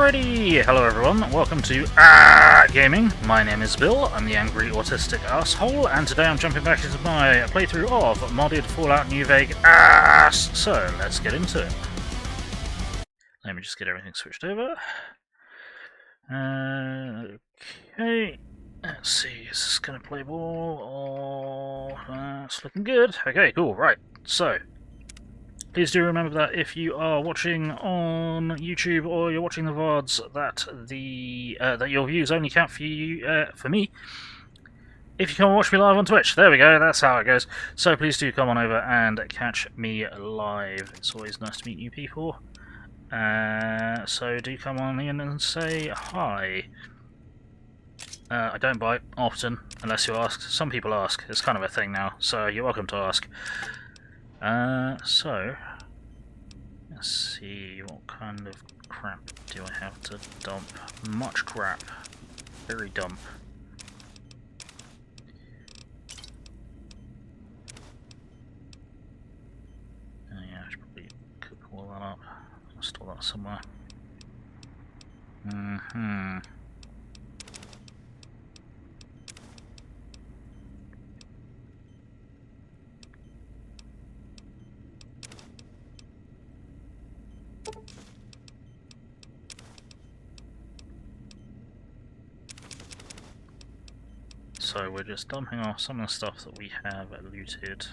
Alrighty, hello everyone, welcome to Gaming. My name is Bill, I'm the angry autistic asshole, and today I'm jumping back into my playthrough of modded Fallout New VegAAAHs. So, let's get into it. Let me just get everything switched over. Okay, let's see, is this going to play ball? Oh, it's looking good. Okay, cool, right, so please do remember that if you are watching on YouTube or you're watching the VODs, that your views only count for you, for me. If you come and watch me live on Twitch, there we go, that's how it goes. So please do come on over and catch me live. It's always nice to meet new people. So do come on in and say hi. I don't bite often, unless you ask. Some people ask. It's kind of a thing now, so you're welcome to ask. So, let's see, what kind of crap do I have to dump? Much crap. Very dump. Yeah, I should probably cook all that up. I'll store that somewhere. So we're just dumping off some of the stuff that we have looted.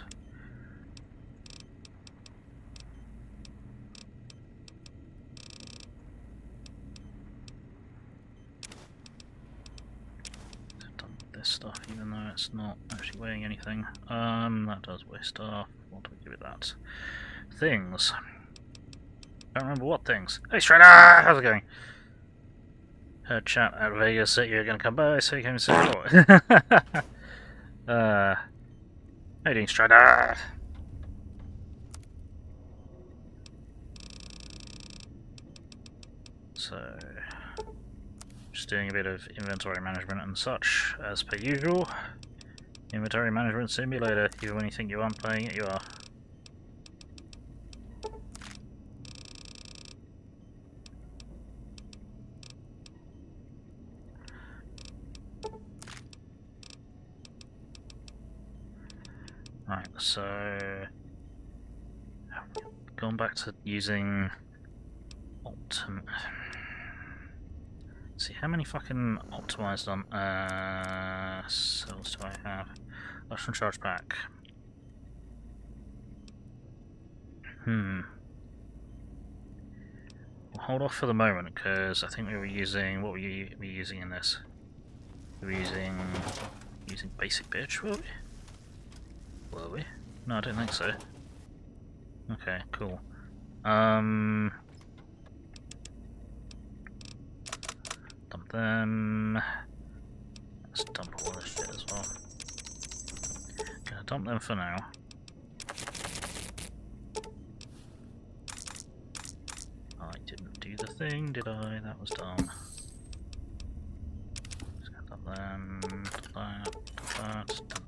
Dump this stuff even though it's not actually weighing anything. That does weigh stuff. What do we do with that? Things. Don't remember what things. Hey Strider! How's it going? Heard chat at Vegas that you're going to come by, so you came and say hello. How you doing, Strider? So, just doing a bit of inventory management and such, as per usual. Inventory management simulator, even when you think you aren't playing it, you are. Right, so going back to using ultimate. See how many fucking optimized on cells do I have? Electron charge back. We'll hold off for the moment because I think we were using what were we using in this? We were using basic bitch, were we? Were we? No, I don't think so. Okay, cool. Dump them. Let's dump all this shit as well. Gonna dump them for now. I didn't do the thing, did I? That was dumb. Just gonna dump them, dump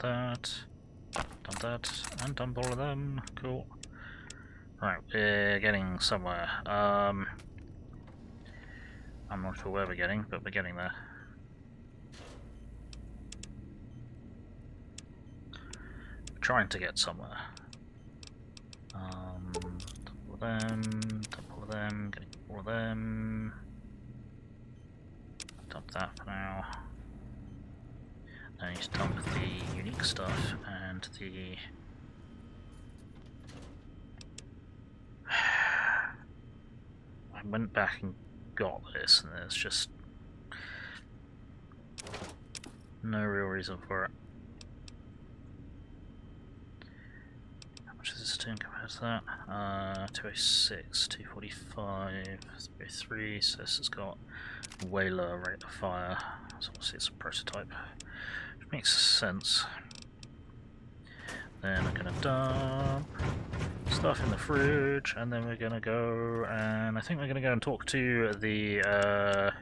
that. Dump that, and dump all of them. Cool. Right, we're getting somewhere. I'm not sure where we're getting, but we're getting there. We're trying to get somewhere. Dump all of them, dump all of them, getting all of them. Dump that for now. I need to dump the unique stuff and the... I went back and got this and there's just no real reason for it. How much is this doing compared to that? 206, 245, 303, so this has got way lower rate of fire. So obviously it's a prototype. Makes sense. Then I'm gonna dump stuff in the fridge, and then we're gonna go and I think we're gonna go and talk to the we're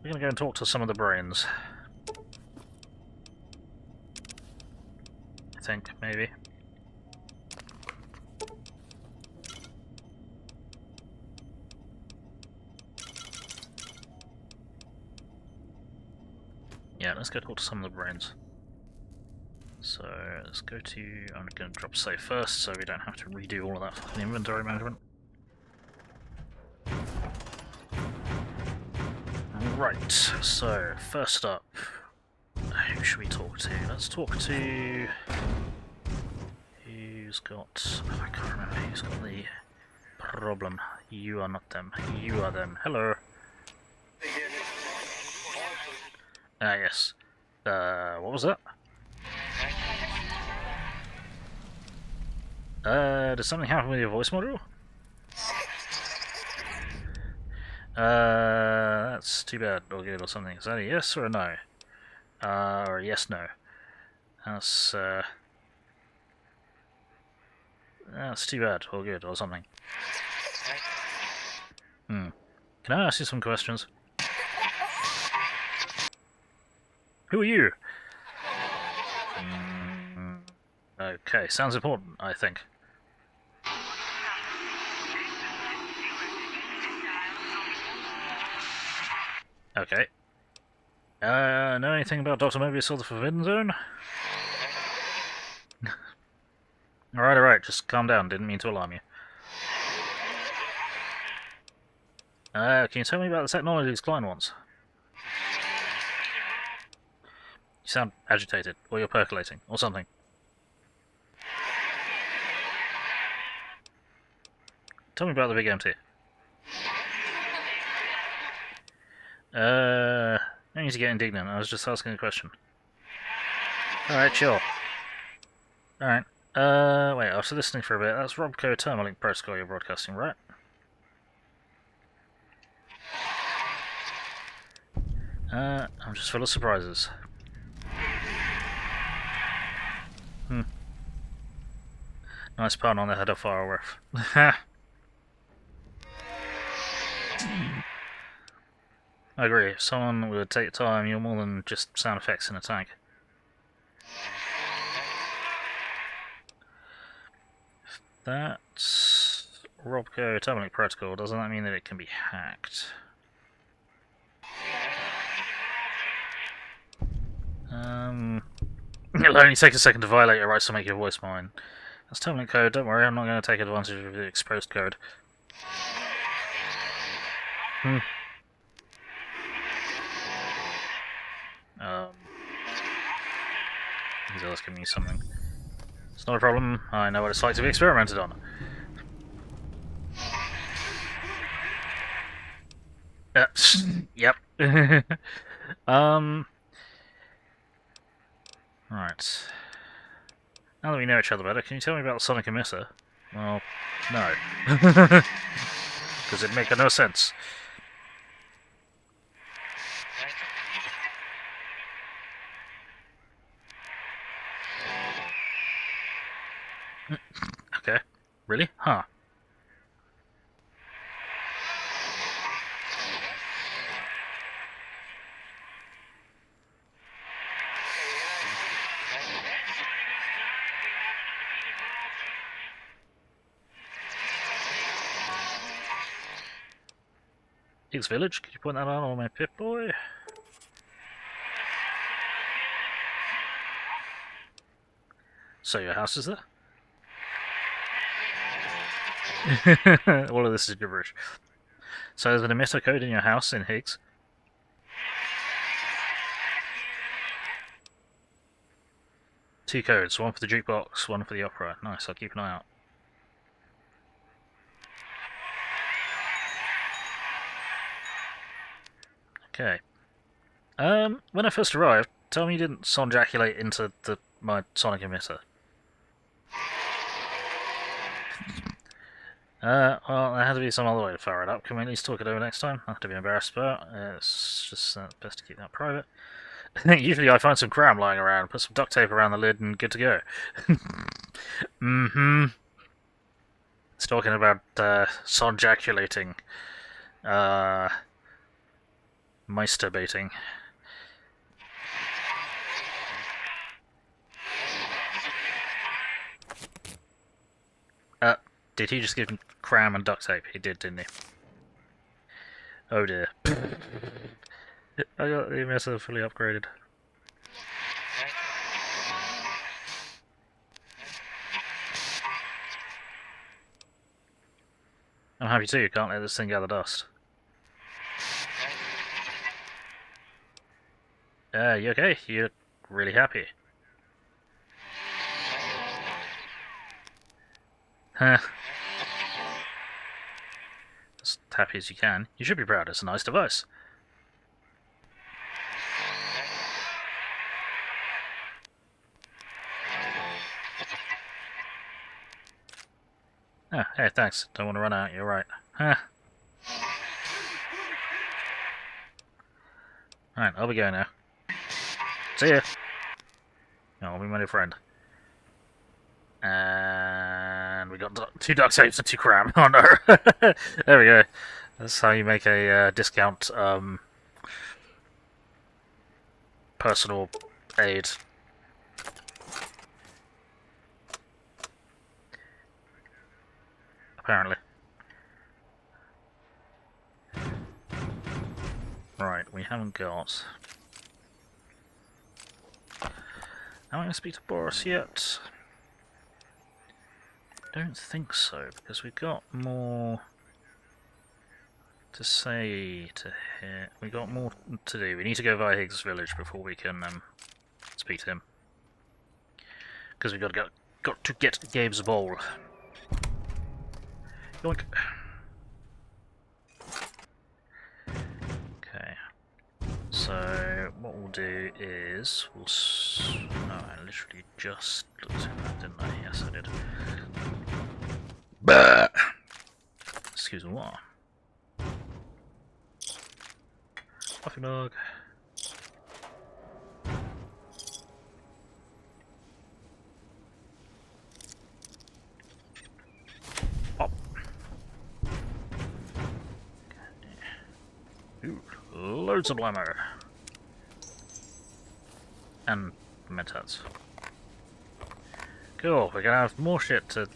gonna go and talk to some of the brains. I think, maybe. Yeah, let's go talk to some of the brains. So let's go to. I'm going to drop save first, so we don't have to redo all of that fucking inventory management. Right. So first up, who should we talk to? Let's talk to. Who's got. Oh, I can't remember who's got the problem. You are not them. You are them. Hello. Ah, yes. What was that? Did something happen with your voice module? That's too bad, or good, or something. Is that a yes or a no? Or a yes-no. That's too bad, or good, or something. Can I ask you some questions? Who are you? Okay, sounds important, I think. Okay. Know anything about Dr. Mobius or the Forbidden Zone? Alright, just calm down, didn't mean to alarm you. Can you tell me about the technologies Klein wants? You sound agitated, or you're percolating, or something. Tell me about the big empty. No need to get indignant, I was just asking a question. Alright, chill. Alright. Wait, after listening for a bit, that's Robco Thermalink protocol you're broadcasting, right? I'm just full of surprises. Nice pun on the head of Fireworth. I agree, if someone would take time, you're more than just sound effects in a tank. That's Robco Thermalink protocol, doesn't that mean that it can be hacked? It'll only take a second to violate your rights to make your voice mine. That's Thermalink code, don't worry, I'm not going to take advantage of the exposed code. He's asking me something. It's not a problem, I know what it's like to be experimented on. Yep. Right. Now that we know each other better, can you tell me about the sonic emitter? Well, no. Because it'd make no sense. Okay. Really? Huh. Higgs Village, could you point that out on my Pip-Boy? So your house is there? All of this is gibberish. So there's an emitter code in your house in Higgs. Two codes, one for the jukebox, one for the opera. Nice, I'll keep an eye out. Okay. When I first arrived, tell me you didn't sonjaculate into my sonic emitter. Well, there had to be some other way to fire it up. Can we at least talk it over next time? Not to be embarrassed about. It's just best to keep that private. Usually I find some cram lying around, put some duct tape around the lid, and good to go. It's talking about sonjaculating. Meisterbating. Did he just give him cram and duct tape? He did, didn't he? Oh dear. I got the emitter fully upgraded. I'm happy too, can't let this thing gather dust. You okay? You're really happy. Huh. As happy as you can. You should be proud, it's a nice device. Oh, hey, thanks. Don't want to run out, you're right. Huh. Alright, I'll be going now. See ya! I'll be my new friend. And we got 2 duct tapes and 2 cram. Oh no! There we go. That's how you make a discount personal aid. Apparently. Right, we haven't got... Am I going to speak to Boris yet? Don't think so, because we've got more to say to him. We got more to do. We need to go via Higgs village before we can speak to him. Because we've got to get Gabe's bowl. Yoink. Okay. So what we'll do is we'll. No, I literally just looked at that, didn't I? Yes, I did. Bah! Excuse me, what? Coffee mug. Pop. Ooh, loads of blammo. And mentats. Cool, we're gonna have more shit to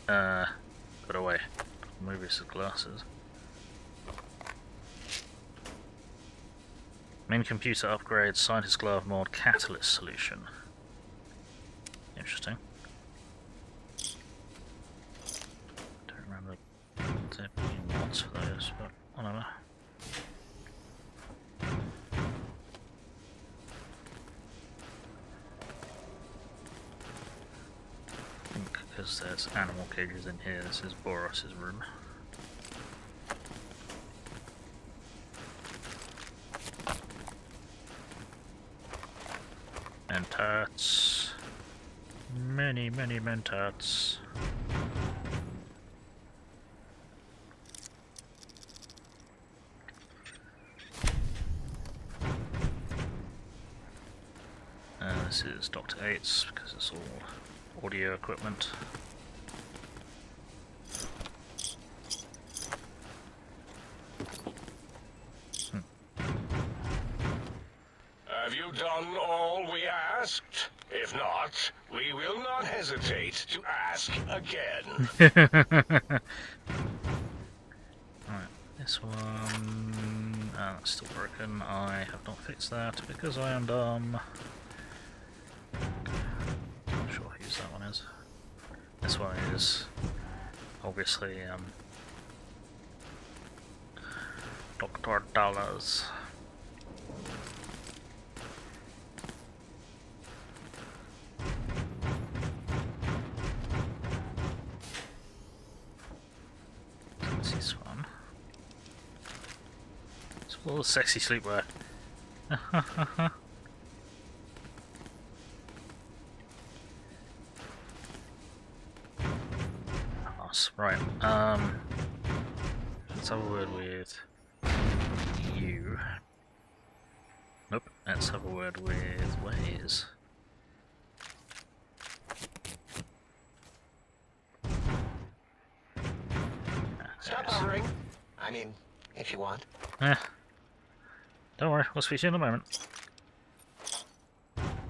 put away. Movies and glasses. Main computer upgrade, scientist glove mod, catalyst solution. Interesting. Don't remember there being mods for those, but whatever. I think because there's animal cages in here, this is Boros's room. Mentats. Many mentats. This is Dr. 8's because it's all audio equipment. Have you done all we asked? If not, we will not hesitate to ask again. Alright, this one... that's still broken. I have not fixed that because I am dumb. Not sure whose that one is. This one is obviously Dr. Dollar's. That's this one. It's all the sexy sleepwear. Right, let's have a word with you. Nope, let's have a word with Waze. Stop hovering. I mean, if you want. Don't worry, we'll speak to you in a moment.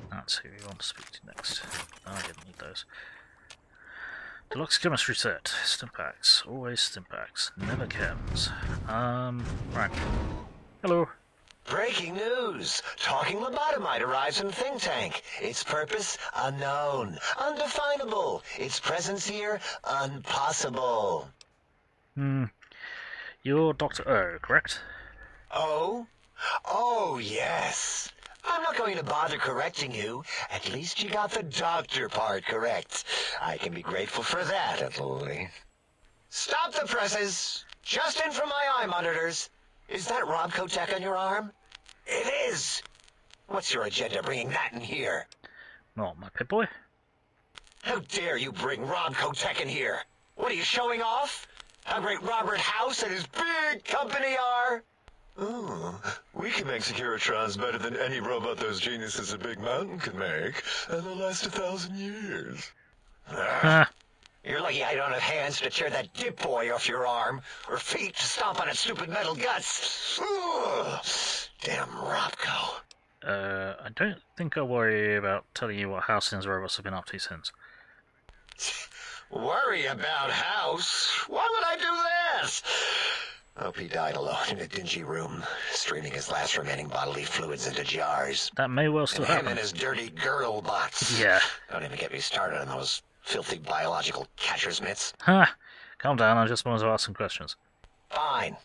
That's who we want to speak to next. Oh, I didn't need those. Deluxe chemistry set. Stimpaks. Always Stimpaks. Never chems. Right. Hello. Breaking news! Talking lobotomite arrives in think tank. Its purpose, unknown. Undefinable. Its presence here, impossible. You're Dr. O, correct? Oh? Oh, yes. I'm not going to bother correcting you. At least you got the doctor part correct. I can be grateful for that, at least. Stop the presses! Just in from my eye monitors. Is that Robco Tech on your arm? It is! What's your agenda bringing that in here? Not my Pip-Boy? How dare you bring Robco Tech in here? What are you showing off? How great Robert House and his big company are? Oh, we can make Securitrons better than any robot those geniuses at Big Mountain can make, and they'll last 1,000 years. Huh. You're lucky I don't have hands to tear that dip boy off your arm, or feet to stomp on its stupid metal guts. Ugh. Damn Robco. I don't think I'll worry about telling you what Halcyon's robots have been up to since. Worry about House? Why would I do this? Hope he died alone in a dingy room, streaming his last remaining bodily fluids into jars. That may well still And him happen. and his dirty girl bots. Yeah. Don't even get me started on those filthy biological catcher's mitts. Huh. Calm down, I just wanted to ask some questions. Fine.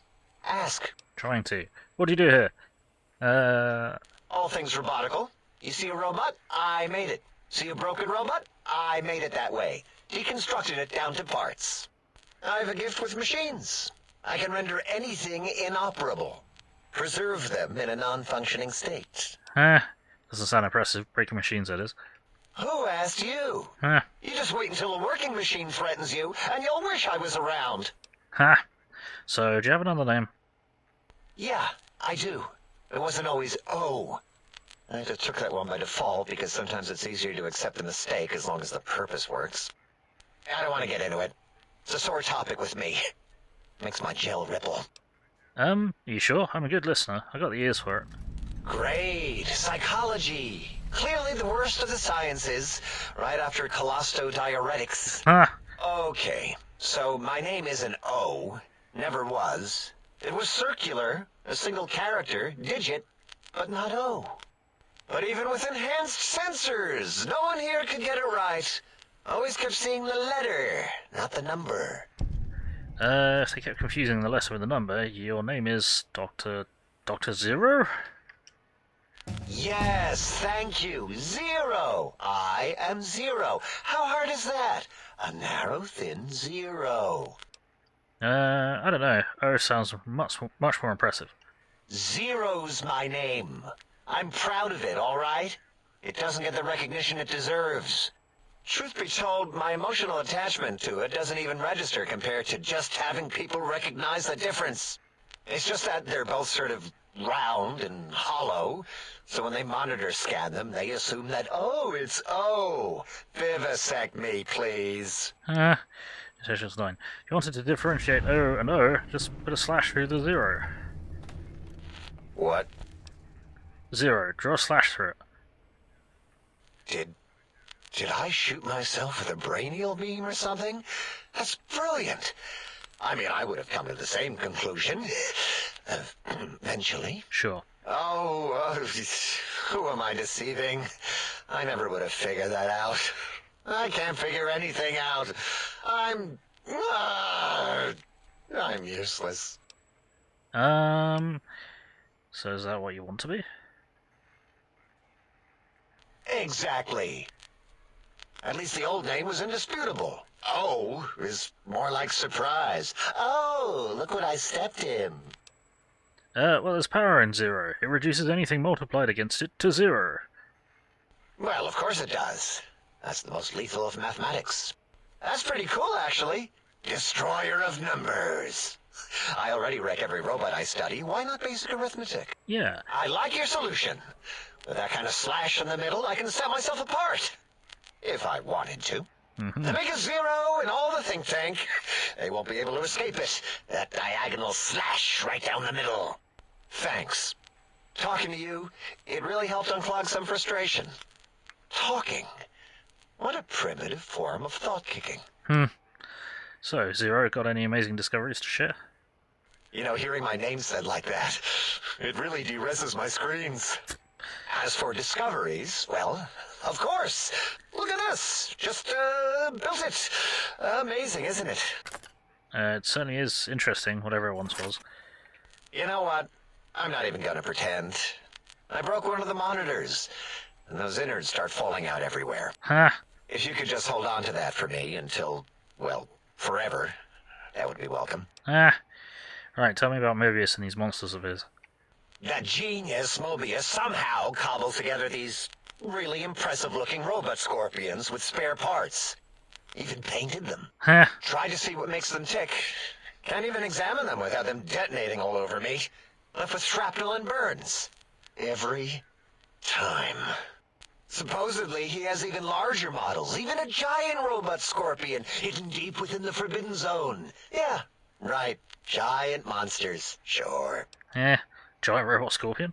Ask. Trying to. What do you do here? All things robotical. You see a robot? I made it. See a broken robot? I made it that way. Deconstructed it down to parts. I've a gift with machines. I can render anything inoperable. Preserve them in a non-functioning state. Doesn't sound impressive. Breaking machines, that is. Who asked you? Huh. You just wait until a working machine threatens you, and you'll wish I was around. Ha. So, do you have another name? Yeah, I do. It wasn't always O. I just took that one by default because sometimes it's easier to accept the mistake as long as the purpose works. I don't want to get into it. It's a sore topic with me. Makes my gel ripple. You sure? I'm a good listener. I got the ears for it. Great. Psychology. Clearly the worst of the sciences, right after colostodiuretics. Ah, Okay, so my name isn't O. Never was. It was circular, a single character, digit, but not O. But even with enhanced sensors, no one here could get it right. Always kept seeing the letter, not the number. if they kept confusing the letter with the number, your name is Dr. Zero? Yes, thank you. Zero. I am zero. How hard is that? A narrow, thin zero. I don't know. O sounds much more impressive. Zero's my name. I'm proud of it, all right? It doesn't get the recognition it deserves. Truth be told, my emotional attachment to it doesn't even register compared to just having people recognize the difference. It's just that they're both sort of round and hollow, so when they monitor scan them, they assume that, oh, it's O. Vivisect me, please. Attention's 9. If you wanted to differentiate O and O, just put a slash through the zero. What? Zero. Draw a slash through it. Did I shoot myself with a brainial beam or something? That's brilliant. I mean, I would have come to the same conclusion. Eventually. Sure. Oh, who am I deceiving? I never would have figured that out. I can't figure anything out. I'm useless. So is that what you want to be? Exactly. At least the old name was indisputable. O is more like surprise. Oh, look what I stepped in. Well, there's power in zero. It reduces anything multiplied against it to zero. Well, of course it does. That's the most lethal of mathematics. That's pretty cool, actually. Destroyer of numbers. I already wreck every robot I study. Why not basic arithmetic? Yeah. I like your solution. With that kind of slash in the middle, I can set myself apart. If I wanted to. The biggest zero in all the think tank. They won't be able to escape it. That diagonal slash right down the middle. Thanks. Talking to you, it really helped unclog some frustration. Talking. What a primitive form of thought kicking. So, Zero, got any amazing discoveries to share? You know, hearing my name said like that, it really de-reses my screens. As for discoveries, well, of course. Look at this. Just, built it. Amazing, isn't it? It certainly is interesting, whatever it once was. You know what? I'm not even gonna pretend. I broke one of the monitors, and those innards start falling out everywhere. Huh. If you could just hold on to that for me until, well, forever, that would be welcome. Right, tell me about Mobius and these monsters of his. That genius Mobius somehow cobbled together these really impressive-looking robot scorpions with spare parts. Even painted them. Huh. Tried to see what makes them tick. Can't even examine them without them detonating all over me. Left with shrapnel and burns. Every time. Supposedly, he has even larger models, even a giant robot scorpion hidden deep within the Forbidden Zone. Yeah, right. Giant monsters, sure. Giant robot scorpion?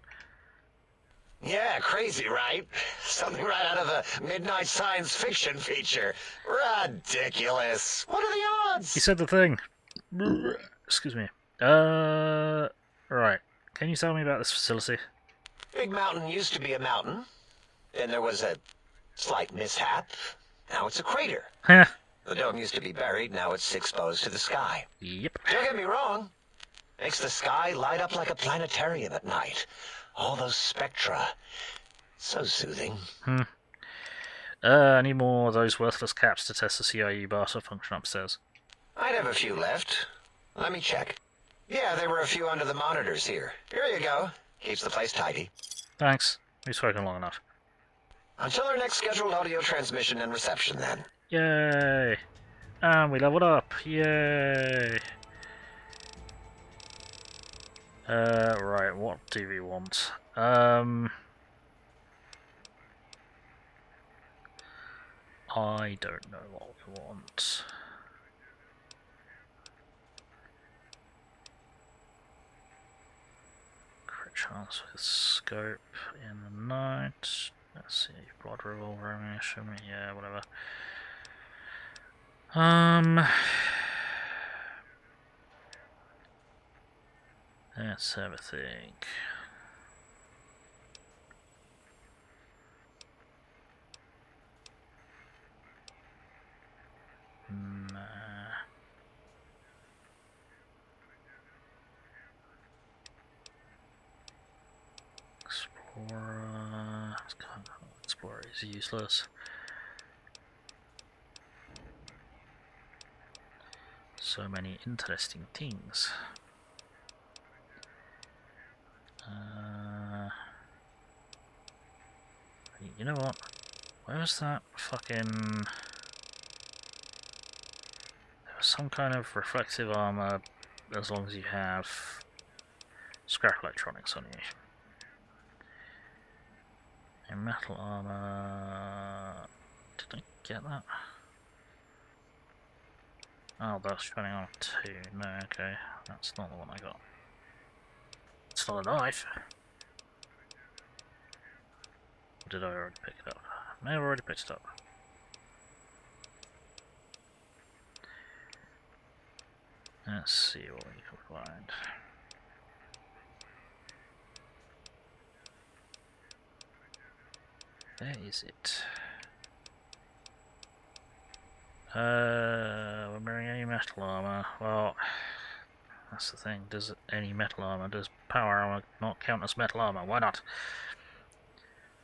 Yeah, crazy, right? Something right out of a midnight science fiction feature. Ridiculous. What are the odds? He said the thing. Excuse me. Right. Can you tell me about this facility? Big Mountain used to be a mountain. Then there was a slight mishap. Now it's a crater. Huh. The dome used to be buried, now it's exposed to the sky. Yep. Don't get me wrong. Makes the sky light up like a planetarium at night. All those spectra. So soothing. I need more of those worthless caps to test the CIE barter function upstairs. I'd have a few left. Let me check. Yeah, there were a few under the monitors here. Here you go. Keeps the place tidy. Thanks. We've spoken long enough. Until our next scheduled audio transmission and reception, then. Yay! And we leveled up. Yay! Right, what do we want? I don't know what we want. Crit chance with scope in the night. Let's see, blood revolver ammunition, yeah, whatever. Let's have a think. Nah. Explorer. Explorer is useless. So many interesting things. You know what? Where was that fucking... There was some kind of reflective armor as long as you have scrap electronics on you. And metal armor... Did I get that? Oh, that's running on 2. No, okay. That's not the one I got. It's not a knife. Or did I already pick it up? I may have already picked it up. Let's see what we can find. Where is it? We're wearing any metal armor. Well, that's the thing. Does any metal armor, does power armor not count as metal armor? Why not?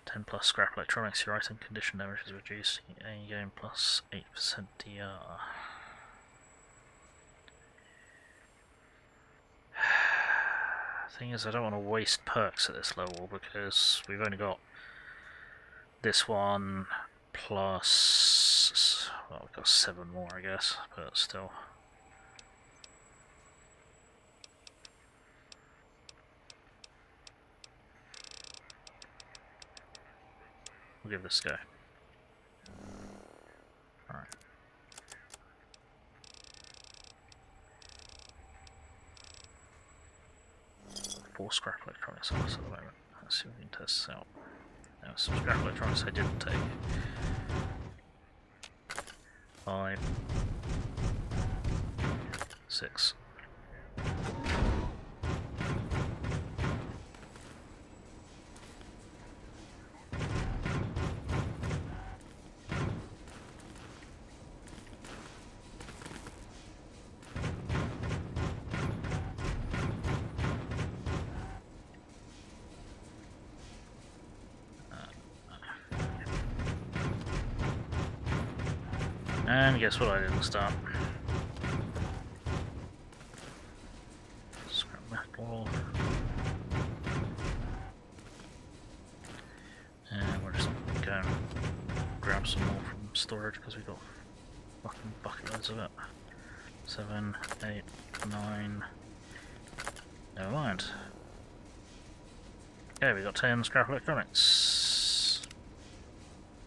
10 plus scrap electronics, your item condition damage is reduced. You gain plus 8% DR. Thing is, I don't want to waste perks at this level because we've only got this one plus, well, we've got 7 more, I guess, but still. We'll give this a go. Alright. Four scrap electronics on us at the moment. Let's see if we can test this out. There was some scrap electronics I didn't take. 5. 6. And guess what I didn't start? Scrap metal. And we're just going to grab some more from storage because we've got fucking bucket loads of it. 7, 8, 9. Never mind. Okay, we got 10 scrap electronics.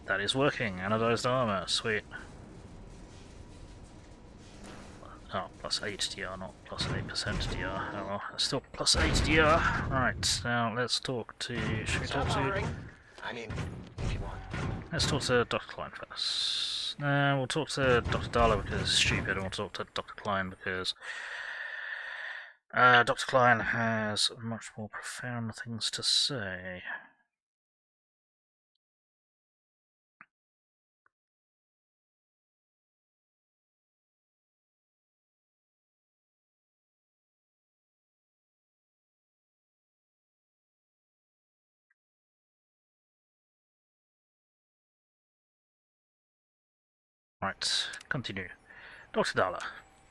That is working. Anodized armor. Sweet. Oh, plus 8 DR, not plus 8% DR. Oh well, that's still plus 8 DR. Right, now let's talk to... Should we talk to... I mean, if you want. Let's talk to Dr. Klein first. We'll talk to Dr. Darla because it's stupid, and we'll talk to Dr. Klein because Dr. Klein has much more profound things to say. Right, continue. Dr. Darla.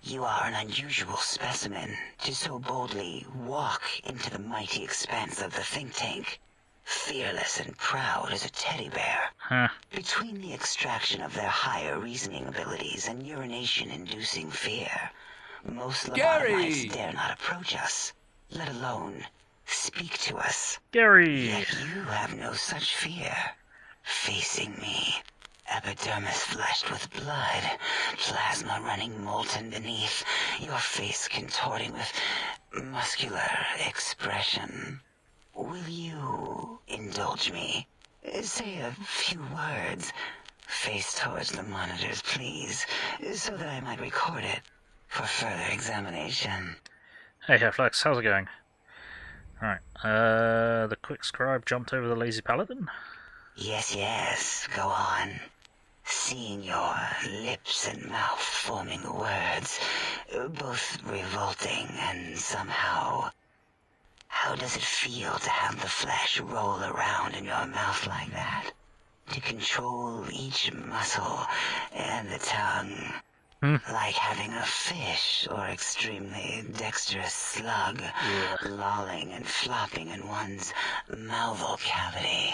You are an unusual specimen to so boldly walk into the mighty expanse of the think tank, fearless and proud as a teddy bear. Huh. Between the extraction of their higher reasoning abilities and urination-inducing fear, most lobotomites dare not approach us, let alone speak to us. Gary! Yet you have no such fear. Facing me, epidermis flushed with blood, plasma running molten beneath, your face contorting with muscular expression. Will you indulge me? Say a few words. Face towards the monitors, please, so that I might record it for further examination. Hey, Flex, how's it going? Alright, the quick scribe jumped over the lazy paladin? Yes, go on. Seeing your lips and mouth forming words, both revolting and somehow... How does it feel to have the flesh roll around in your mouth like that? To control each muscle and the tongue? Like having a fish or extremely dexterous slug lolling and flopping in one's malval cavity.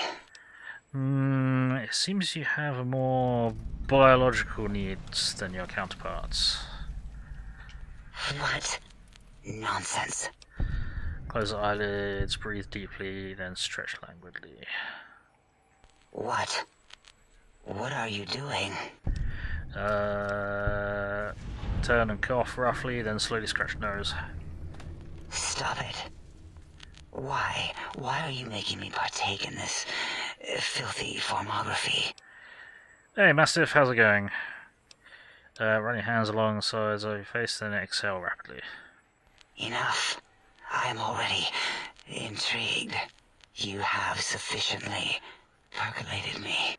It seems you have more biological needs than your counterparts. What? Nonsense. Close the eyelids, breathe deeply, then stretch languidly. What? What are you doing? Turn and cough roughly, then slowly scratch nose. Stop it. Why? Why are you making me partake in this filthy formography? Hey, Mastiff, how's it going? Run your hands along the sides of your face, then exhale rapidly. Enough. I am already intrigued. You have sufficiently percolated me.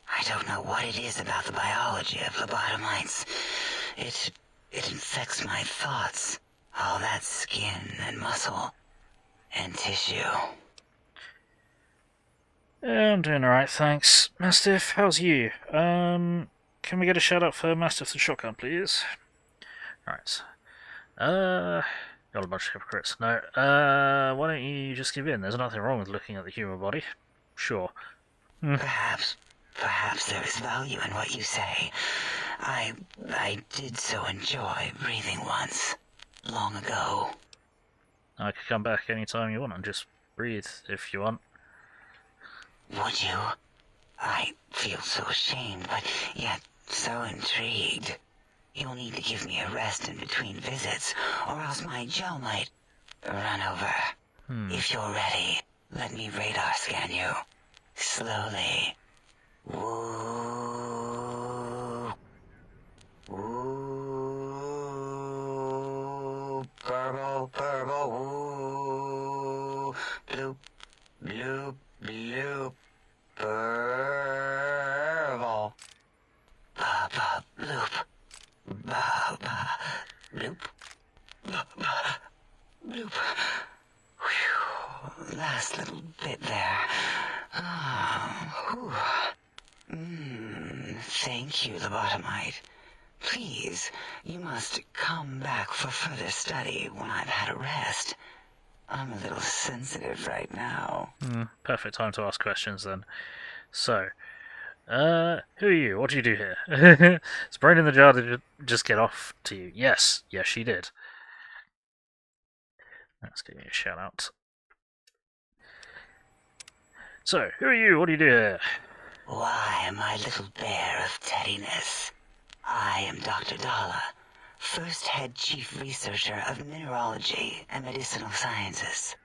I don't know what it is about the biology of lobotomites. It infects my thoughts. All that skin and muscle and tissue. Yeah, I'm doing alright, thanks. Mastiff, how's you? Can we get a shout out for Mastiff the Shotgun, please? Alright. Got a bunch of hypocrites. No, why don't you just give in? There's nothing wrong with looking at the human body. Sure. Perhaps there is value in what you say. I did so enjoy breathing once, long ago. I could come back anytime you want and just breathe if you want. Would you? I feel so ashamed, but yet so intrigued. You'll need to give me a rest in between visits, or else my gel might run over. If you're ready, let me radar scan you. Slowly. Woo. Woo. Purple, woo. Bloop, bloop, bloop. Purple. Ba-ba, bloop. Ba-ba, bloop. Ba-ba, bloop. Whew. Last little bit there. Thank you, lobotomite. Please, you must come back for further study when I've had a rest. I'm a little sensitive right now. Perfect time to ask questions then. So, who are you? What do you do here? Is Brain in the jar to just get off to you? Yes, she did. Let's give you a shout out. So, who are you? What do you do here? Why, my little bear of teddiness. I am Dr. Dalla, first head chief researcher of mineralogy and medicinal sciences.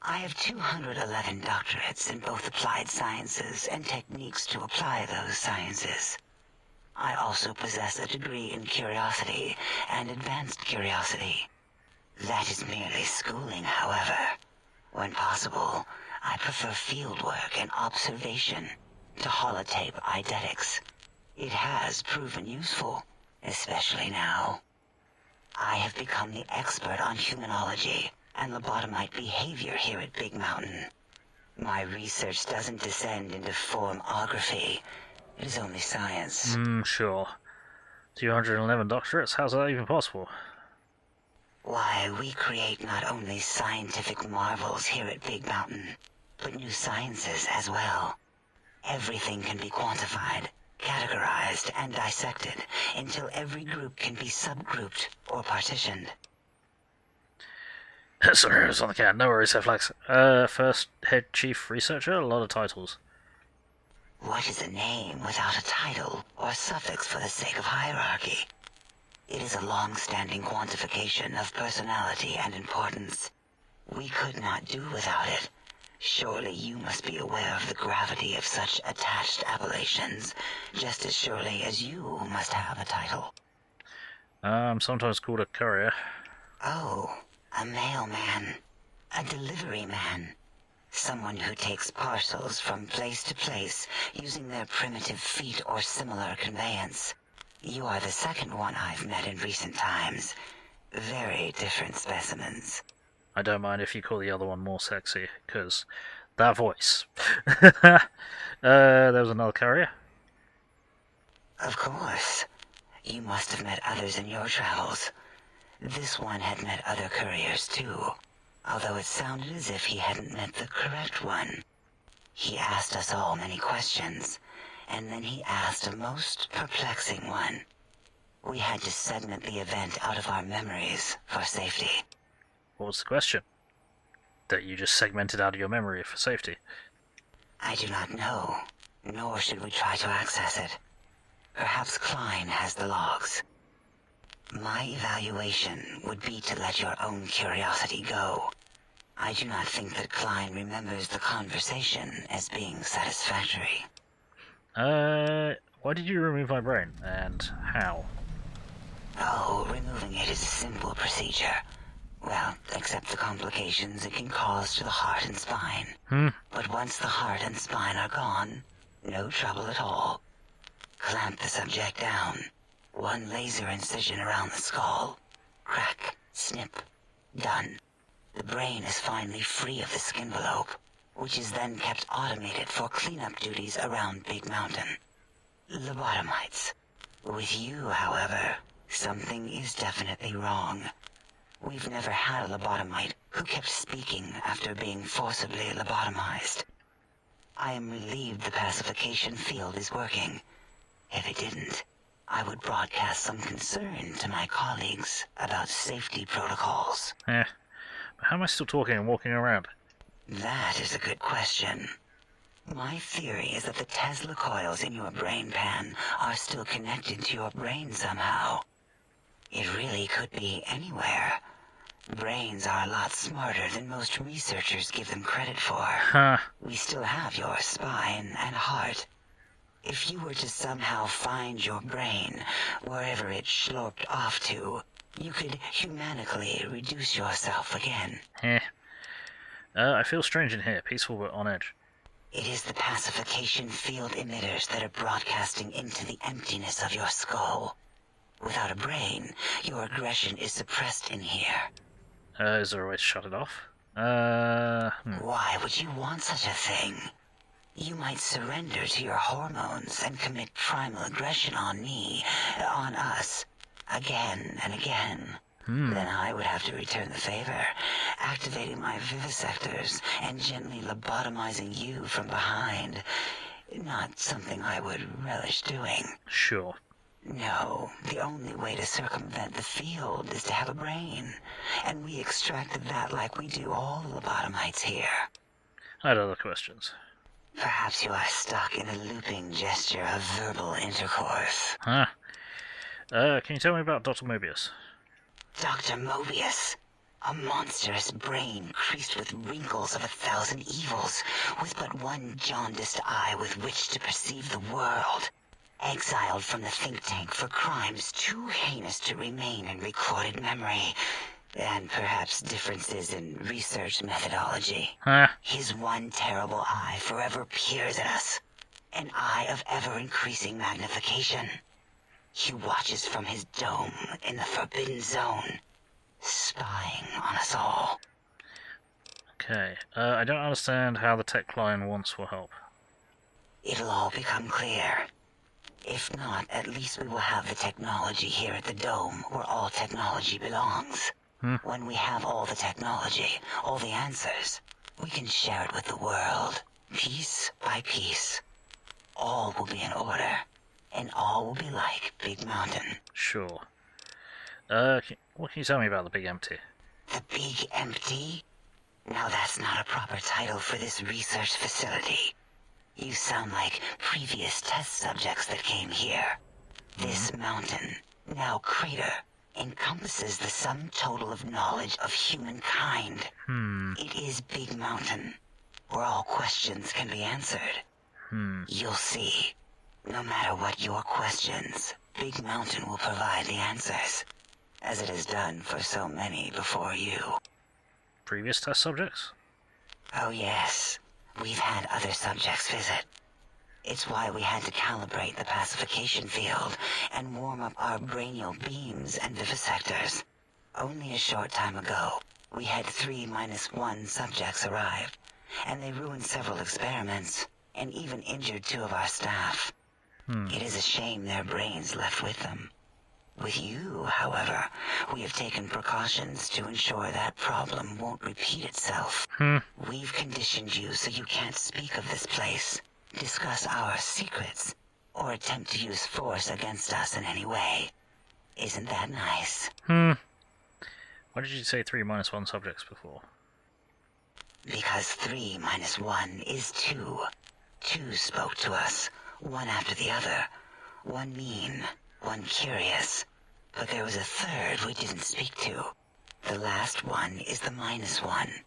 I have 211 doctorates in both applied sciences and techniques to apply those sciences. I also possess a degree in curiosity and advanced curiosity. That is merely schooling, however. When possible, I prefer fieldwork and observation to holotape eidetics. It has proven useful, especially now. I have become the expert on humanology and lobotomite behavior here at Big Mountain. My research doesn't descend into formography. It is only science. Sure. 211 doctorates? How's that even possible? Why, we create not only scientific marvels here at Big Mountain, but new sciences as well. Everything can be quantified, categorized, and dissected until every group can be subgrouped or partitioned. Sorry, I was on the can. No worries, Flex. First head chief researcher, a lot of titles. What is a name without a title or suffix for the sake of hierarchy? It is a long-standing quantification of personality and importance. We could not do without it. Surely you must be aware of the gravity of such attached appellations, just as surely as you must have a title. I'm sometimes called a courier. Oh, a mailman. A delivery man. Someone who takes parcels from place to place using their primitive feet or similar conveyance. You are the second one I've met in recent times. Very different specimens. I don't mind if you call the other one more sexy, because that voice. There was another courier. Of course. You must have met others in your travels. This one had met other couriers too, although it sounded as if he hadn't met the correct one. He asked us all many questions, and then he asked a most perplexing one. We had to segment the event out of our memories for safety. What was the question? That you just segmented out of your memory for safety? I do not know, nor should we try to access it. Perhaps Klein has the logs. My evaluation would be to let your own curiosity go. I do not think that Klein remembers the conversation as being satisfactory. Why did you remove my brain, and how? Oh, removing it is a simple procedure. Well, except the complications it can cause to the heart and spine. But once the heart and spine are gone, no trouble at all. Clamp the subject down. One laser incision around the skull. Crack, snip, done. The brain is finally free of the skin envelope, which is then kept automated for cleanup duties around Big Mountain. Lobotomites. With you, however, something is definitely wrong. We've never had a lobotomite who kept speaking after being forcibly lobotomized. I am relieved the pacification field is working. If it didn't, I would broadcast some concern to my colleagues about safety protocols. But how am I still talking and walking around? That is a good question. My theory is that the Tesla coils in your brain pan are still connected to your brain somehow. It really could be anywhere. Brains are a lot smarter than most researchers give them credit for. We still have your spine and heart. If you were to somehow find your brain, wherever it sloped off to, you could humanically reduce yourself again. I feel strange in here, peaceful but on edge. It is the pacification field emitters that are broadcasting into the emptiness of your skull. Without a brain, your aggression is suppressed in here. Is there a way to shut it off? Why would you want such a thing? You might surrender to your hormones and commit primal aggression on me, on us, again and again. Then I would have to return the favor, activating my vivisectors and gently lobotomizing you from behind. Not something I would relish doing. Sure. No, the only way to circumvent the field is to have a brain. And we extracted that like we do all the lobotomites here. I had other questions. Perhaps you are stuck in a looping gesture of verbal intercourse. Huh. Can you tell me about Dr. Mobius? Dr. Mobius, a monstrous brain creased with wrinkles of 1,000 evils, with but one jaundiced eye with which to perceive the world. Exiled from the think tank for crimes too heinous to remain in recorded memory, and perhaps differences in research methodology. Huh. His one terrible eye forever peers at us, an eye of ever-increasing magnification. He watches from his dome in the Forbidden Zone, spying on us all. Okay, I don't understand how the tech client wants for help. It'll all become clear. If not, at least we will have the technology here at the dome, where all technology belongs. When we have all the technology, all the answers, we can share it with the world, piece by piece. All will be in order, and all will be like Big Mountain. Sure. What can you tell me about the Big Empty? The Big Empty? Now that's not a proper title for this research facility. You sound like previous test subjects that came here. This mountain, now crater, encompasses the sum total of knowledge of humankind. It is Big Mountain, where all questions can be answered. You'll see. No matter what your questions, Big Mountain will provide the answers, as it has done for so many before you. Previous test subjects? Oh yes, we've had other subjects visit. It's why we had to calibrate the pacification field and warm up our brainial beams and vivisectors. Only a short time ago, we had 3-1 subjects arrive, and they ruined several experiments, and even injured 2 of our staff. It is a shame their brains left with them. With you, however, we have taken precautions to ensure that problem won't repeat itself. We've conditioned you so you can't speak of this place, discuss our secrets, or attempt to use force against us in any way. Isn't that nice? Why did you say 3-1 subjects before? Because 3-1 is 2. 2 spoke to us, one after the other. One mean, one curious. But there was a third we didn't speak to. The last one is the -1.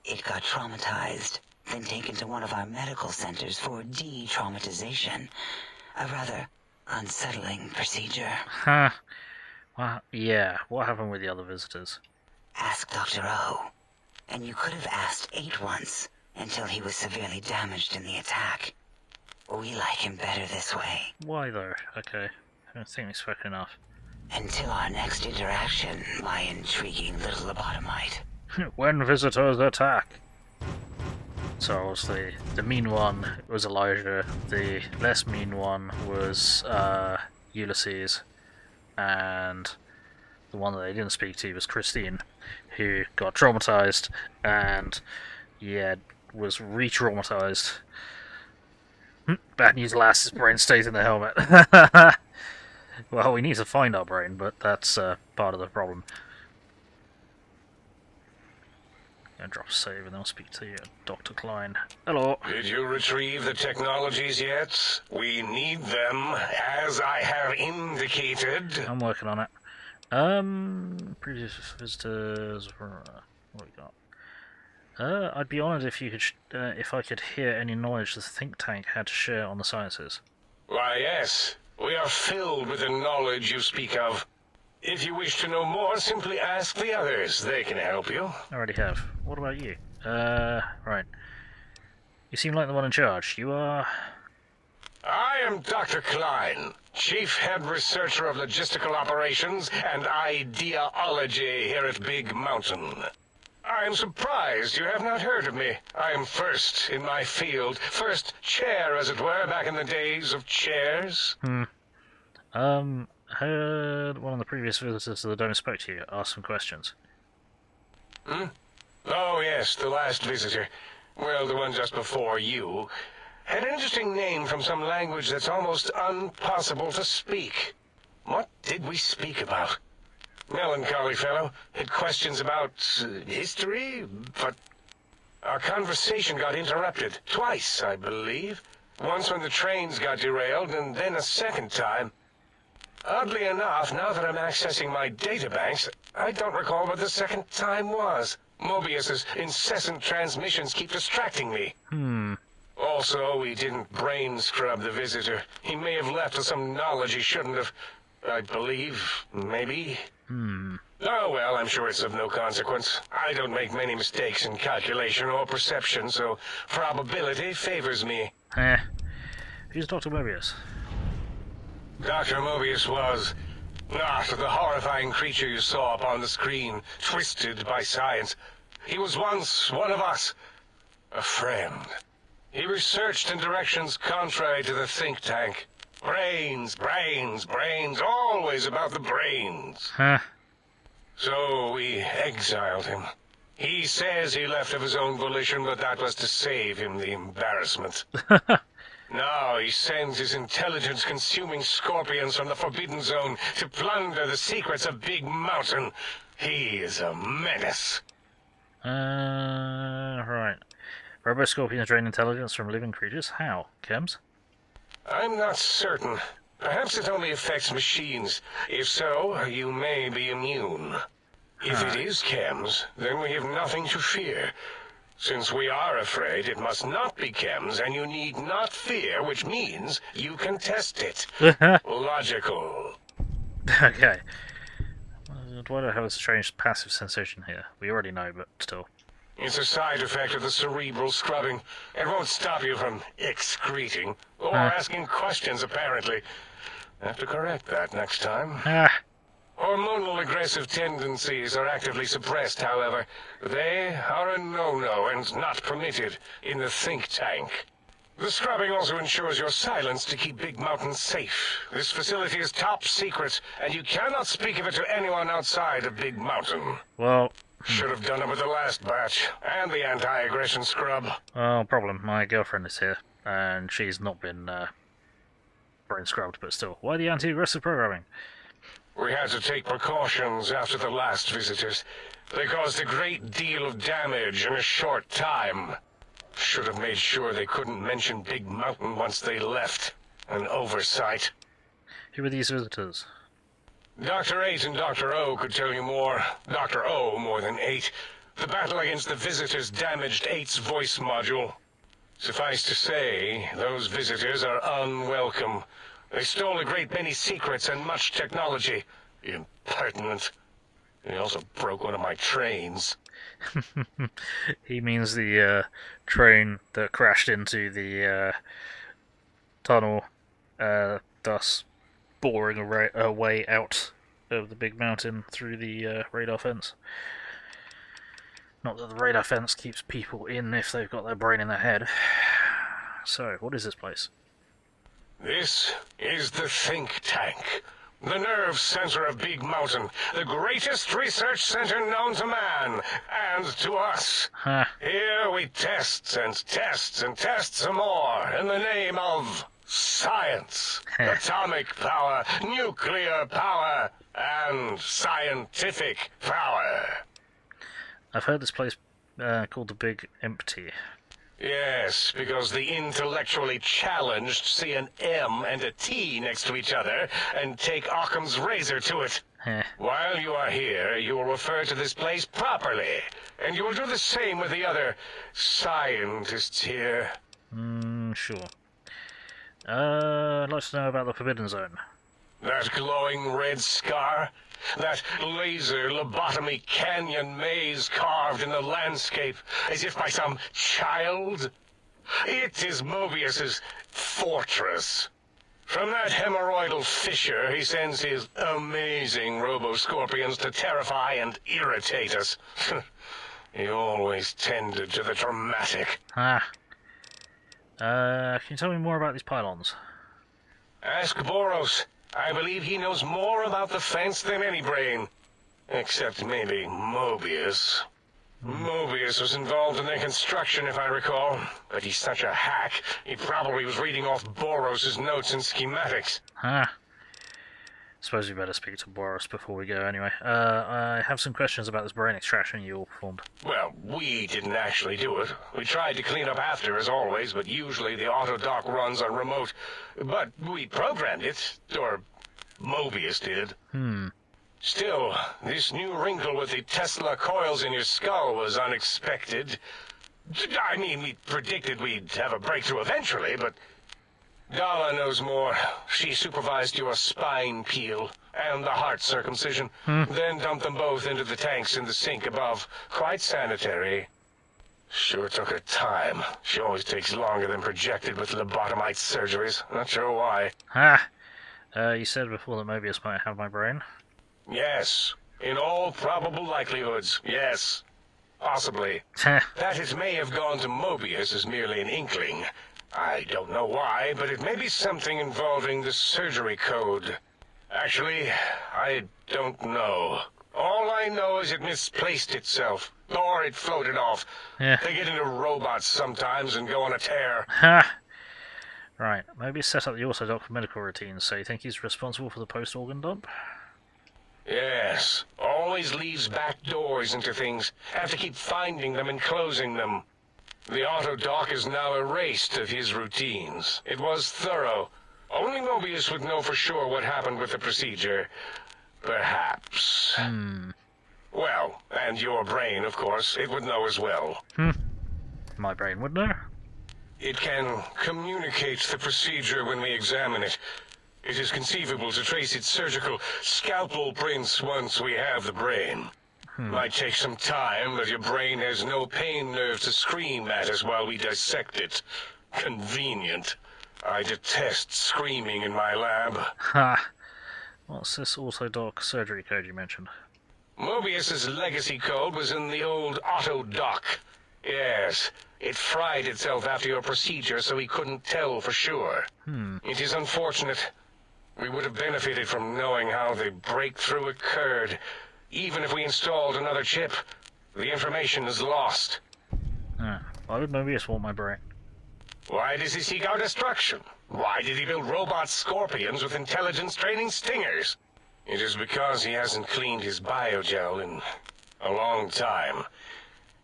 It got traumatized, then taken to one of our medical centers for de-traumatization. A rather unsettling procedure. Huh. Well, yeah, what happened with the other visitors? Ask Dr. O. And you could have asked 8 once, until he was severely damaged in the attack. We like him better this way. Why though? Okay, I don't think we spoke enough. Until our next interaction, my intriguing little lobotomite. When visitors attack! So obviously, the mean one was Elijah, the less mean one was Ulysses, and the one that they didn't speak to was Christine, who got traumatized and, yeah, was re-traumatized. Bad news, lass, his brain stays in the helmet. Well, we need to find our brain, but that's part of the problem. I'll drop save and then I'll speak to Dr. Klein. Hello. Did you retrieve the technologies yet? We need them, as I have indicated. I'm working on it. Previous visitors. What do we got? I'd be honoured if you could, if I could hear any knowledge the think tank had to share on the sciences. Why, yes. We are filled with the knowledge you speak of. If you wish to know more, simply ask the others. They can help you. I already have. What about you? Right. You seem like the one in charge. You are... I am Dr. Klein, Chief Head Researcher of Logistical Operations and Ideology here at Big Mountain. I am surprised you have not heard of me. I am first in my field. First chair, as it were, back in the days of chairs. Heard one of the previous visitors to the dome spoke to you, asked some questions. Oh, yes, the last visitor. Well, the one just before you. Had an interesting name from some language that's almost impossible to speak. What did we speak about? Melancholy fellow. Had questions about history, but our conversation got interrupted. Twice, I believe. Once when the trains got derailed, and then a second time. Oddly enough, now that I'm accessing my databanks, I don't recall what the second time was. Mobius's incessant transmissions keep distracting me. Also, we didn't brain scrub the visitor. He may have left with some knowledge he shouldn't have. I believe, maybe. Oh, well, I'm sure it's of no consequence. I don't make many mistakes in calculation or perception, so probability favors me. Who's Dr. Mobius? Dr. Mobius was not the horrifying creature you saw upon the screen, twisted by science. He was once one of us, a friend. He researched in directions contrary to the think tank. Brains, brains, brains, always about the brains. So we exiled him. He says he left of his own volition, but that was to save him the embarrassment. Now he sends his intelligence-consuming scorpions from the Forbidden Zone to plunder the secrets of Big Mountain. He is a menace. Right. Robo-scorpions drain intelligence from living creatures? How? Chems? I'm not certain. Perhaps it only affects machines. If so, you may be immune. If it is chems, then we have nothing to fear. Since we are afraid, it must not be chems, and you need not fear, which means you can test it. Logical. Okay. Why do I have a strange passive sensation here? We already know, but still. It's a side effect of the cerebral scrubbing. It won't stop you from excreting, or asking questions, apparently. Have to correct that next time. Hormonal aggressive tendencies are actively suppressed, however. They are a no-no and not permitted in the think tank. The scrubbing also ensures your silence to keep Big Mountain safe. This facility is top secret, and you cannot speak of it to anyone outside of Big Mountain. Well... Should have done it with the last batch, and the anti-aggression scrub. Well, problem. My girlfriend is here, and she's not been, brain scrubbed, but still. Why the anti-aggressive programming? We had to take precautions after the last visitors. They caused a great deal of damage in a short time. Should have made sure they couldn't mention Big Mountain once they left. An oversight. Who are these visitors? Dr. 8 and Dr. O could tell you more. Dr. O more than 8. The battle against the visitors damaged 8's voice module. Suffice to say, those visitors are unwelcome. They stole a great many secrets and much technology. Impertinent. They also broke one of my trains. He means the train that crashed into the tunnel, thus boring a way out of the Big Mountain through the radar fence. Not that the radar fence keeps people in if they've got their brain in their head. So, what is this place? This is the think tank. The nerve center of Big Mountain. The greatest research center known to man. And to us. Here we test and test and test some more in the name of science. Atomic power, nuclear power, and scientific power. I've heard this place called the Big Empty. Yes, because the intellectually challenged see an M and a T next to each other and take Occam's razor to it. While you are here, you will refer to this place properly, and you will do the same with the other scientists here. Sure. I'd like to know about the Forbidden Zone. That glowing red scar? That laser lobotomy canyon maze carved in the landscape as if by some child? It is Mobius's fortress. From that hemorrhoidal fissure, he sends his amazing robo-scorpions to terrify and irritate us. He always tended to the dramatic. Can you tell me more about these pylons? Ask Boros. I believe he knows more about the fence than any brain. Except maybe Mobius. Mobius was involved in their construction, if I recall. But he's such a hack, he probably was reading off Boros' notes and schematics. Suppose we better speak to Boros before we go anyway. I have some questions about this brain extraction you all performed. Well, we didn't actually do it. We tried to clean up after, as always, but usually the auto dock runs on remote. But we programmed it, or Mobius did. Still, this new wrinkle with the Tesla coils in your skull was unexpected. I mean, we predicted we'd have a breakthrough eventually, but Dala knows more. She supervised your spine peel and the heart circumcision, then dumped them both into the tanks in the sink above. Quite sanitary. Sure took her time. She always takes longer than projected with lobotomite surgeries. Not sure why. You said before that Mobius might have my brain. Yes. In all probable likelihoods, yes. Possibly. That it may have gone to Mobius is merely an inkling. I don't know why, but it may be something involving the surgery code. Actually, I don't know. All I know is it misplaced itself, or it floated off. Yeah. They get into robots sometimes and go on a tear. Right, maybe set up the autodoc for medical routines, so you think he's responsible for the post-organ dump? Yes, always leaves back doors into things. Have to keep finding them and closing them. The autodoc is now erased of his routines. It was thorough. Only Mobius would know for sure what happened with the procedure. Perhaps. Well, and your brain, of course, it would know as well. My brain would know. It can communicate the procedure when we examine it. It is conceivable to trace its surgical scalpel prints once we have the brain. Might take some time, but your brain has no pain nerve to scream at us while we dissect it. Convenient. I detest screaming in my lab. What's this autodoc surgery code you mentioned? Mobius's legacy code was in the old autodoc. Yes, it fried itself after your procedure, so he couldn't tell for sure. It is unfortunate. We would have benefited from knowing how the breakthrough occurred. Even if we installed another chip, the information is lost. Why would Mobius want my brain? Why does he seek our destruction? Why did he build robot scorpions with intelligence-training stingers? It is because he hasn't cleaned his biogel in a long time.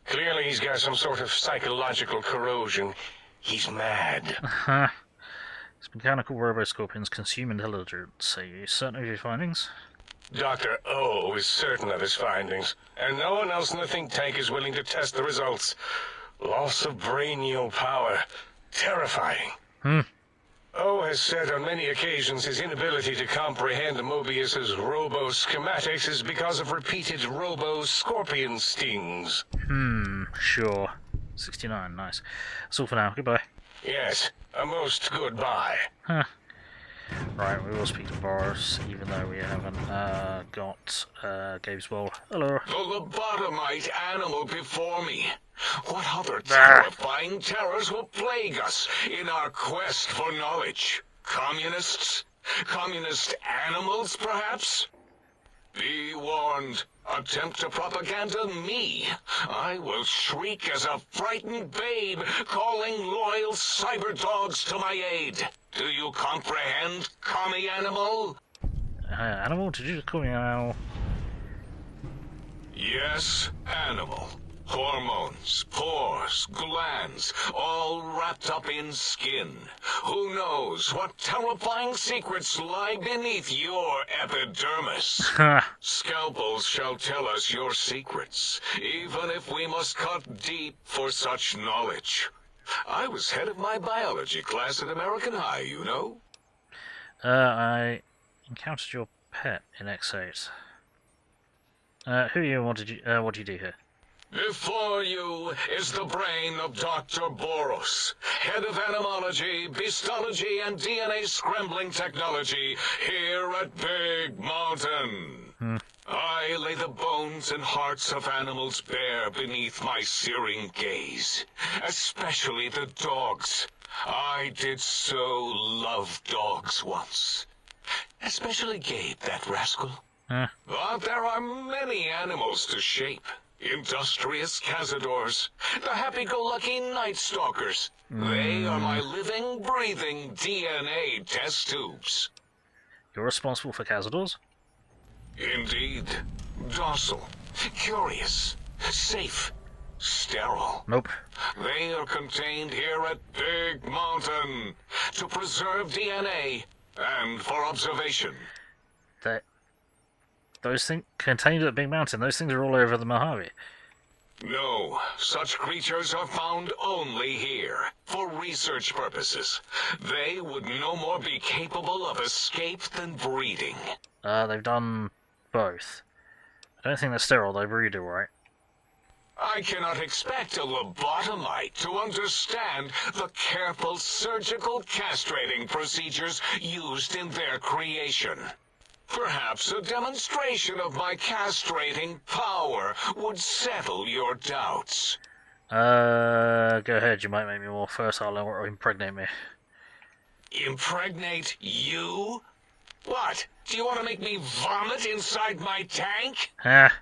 Clearly he's got some sort of psychological corrosion. He's mad. His mechanical robo-scorpions consume intelligence. Are you certain of your findings? Dr. O is certain of his findings, and no one else in the think tank is willing to test the results. Loss of brainial power. Terrifying. O has said on many occasions his inability to comprehend Mobius's robo-schematics is because of repeated robo-scorpion stings. Sure. 69, nice. That's all for now. Goodbye. Yes, a most goodbye. Right, we will speak to Boris, even though we haven't got Gabe's Bowl. Hello. The lobotomite animal before me. What other terrifying terrors will plague us in our quest for knowledge? Communists? Communist animals, perhaps? Be warned. Attempt to propaganda me. I will shriek as a frightened babe, calling loyal cyber dogs to my aid. Do you comprehend, commie animal? Animal? Did you just call me an animal? Yes, animal. Hormones, pores, glands, all wrapped up in skin. Who knows what terrifying secrets lie beneath your epidermis? Scalpels shall tell us your secrets, even if we must cut deep for such knowledge. I was head of my biology class at American High, you know. I encountered your pet in X8. Who are you and what do you do here? Before you is the brain of Dr. Boros, head of animology, beastology, and DNA scrambling technology here at Big Mountain. I lay the bones and hearts of animals bare beneath my searing gaze, especially the dogs. I did so love dogs once. Especially Gabe, that rascal. But there are many animals to shape. Industrious cazadors, the happy-go-lucky night stalkers. They are my living, breathing DNA test tubes. You're responsible for cazadors? Indeed. Docile, curious, safe, sterile. Nope. They are contained here at Big Mountain to preserve DNA and for observation. Those things contained at Big Mountain, those things are all over the Mojave. No, such creatures are found only here, for research purposes. They would no more be capable of escape than breeding. They've done both. I don't think they're sterile, they breed alright. I cannot expect a lobotomite to understand the careful surgical castrating procedures used in their creation. Perhaps a demonstration of my castrating power would settle your doubts. Go ahead, you might make me more fertile or impregnate me. Impregnate you? What? Do you want to make me vomit inside my tank? Ah,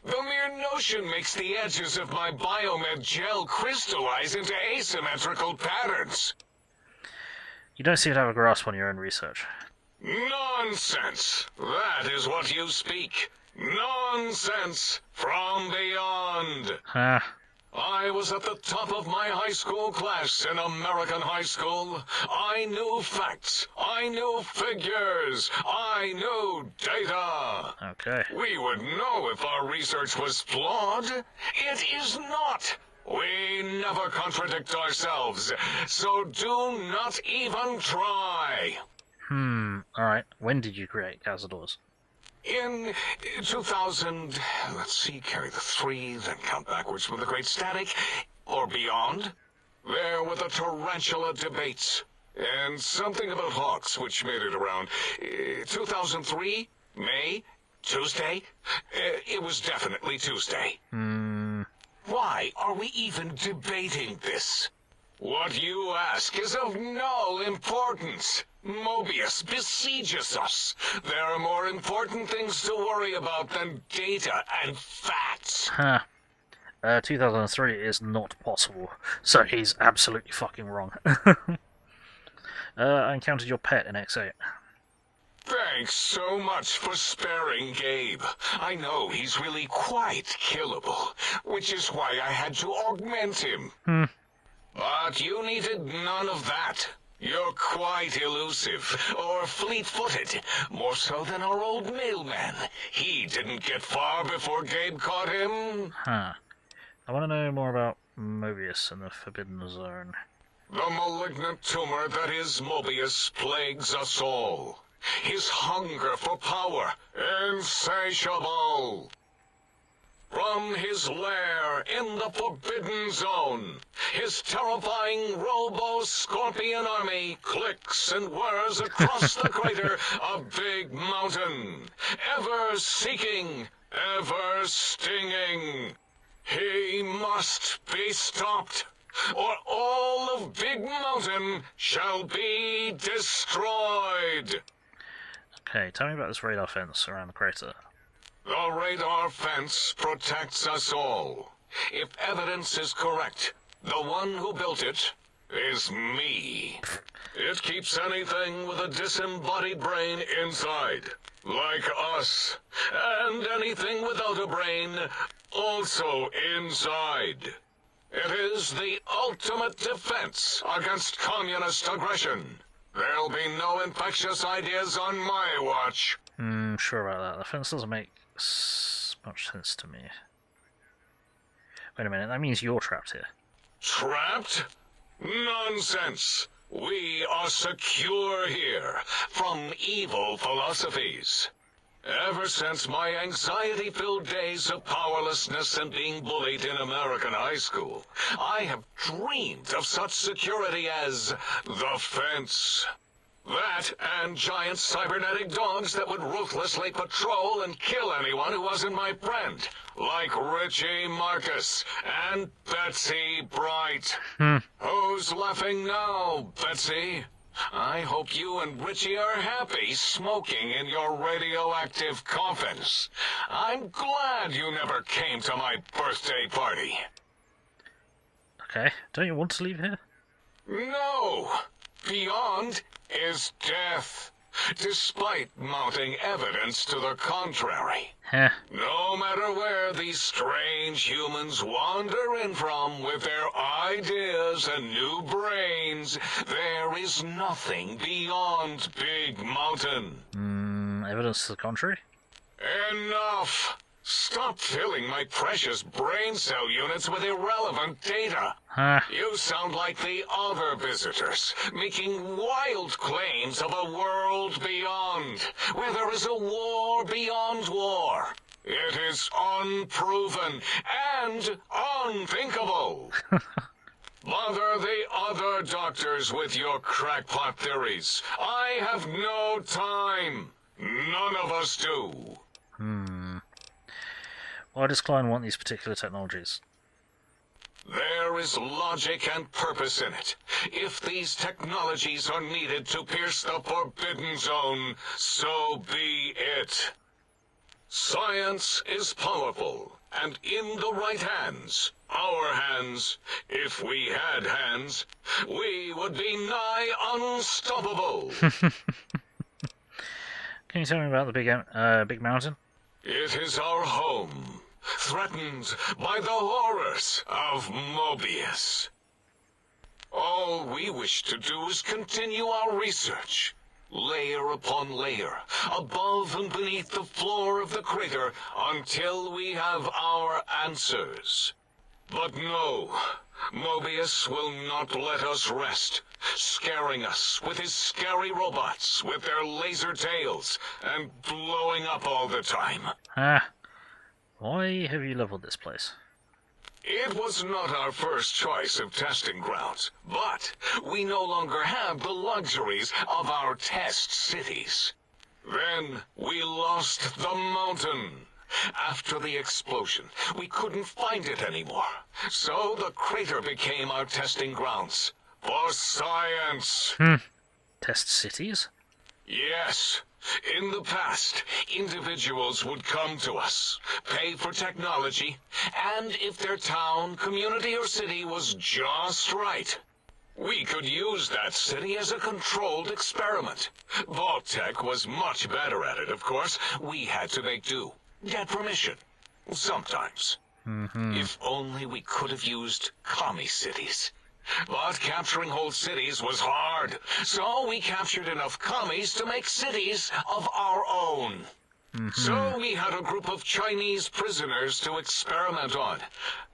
The mere notion makes the edges of my biomed gel crystallize into asymmetrical patterns. you don't seem to have a grasp on your own research. Nonsense! That is what you speak. Nonsense from beyond. Ah, I was at the top of my high school class in American high school. I knew facts. I knew figures. I knew data. okay. We would know if our research was flawed. It is not. We never contradict ourselves, so do not even try. Alright. When did you create cazadors? In 2000, let's see, carry the 3, then count backwards from the Great Static, or beyond. There were the tarantula debates, and something about hawks, which made it around 2003, May, Tuesday. It was definitely Tuesday. Why are we even debating this? What you ask is of no importance. Mobius besieges us. There are more important things to worry about than data and facts. Huh. 2003 is not possible, so he's absolutely fucking wrong. I encountered your pet in X8. Thanks so much for sparing Gabe. I know he's really quite killable, which is why I had to augment him. But you needed none of that. You're quite elusive, or fleet-footed, more so than our old mailman. He didn't get far before Gabe caught him. Huh. I want to know more about Mobius and the Forbidden Zone. The malignant tumor that is Mobius plagues us all. His hunger for power, insatiable. From his lair in the Forbidden Zone, his terrifying robo-scorpion army clicks and whirs across the crater of Big Mountain, ever seeking, ever stinging. He must be stopped, or all of Big Mountain shall be destroyed. Okay, tell me about this radar fence around the crater. The radar fence protects us all. If evidence is correct, the one who built it is me. It keeps anything with a disembodied brain inside, like us, and anything without a brain also inside. It is the ultimate defense against communist aggression. There'll be no infectious ideas on my watch. Sure about that. The fence doesn't make much sense to me. Wait a minute, that means you're trapped here. Trapped? Nonsense! We are secure here from evil philosophies. Ever since my anxiety-filled days of powerlessness and being bullied in American high school, I have dreamed of such security as the fence. That and giant cybernetic dogs that would ruthlessly patrol and kill anyone who wasn't my friend. Like Richie Marcus and Betsy Bright. Who's laughing now, Betsy? I hope you and Richie are happy smoking in your radioactive coffins. I'm glad you never came to my birthday party. Okay, don't you want to leave here? No! Beyond is death, despite mounting evidence to the contrary. Heh. No matter where these strange humans wander in from with their ideas and new brains, there is nothing beyond Big Mountain. Evidence to the contrary? Enough! Stop filling my precious brain cell units with irrelevant data. Huh. You sound like the other visitors, making wild claims of a world beyond, where there is a war beyond war. It is unproven and unthinkable. Bother the other doctors with your crackpot theories. I have no time. None of us do. Why does Klein want these particular technologies? There is logic and purpose in it. If these technologies are needed to pierce the forbidden zone, so be it. Science is powerful, and in the right hands, our hands, if we had hands, we would be nigh unstoppable. Can you tell me about the big mountain? It is our home, threatened by the horrors of Mobius. All we wish to do is continue our research, layer upon layer, above and beneath the floor of the crater, until we have our answers. But no, Mobius will not let us rest, scaring us with his scary robots with their laser tails and blowing up all the time. Why have you leveled this place? It was not our first choice of testing grounds, but we no longer have the luxuries of our test cities. Then we lost the mountain. After the explosion, we couldn't find it anymore, so the crater became our testing grounds. For science. Test cities? Yes. In the past, individuals would come to us, pay for technology, and if their town, community, or city was just right, we could use that city as a controlled experiment. Vault-Tec was much better at it, of course. We had to make do. Get permission. Sometimes. If only we could have used commie cities. But capturing whole cities was hard, so we captured enough commies to make cities of our own. So we had a group of Chinese prisoners to experiment on.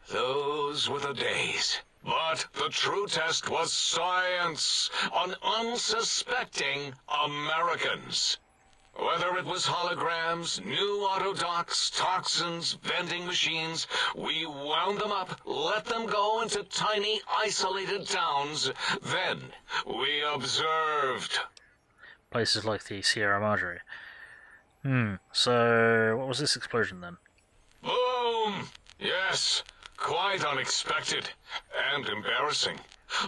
Those were the days. But the true test was science on unsuspecting Americans. Whether it was holograms, new autodocs, toxins, vending machines, we wound them up, let them go into tiny, isolated towns. Then we observed. Places like the Sierra Madre. So what was this explosion then? Boom! Yes, quite unexpected and embarrassing.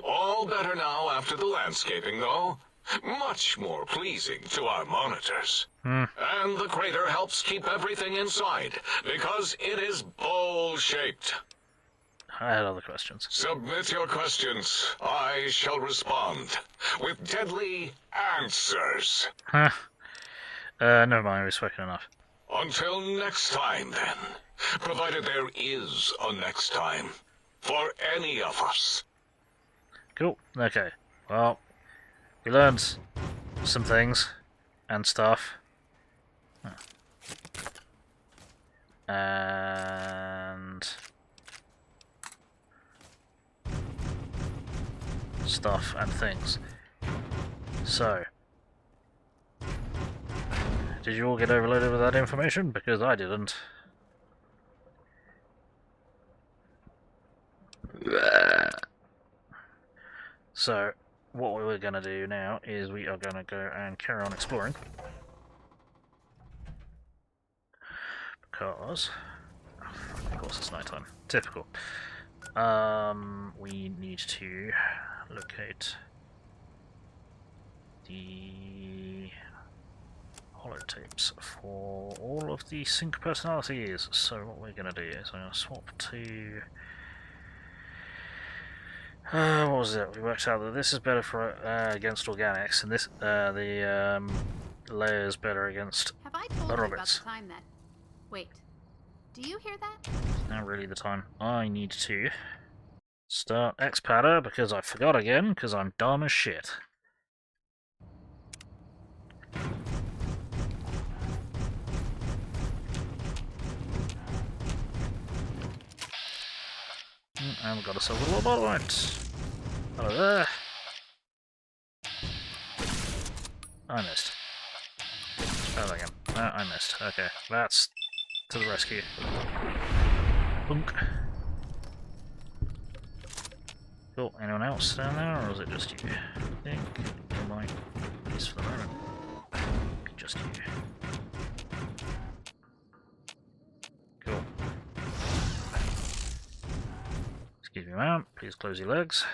All better now after the landscaping, though. Much more pleasing to our monitors. And the crater helps keep everything inside, because it is bowl-shaped. I had other questions. Submit your questions. I shall respond with deadly answers. Never mind, we've spoken enough. Until next time, then. Provided there is a next time. For any of us. Cool, okay. Well, we learned some things and stuff. And stuff and things. So, did you all get overloaded with that information? Because I didn't. So, what we're going to do now is we are going to go and carry on exploring. Because... oh, fuck, of course it's nighttime. Typical. We need to locate the holotapes for all of the sync personalities. So what we're going to do is I'm going to swap to... what was it? We worked out that this is better for against organics, and this the layer is better against Have I told you about robots. the time that... Wait. Do you hear that? Not really the time. I need to start X-Padder because I forgot again, because I'm dumb as shit. And we've got ourselves a little bottle light. Hello there. I missed. Try that again. I missed. Okay, that's to the rescue. Bunk. Cool. Anyone else down there, or is it just you? I think it might, at least for the moment, be just you. Cool. Excuse me, ma'am. Please close your legs.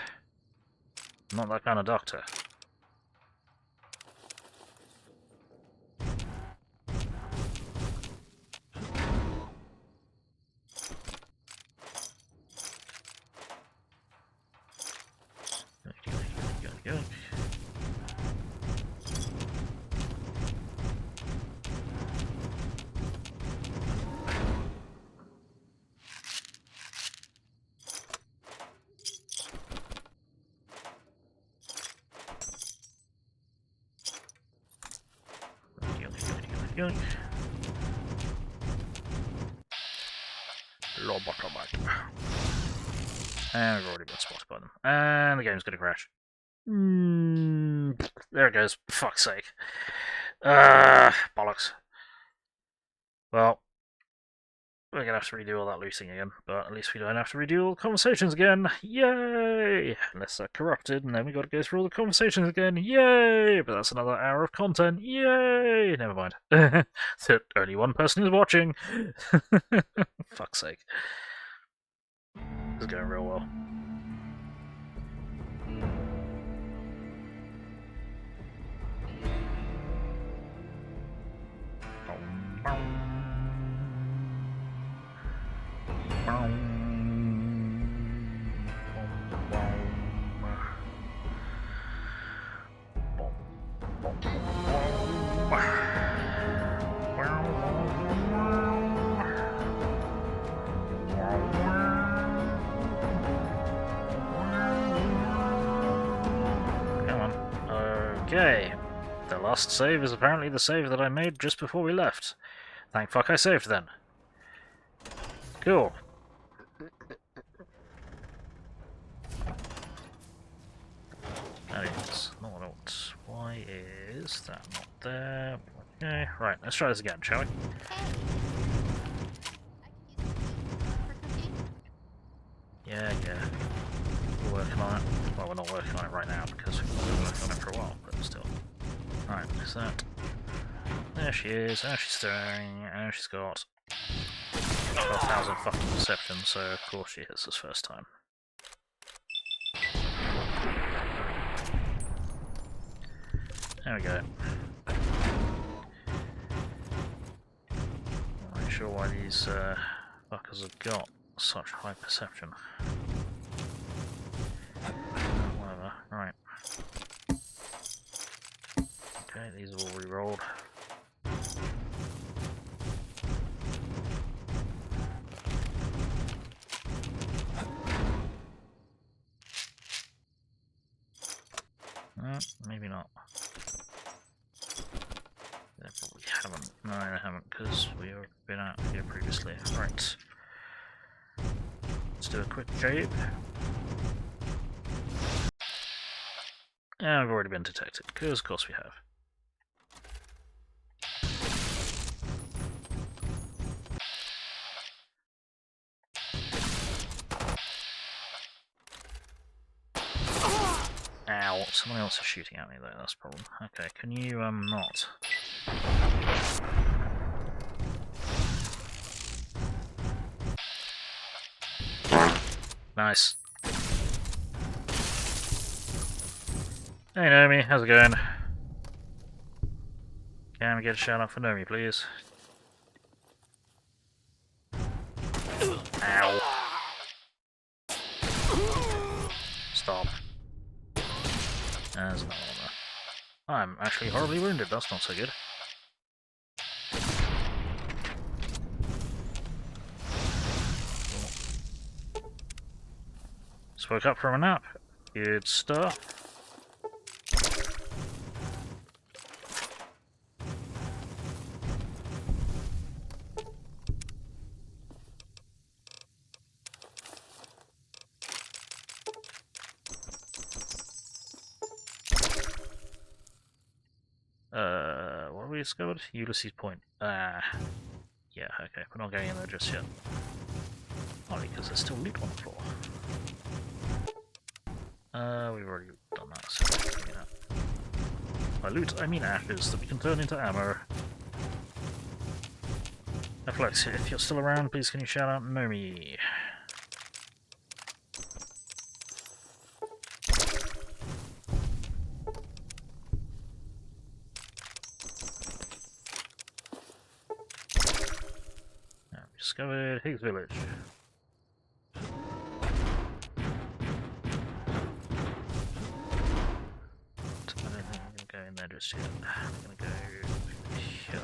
I'm not that kind of doctor. Go. Yoink. And we've already been spotted by them. And the game's gonna crash. There it goes. Fuck's sake. Bollocks. Well, we're gonna have to redo all that looting again, but at least we don't have to redo all the conversations again. Yay! Unless they're corrupted, and then we gotta go through all the conversations again. Yay! But that's another hour of content. Yay! Never mind. So only one person is watching. Fuck's sake. This is going real well. Okay, the last save is apparently the save that I made just before we left. Thank fuck I saved then. Cool. That is not. Why is that not there? Okay, right, let's try this again, shall we? Yeah. We're working on it. Well, we're not working on it right now because we've been working on it for a while, but still. Right, is that... There she is, and she's staring, and she's got 12,000 fucking perception, so of course she hits us first time. There we go. I'm not sure why these fuckers have got such high perception. Whatever, right. Okay, these are all re-rolled. Maybe not. They probably haven't. No, they haven't, because we've been out here previously. Right. Let's do a quick jab. And we've already been detected, because of course we have. Ow. someone else is shooting at me though, that's the problem. Okay, can you, not? Nice. Hey Naomi, how's it going? Can we get a shout out for Naomi, please? Ow. Stop. There's another one there. I'm actually horribly wounded, that's not so good. Just woke up from a nap. Good stuff. What have we discovered? Ulysses Point. Yeah, okay, we're not going in there just yet. Only because there's still loot on the floor. We've already done that, so give me that. By loot, I mean ashes that we can turn into ammo. Flex, if you're still around, please can you shout out Nomi? Discovered Higgs Village. I don't think I'm gonna go in there just yet. I'm gonna go here.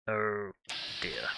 Oh dear.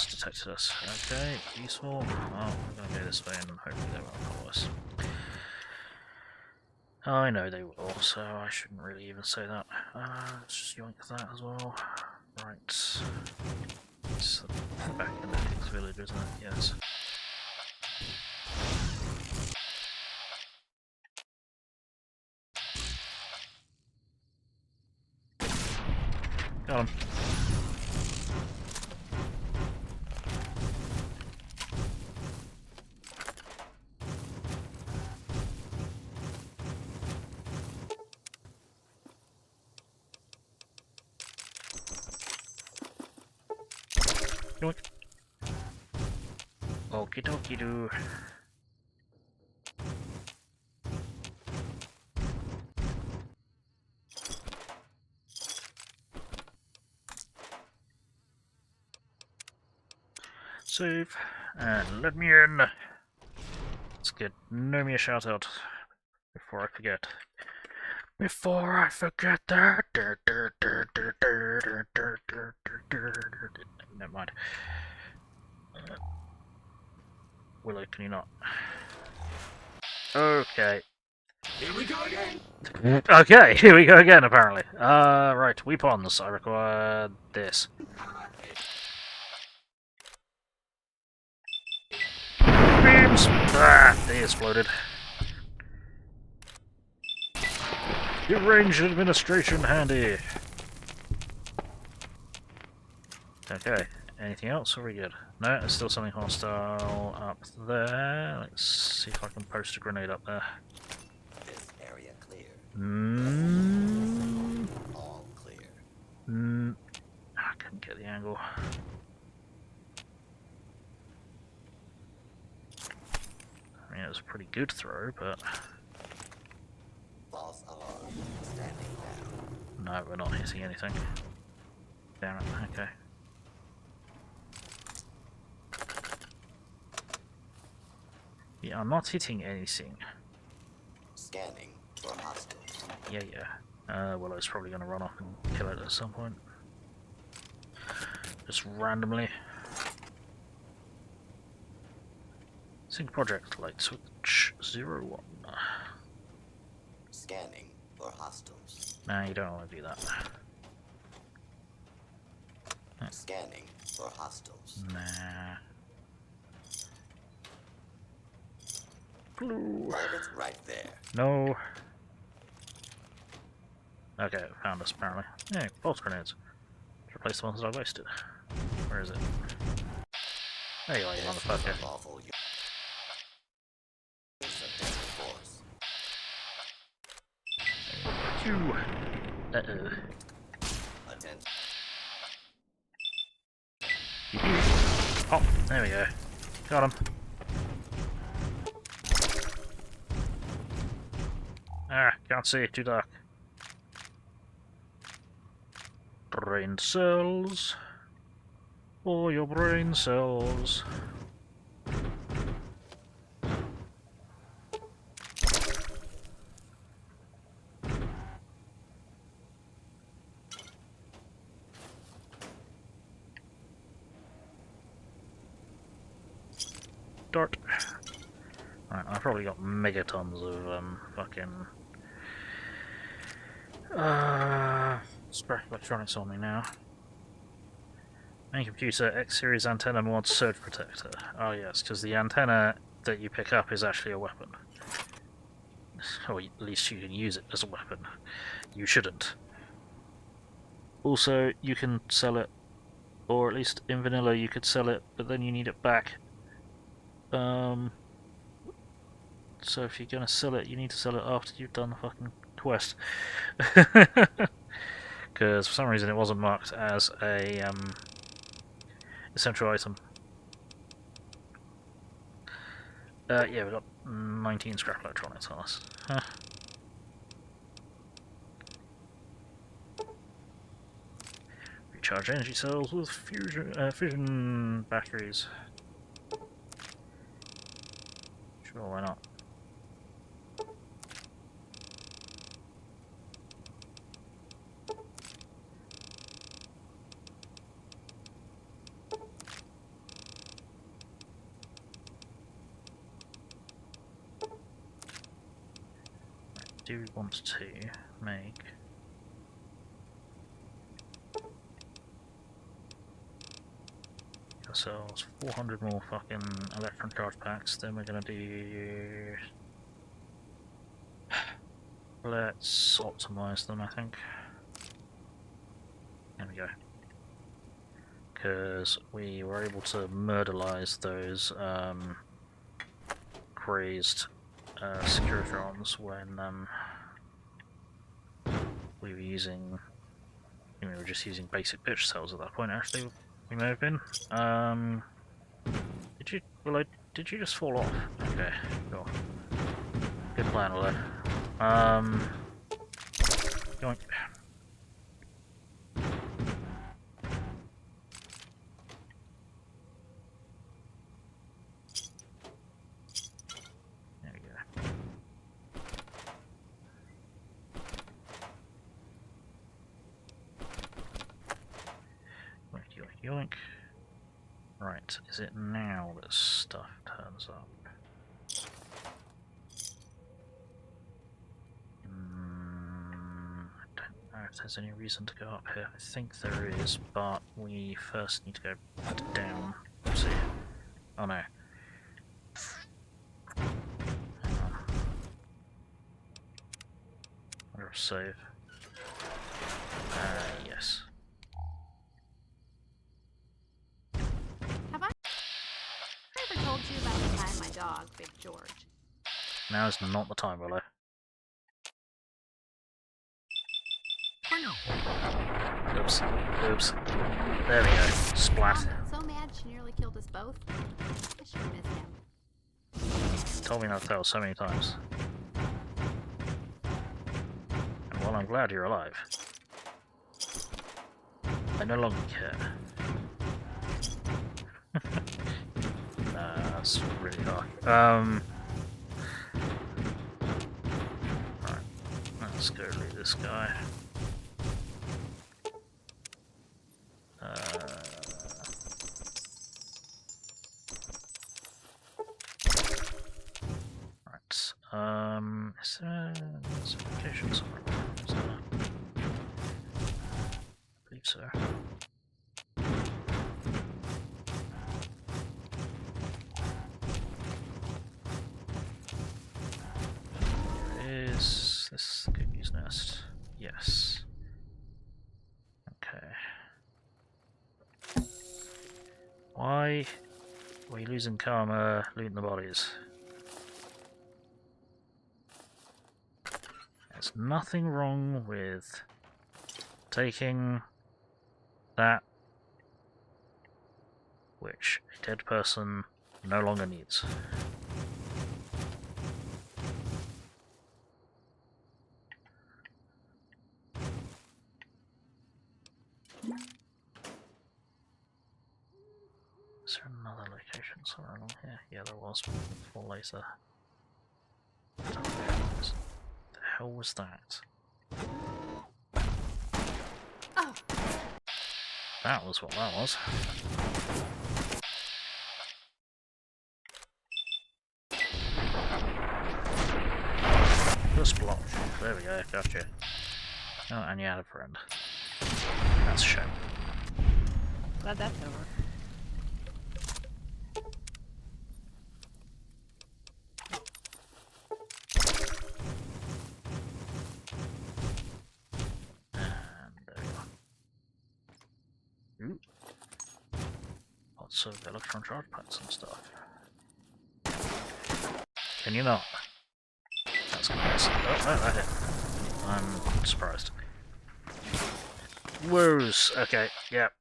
Detected us. Okay, useful. Oh, we're gonna go this way and hopefully they won't follow us. I know they will, so I shouldn't really even say that. Let's just yoink that as well. Right. It's back in the Higgs village, isn't it? Yes. Got him. Yoink. Okie dokie doo. Save and let me in. Let's get Nomi a shout out before I forget. Before I forget that. Never mind. Willow, can you not? Okay. Here we go again. Okay, here we go again, apparently. Right, weapons. I require this. Beams! Ah, they exploded. Get ranged administration handy. Okay, anything else? Or are we good? No, there's still something hostile up there. Let's see if I can post a grenade up there. This area clear. All clear. I couldn't get the angle. I mean, it was a pretty good throw, but... False alarm. Standing down. No, we're not hitting anything. Damn it, okay. We are not hitting anything. Scanning for hostiles. Yeah. Willow's probably going to run off and kill it at some point. Just randomly. Sync project light switch 01. Scanning for hostiles. Nah, you don't want to do that. Scanning for hostiles. Nah. Blue. Target's right there. No. Okay, it found us apparently. Yeah, pulse grenades. Let's replace the ones that I wasted. Where is it? There you are, you motherfucker. Lawful use of deadly force. Phew. Uh-oh. Attention. Oh, there we go. Got him. Ah, can't see, too dark. Brain cells. Oh, your brain cells. Dart. Alright, I've probably got megatons of fucking scrap electronics on me now. Main computer, X-series antenna mod surge protector. Oh yes, because the antenna that you pick up is actually a weapon. Or at least you can use it as a weapon. You shouldn't. Also, you can sell it, or at least in vanilla you could sell it, but then you need it back. So if you're gonna sell it, you need to sell it after you've done the fucking quest. Because for some reason it wasn't marked as a essential item. Yeah, we've got 19 scrap electronics on us. Huh. Recharge energy cells with fission batteries. Sure, why not? I do want to make ourselves 400 more fucking electron charge packs. Then we're gonna do. Let's optimize them, I think. There we go. Because we were able to murderize those crazed Securitrons when we were using. We were just using basic bitch cells at that point. Actually, we may have been. Did you? Well, did you just fall off? Okay, cool. Good plan, Willow. Yoink. There we go. Yoink, yoink, yoink. Right, is it now that stuff turns up? I don't know if there's any reason to go up here. I think there is, but we first need to go down. Let's see. Oh no. Hang on. Wonder if save. Yes. Have I ever told you about the time my dog, Big George? Now is not the time, Willow. Or no? Oops. Oops. There we go. Splat. Mom got so mad she nearly killed us both. I sure miss him. Told me not to tell so many times. And well, I'm glad you're alive. I no longer care. Nah, that's really hard. Let's go loot this guy. Right. Is there some location somewhere? Is there? I believe so. Is this the Googie's nest? Yes. Okay. Why are you losing karma looting the bodies? There's nothing wrong with taking that which a dead person no longer needs. Is there another location somewhere along here? Yeah, there was before later. What the hell was that? Oh. That was what that was. Just block. There we go, gotcha. Oh, and you had a friend. That's a shame. Glad that's over. Lots of electron charge packs and stuff. Can you not? That's nice. Oh, no, that hit. I'm surprised. Woos! Okay, yep.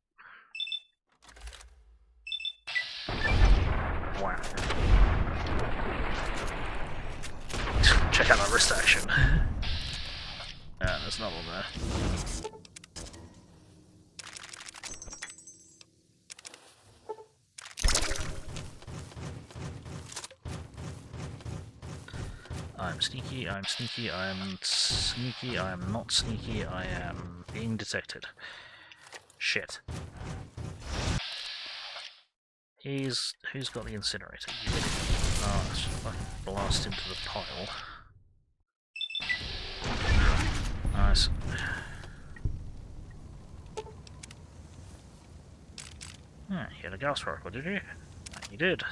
Wow. Check out that wrist action. Yeah, there's not one there. I'm sneaky, I'm sneaky, I'm sneaky, I am not sneaky, I am being detected. Shit. Who's got the incinerator? You did. Oh, let's fucking blast into the pile. Nice. Yeah, you had a gas rifle, did you? You did.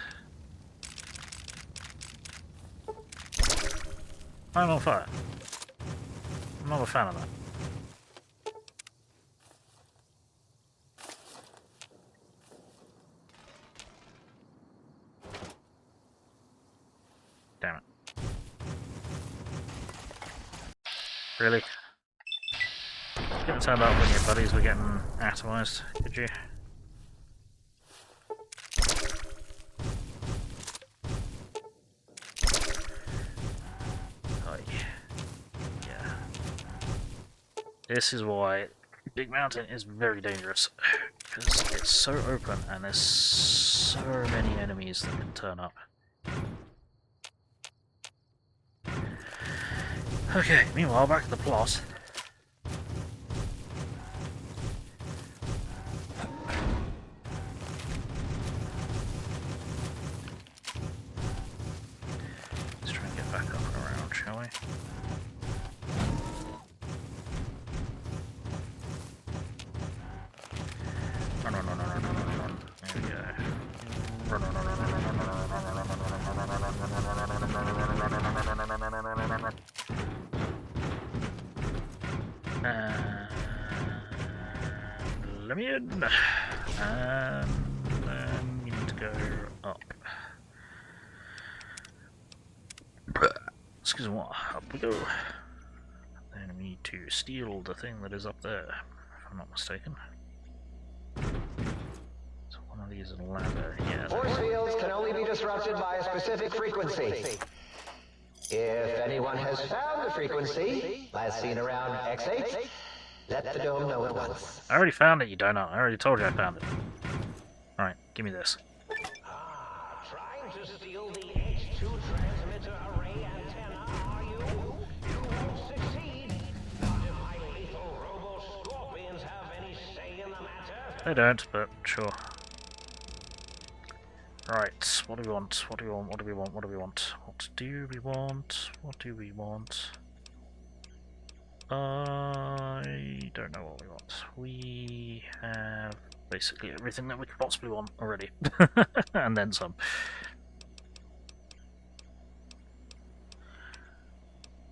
I'm on fire. I'm not a fan of that. Damn it. Really? Couldn't turned up when your buddies were getting atomized, could you? This is why Big Mountain is very dangerous, because it's so open and there's so many enemies that can turn up. Okay, meanwhile, back to the plot. Let's try and get back up and around, shall we? Run, run, run, run, run, run, run, run. There we go. Run, run, run, run, run, run, run, run, run, run. Let me in. And then you need to go up. Excuse me, up we go. Then we need to steal the thing that is up there, if I'm not mistaken. So one of these is a ladder, yeah. Force fields can only be disrupted by a specific frequency. If anyone has found the frequency, last seen around X8, let the dome know at once. I already found it, you donut. I already told you I found it. Alright, give me this. Trying to steal the H2 transmitter array antenna, are you? You won't succeed. They don't, but sure. Right, what do we want? What do we want? What do we want? What do we want? What do we want? What do we want? I don't know what we want. We have basically everything that we could possibly want already. And then some.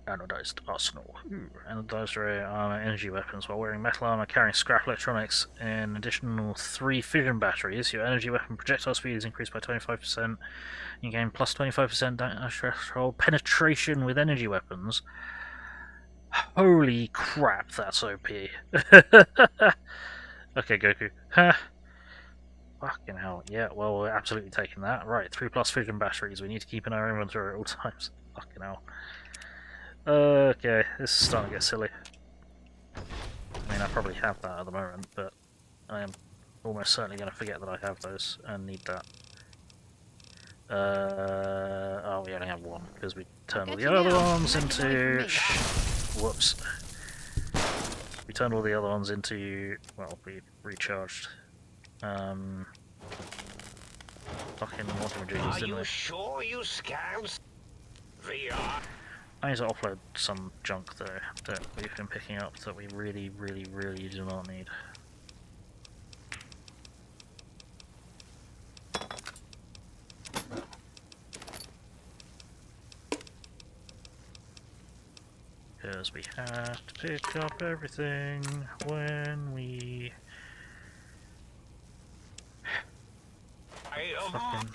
Anodized arsenal. Ooh. Anodized ray armor, energy weapons. While wearing metal armor, carrying scrap electronics, an additional 3 fission batteries. Your energy weapon projectile speed is increased by 25%. You gain plus 25% threshold penetration with energy weapons. Holy crap, that's OP. Okay, Goku. Fucking hell. Yeah, well, we're absolutely taking that. Right, 3 plus fission batteries. We need to keep in our inventory at all times. Fucking hell. Okay, this is starting to get silly. I mean, I probably have that at the moment, but I am almost certainly going to forget that I have those and need that. Oh, we only have one, because we turned all the other ones into... Whoops. We turned all the other ones into... Well, we recharged. Fucking water reducers, didn't we? Are you sure, you scabs? VR. I need to offload some junk though that we've been picking up that we really do not need. Because we have to pick up everything when we fucking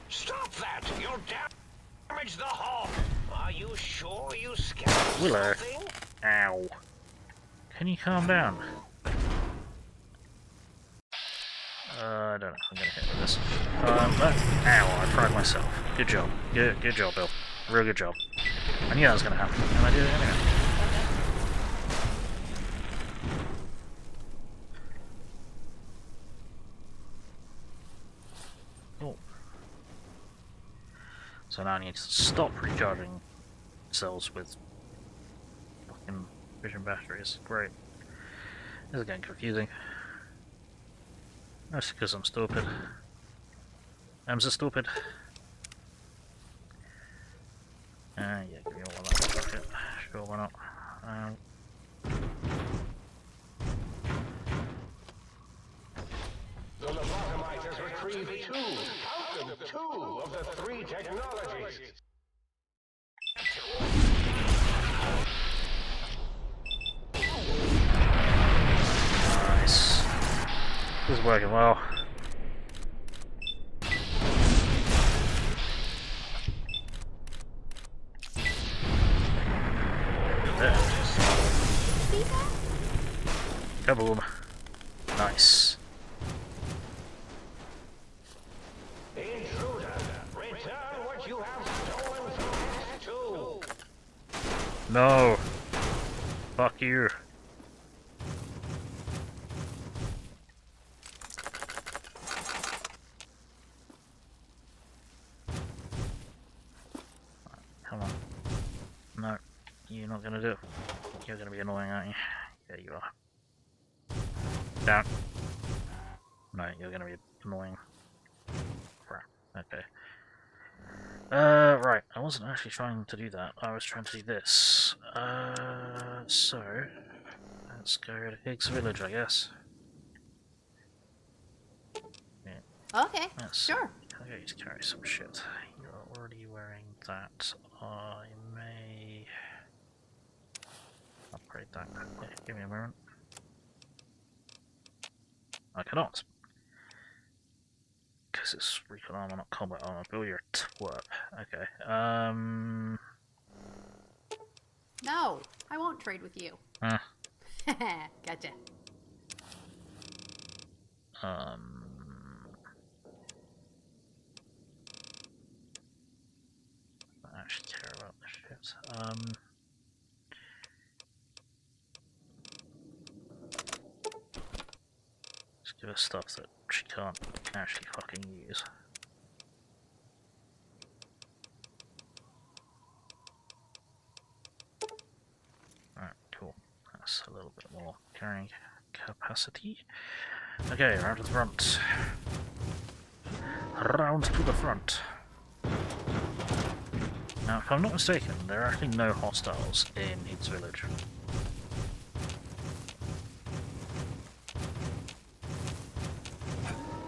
Stop that! You'll damage the hull! Are you sure you scabs Willow. something? Ow. Can you calm down? I don't know if I'm gonna hit with this. Ow, I tried myself. Good job. Good job, Bill. Real good job. I knew that was gonna happen, and I did it anyway. Oh. So now I need to stop recharging cells with fucking fission batteries. Great. This is getting confusing. That's because I'm stupid. I'm so stupid. Yeah, give me all of that. Fuck it. Sure, why not? The lobotomite has retrieved two of the 3 technologies. Nice. This is working well. There. Kaboom. Nice. Intruder, return what you have stolen from X2. No. Fuck you. Come on. No. You're not gonna do it. You're gonna be annoying, aren't you? Yeah, you are. Down. No, you're gonna be annoying. Crap. Okay. Right. I wasn't actually trying to do that. I was trying to do this. So... Let's go to Higgs Village, I guess. Yeah. Okay, sure. I'll get you to carry some shit. You're already wearing that. I may... upgrade that quickly. Give me a moment. I cannot. Because it's recon armor, not combat armor. Bill, you're a twerp. Okay. No, I won't trade with you. Gotcha. I don't actually care about this shit. Just give us stuff that she can't actually fucking use. Alright, cool. That's a little bit more carrying capacity. Okay, round to the front. Round to the front. Now, if I'm not mistaken, there are actually no hostiles in Higgs Village.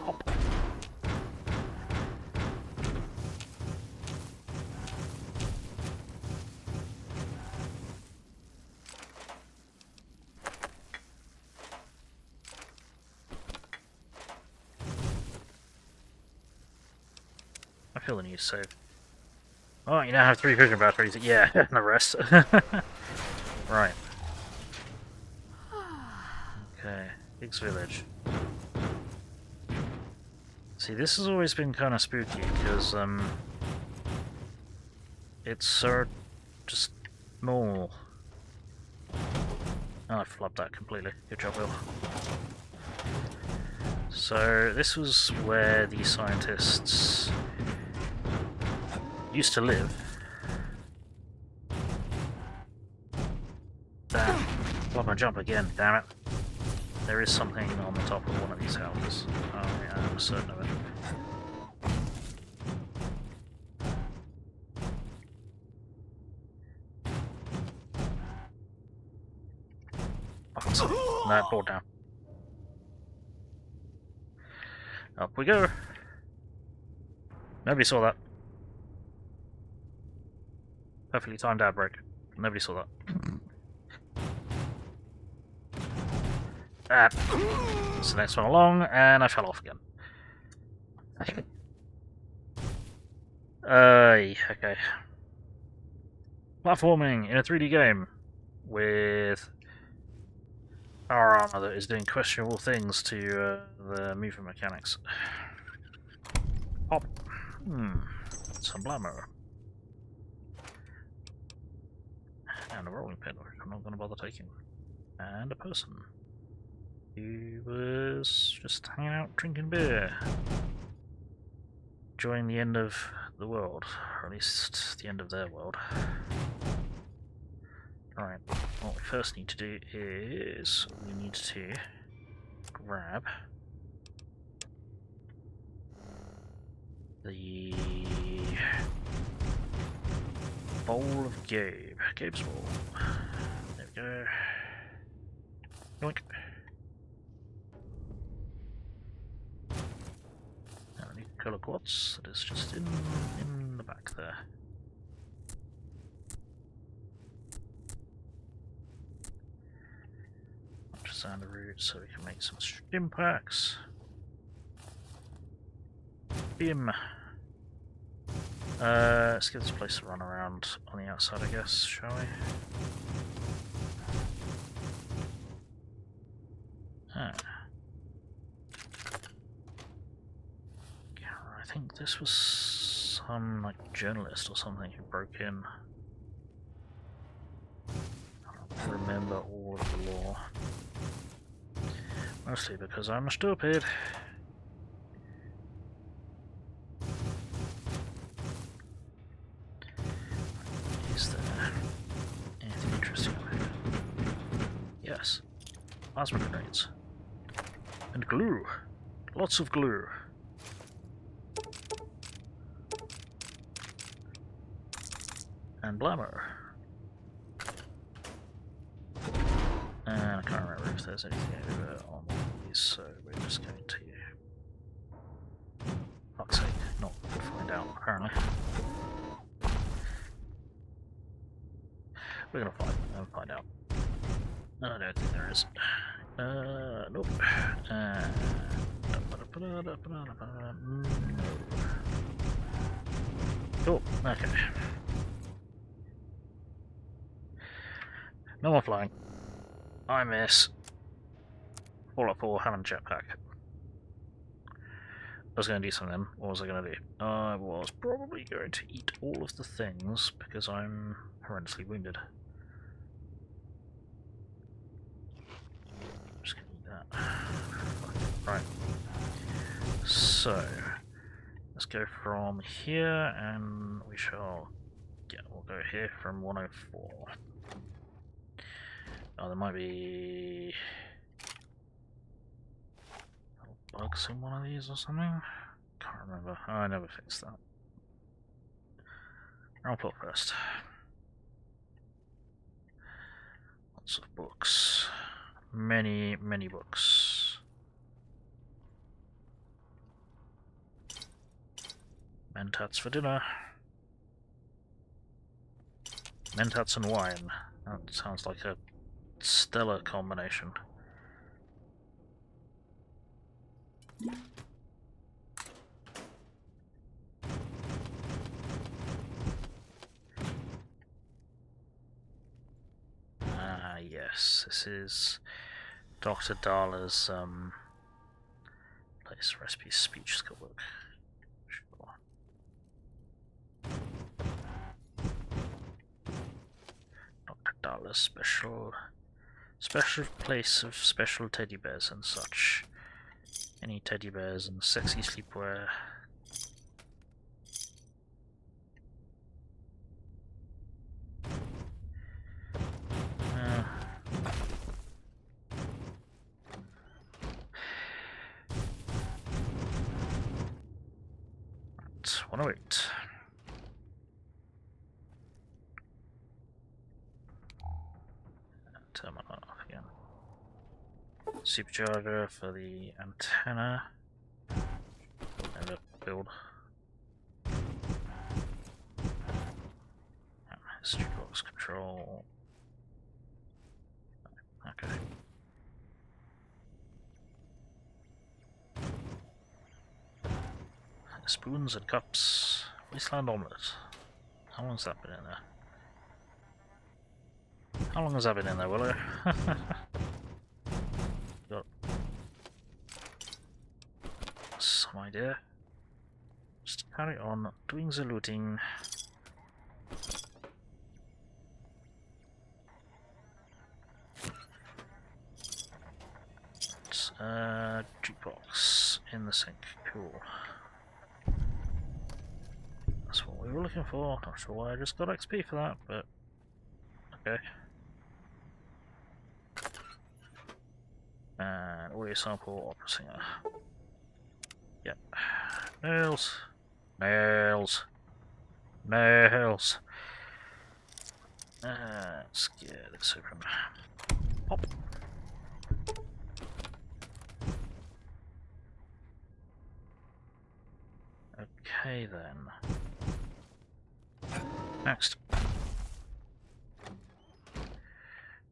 Hop. I feel the need to save. Oh, you now have 3 vision batteries. Yeah, and the rest. Right. Okay, Higgs Village. See, this has always been kind of spooky, because, it's so just normal. Oh, I flubbed that completely. Good job, Will. So, this was where the scientists used to live. Damn. I'm gonna jump again, damn it. There is something on the top of one of these houses. Oh yeah, I'm certain of it. That door down. Up we go. Nobody saw that. Perfectly timed ad break. Nobody saw that. That's the next one along, and I fell off again. Okay. Platforming in a 3D game with power armor that is doing questionable things to the movement mechanics. Hop. Some blammo. And a rolling pin, which I'm not going to bother taking. And a person. He was just hanging out drinking beer. Enjoying the end of the world. Or at least the end of their world. Alright, what we first need to do is we need to grab the bowl of Gabe. Gabe's bowl. There we go. Yoink. Now we need colour quartz that is just in the back there. Sand the root so we can make some stim packs. Bim. Let's give this place a run around on the outside, I guess, shall we? Ah. I think this was some like journalist or something who broke in. I don't remember all of the lore. Mostly because I'm stupid. Is there anything interesting over here? Yes. Plasma grenades. And glue. Lots of glue. And blammo. And I can't remember if there's anything over on these, so we're just going to... Fuck's sake, not find out, apparently. We're gonna find out. No, I don't think there is. Nope. No. Oh, okay. No more flying. I miss. Fallout 4 having a jetpack. I was going to do something then. What was I going to do? I was probably going to eat all of the things because I'm horrendously wounded. I'm just going to eat that. Right. So, let's go from here and we shall... Yeah, we'll go here from 104. Oh, there might be bugs in one of these or something. Can't remember. Oh, I never fixed that. I'll put first. Lots of books. Many, many books. Mentats for dinner. Mentats and wine. That sounds like a stellar combination. Ah, yes, this is Dr. Dala's place, recipe, speech skill book. Sure. Dr. Dala's special place of special teddy bears and such. Any teddy bears and sexy sleepwear. Right, 108. Turn that off again. Supercharger for the antenna. Never build. History box control. Okay. Spoons and cups. Wasteland omelette. How long's that been in there? How long has that been in there, Willow? Got some idea. Just carry on doing the looting. Jukebox in the sink. Cool. That's what we were looking for. Not sure why I just got XP for that, but okay. And audio sample, opera singer. Yep. Nails. Nails. Nails. Let's get this open. Pop. Okay then. Next.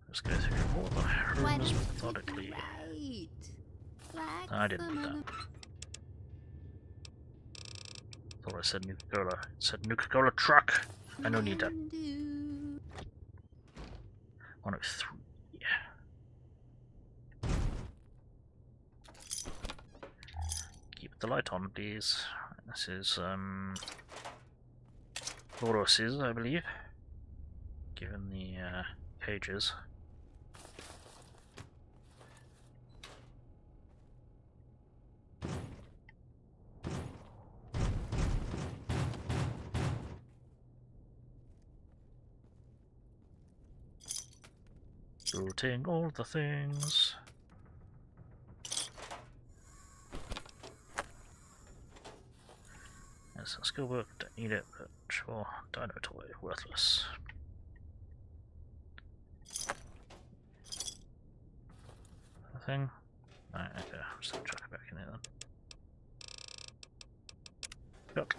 Let's go through all the rooms methodically. I didn't do that. Thought I said Nuka-Cola. It said Nuka-Cola truck. I don't need that. 103. Keep the light on, please. This is Loros's, I believe. Given the cages. Looting all the things. There's a skill book, don't need it, but sure, dino toy, worthless. Nothing? Right, okay, I'll just chuck it back in there then. Look.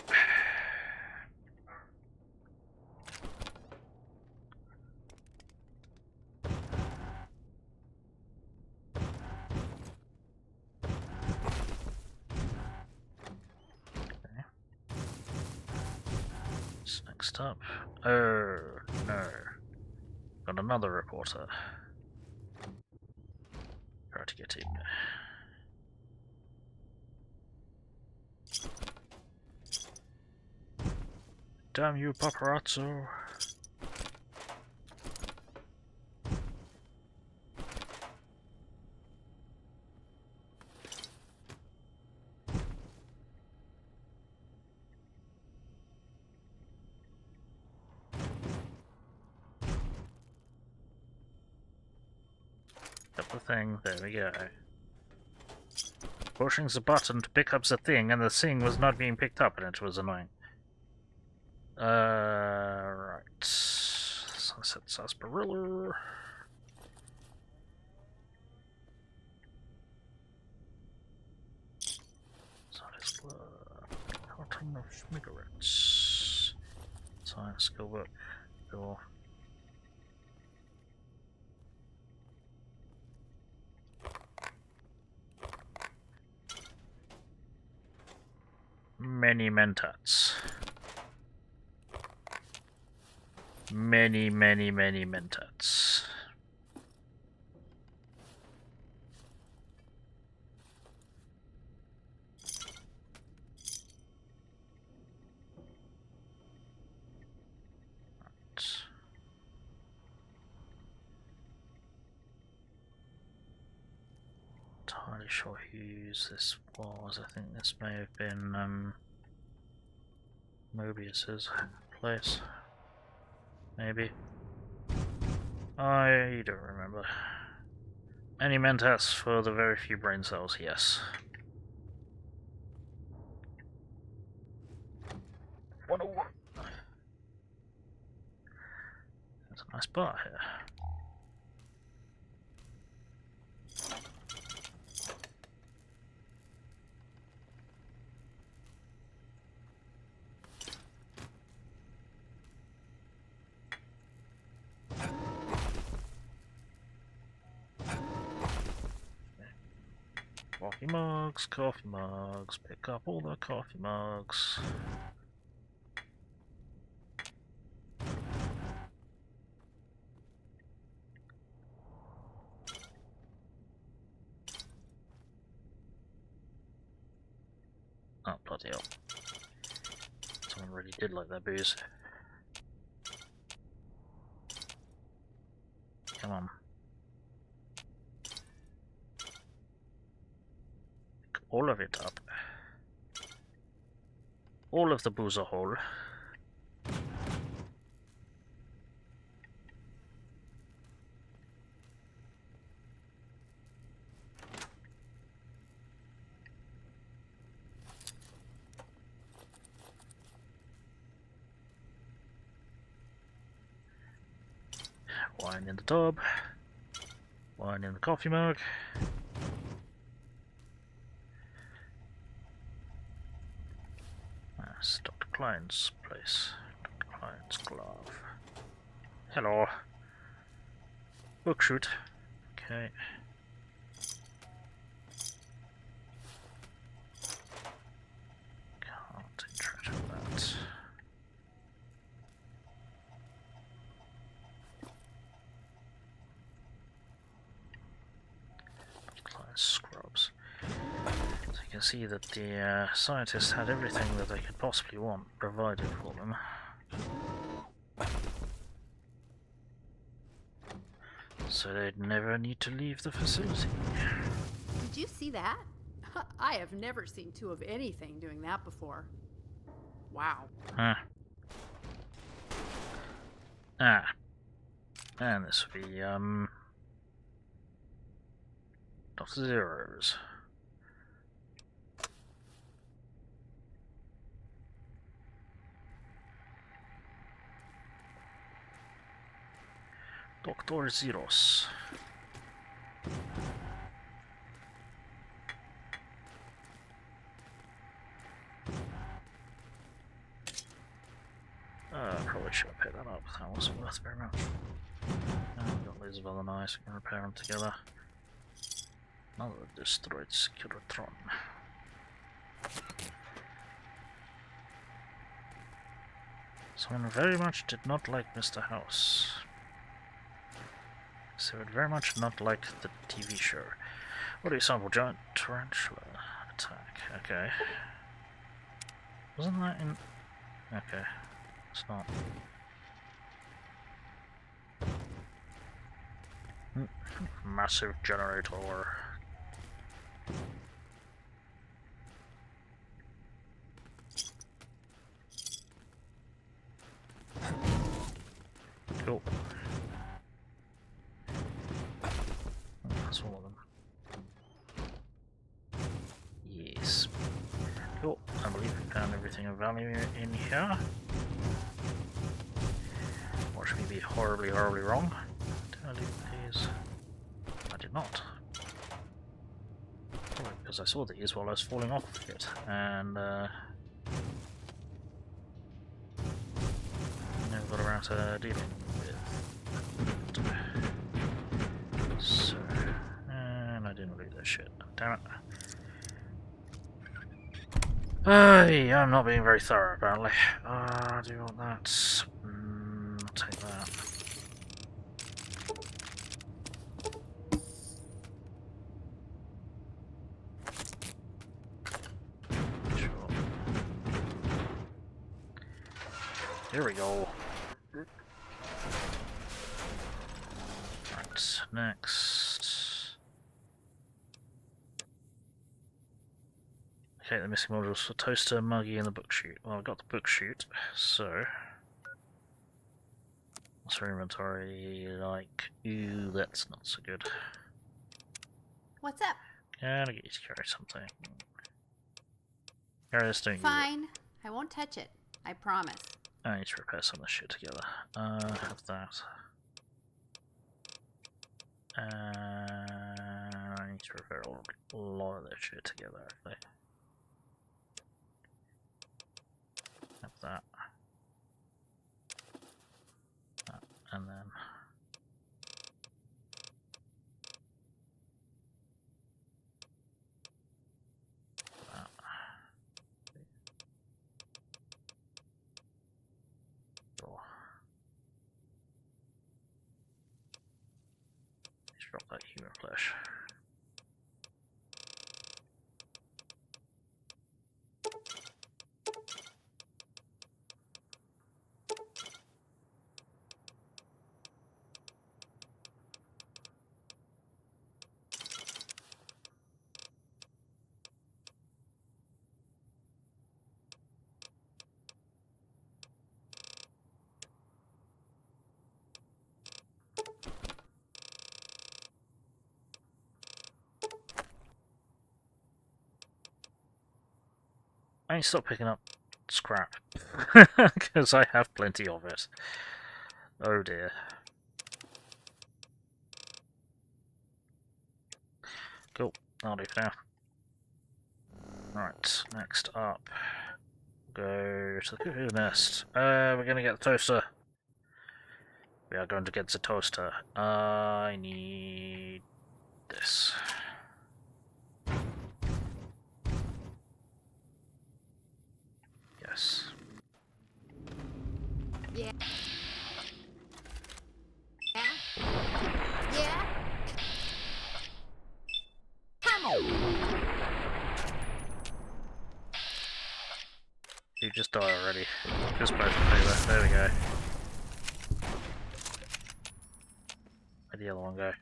Next up. Oh no. Got another reporter. Try to get in. Damn you, paparazzo. the thing. There we go. Pushing the button to pick up the thing, and the thing was not being picked up, and it was annoying. Right. Sunset sarsaparilla. Carton of cigarettes. Science, go work. Go. Many mentats. Many mentats. Entirely sure whose this was. I think this may have been Mobius's place. Maybe. I don't remember. Any mentats for the very few brain cells, yes. 101. There's a nice bar here. Coffee mugs, pick up all the coffee mugs. Oh, bloody hell. Someone really did like that booze. Come on. All of it up. All of the boozer hole. Wine in the tub. Wine in the coffee mug. That's Dr. Klein's place. Dr. Klein's glove. Hello. Book shoot. Okay. Can't interact with that. Dr. Klein's scrubs. You can see that the scientists had everything that they could possibly want provided for them. So they'd never need to leave the facility. Did you see that? I have never seen two of anything doing that before. Wow. Huh. Ah. And this would be, Dr. Zero's. Dr. Zeros. Probably should have picked that up. That wasn't worth very much. We've got loads of other knives. We can repair them together. Another destroyed Securitron. Someone very much did not like Mr. House. So would very much not like the TV show. What do you sample? Giant tarantula attack. Okay. Wasn't that in... Okay. It's not. Massive generator. Cool. That's all Cool. I believe we found everything of value in here. Watch me be horribly, horribly wrong. Did I loot these? I did not. Probably because I saw these while I was falling off it, and never got around to dealing with. So, and I didn't loot that shit. Damn it. I'm not being very thorough, apparently. Do you want that? I'll take that. Sure. Here we go. Right, next. Okay, the missing modules for toaster, muggy, and the book chute. Well, I've got the book chute, so what's our inventory like? Ooh, that's not so good. What's up? Gotta get you to carry something. Carry this, don't use it. Fine. I won't touch it. I promise. I need to repair some of this shit together. Have that. I need to repair a lot of this shit together, actually. Have that. And then that. Cool. Let's drop that human flesh. I need to stop picking up scrap, because I have plenty of it. Oh dear. Cool, that'll do for now. Right, next up. Go to the cuckoo nest. We're gonna get the toaster. We are going to get the toaster. I need this. Yes. Yeah. Yeah. Yeah. Come on. You just die already. Just both favor. There we go. Where'd the other one go?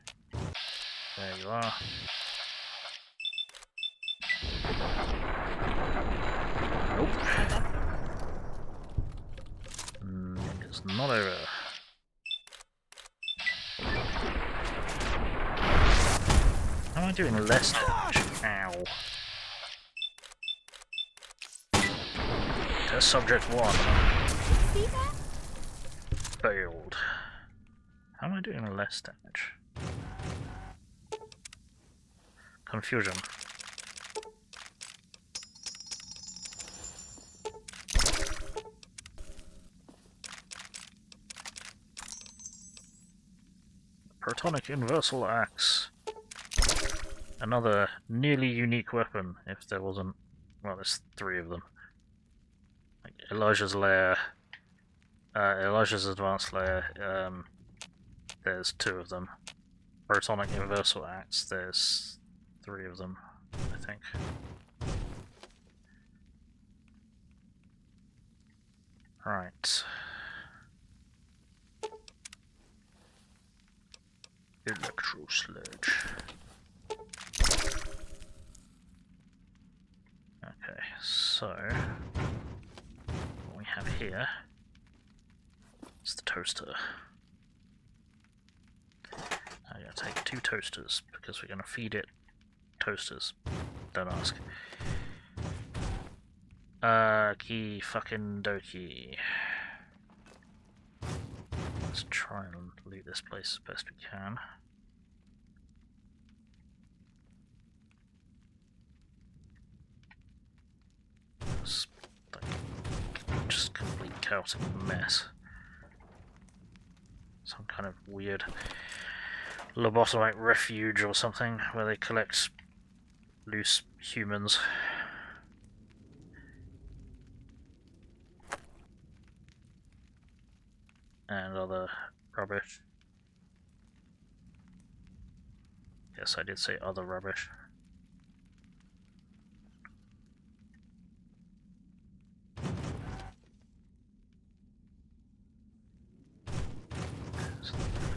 There you are. Nope. It's not over. How am I doing less damage? Ow. Test subject 1. See that? Failed. How am I doing less damage? Confusion. Protonic Universal Axe. Another nearly unique weapon, if there wasn't... Well, there's 3 of them. Like Elijah's Lair, Elijah's Advanced Lair, there's 2 of them. Protonic Universal Axe, there's 3 of them, I think. Right. Electro Sludge. Okay, so what we have here is the toaster. I'm going to take 2 toasters because we're going to feed it toasters. Don't ask. Key fucking dokie. Let's try and loot this place as best we can. It's like just complete chaotic mess. Some kind of weird lobotomite refuge or something where they collect loose humans. And other rubbish. Yes, I did say other rubbish. There's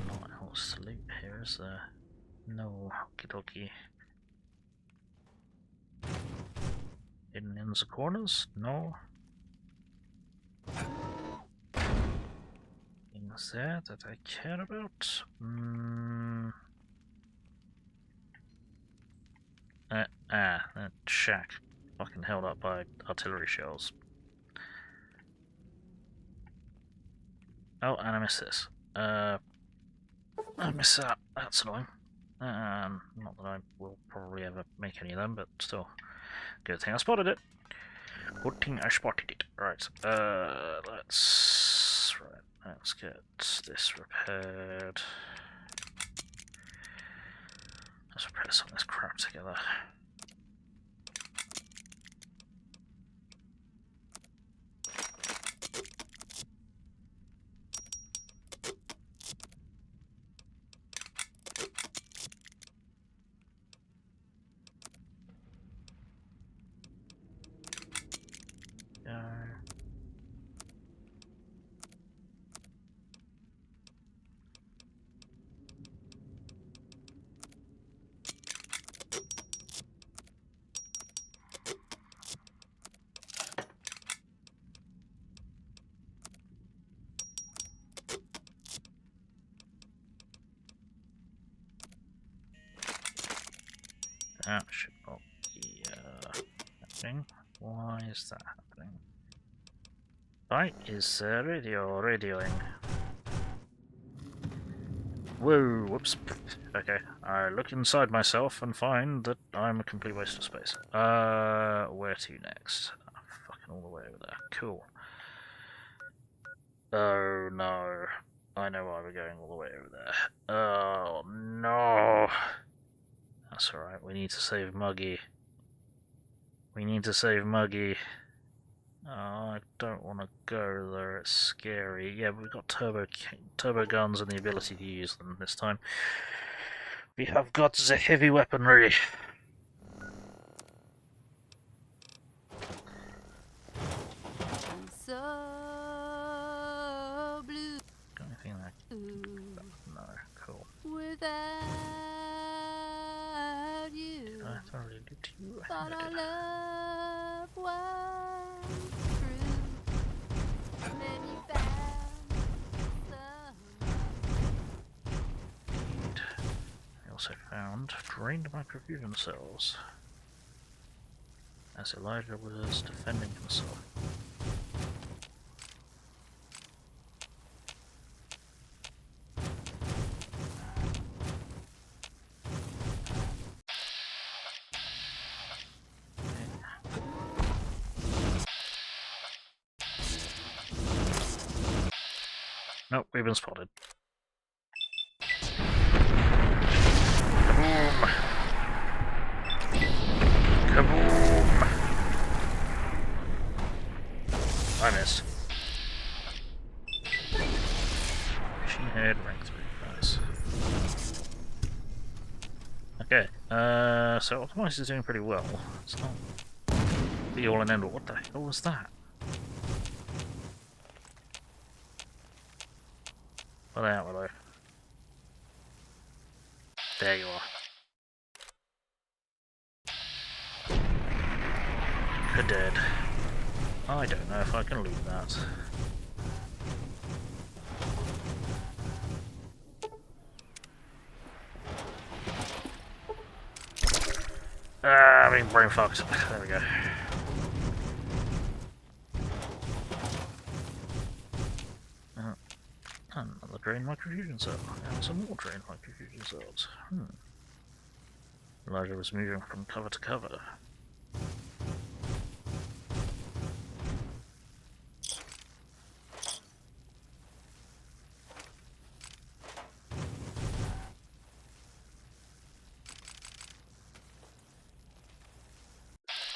not else to loot here, is there? No, okie dokie. Hidden in the corners? No. Things there that I care about? That shack. Fucking held up by artillery shells. Oh, and I missed this. I missed that. That's annoying. Not that I will probably ever make any of them, but still. Good thing I spotted it. Good thing I spotted it. Right. Let's get this repaired. Let's repair some of this crap together. That should not be happening. Why is that happening? Right, is radioing. Whoa, whoops. Okay, I look inside myself and find that I'm a complete waste of space. Where to next? Oh, fucking all the way over there. Cool. Oh no. I know why we're going all the way over there. Oh no. That's alright, we need to save Muggy. We need to save Muggy. Oh, I don't want to go there, it's scary. Yeah, but we've got turbo guns and the ability to use them this time. We have got the heavy weaponry. I'm so blue. Got anything there? No, cool. Without you, I thoroughly did to you. thought our love was true. And then you found I also found drained microfusion cells. As Elijah was defending himself. Nope, we've been spotted. Kaboom! Kaboom! I missed. Machine head, rank 3, nice. Okay, so Optimize is doing pretty well. It's not the all and end all. What the hell was that? Well, there we go. There you are. You're dead. I don't know if I can loot that. I'm being brain fucked. There we go. drain my confusion cell. And some more drain my confusion cells. Elijah was moving from cover to cover.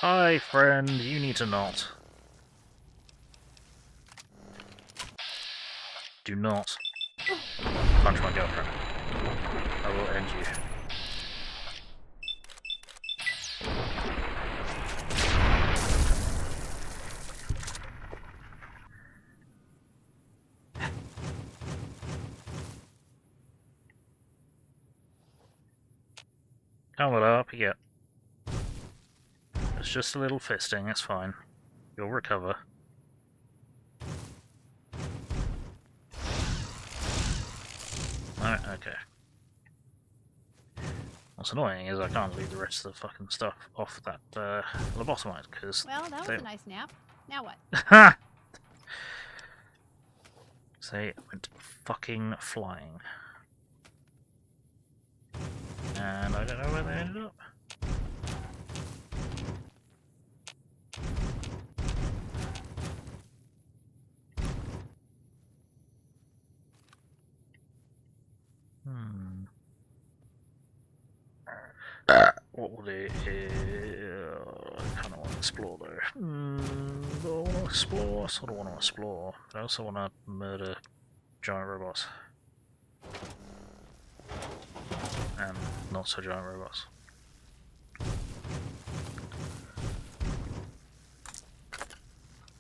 Hi, friend, you need to not. Do not punch my girlfriend. I will end you. Come on up, yeah. It's just a little fisting, it's fine. You'll recover. Alright, okay. What's annoying is I can't leave the rest of the fucking stuff off that lobotomite, because... Well, that was a nice nap. Now what? Ha! Say it went fucking flying. And I don't know where they ended up. What will do is... I kind of want to explore though. Do I want to explore? I sort of want to explore. But I also want to murder giant robots. And not so giant robots.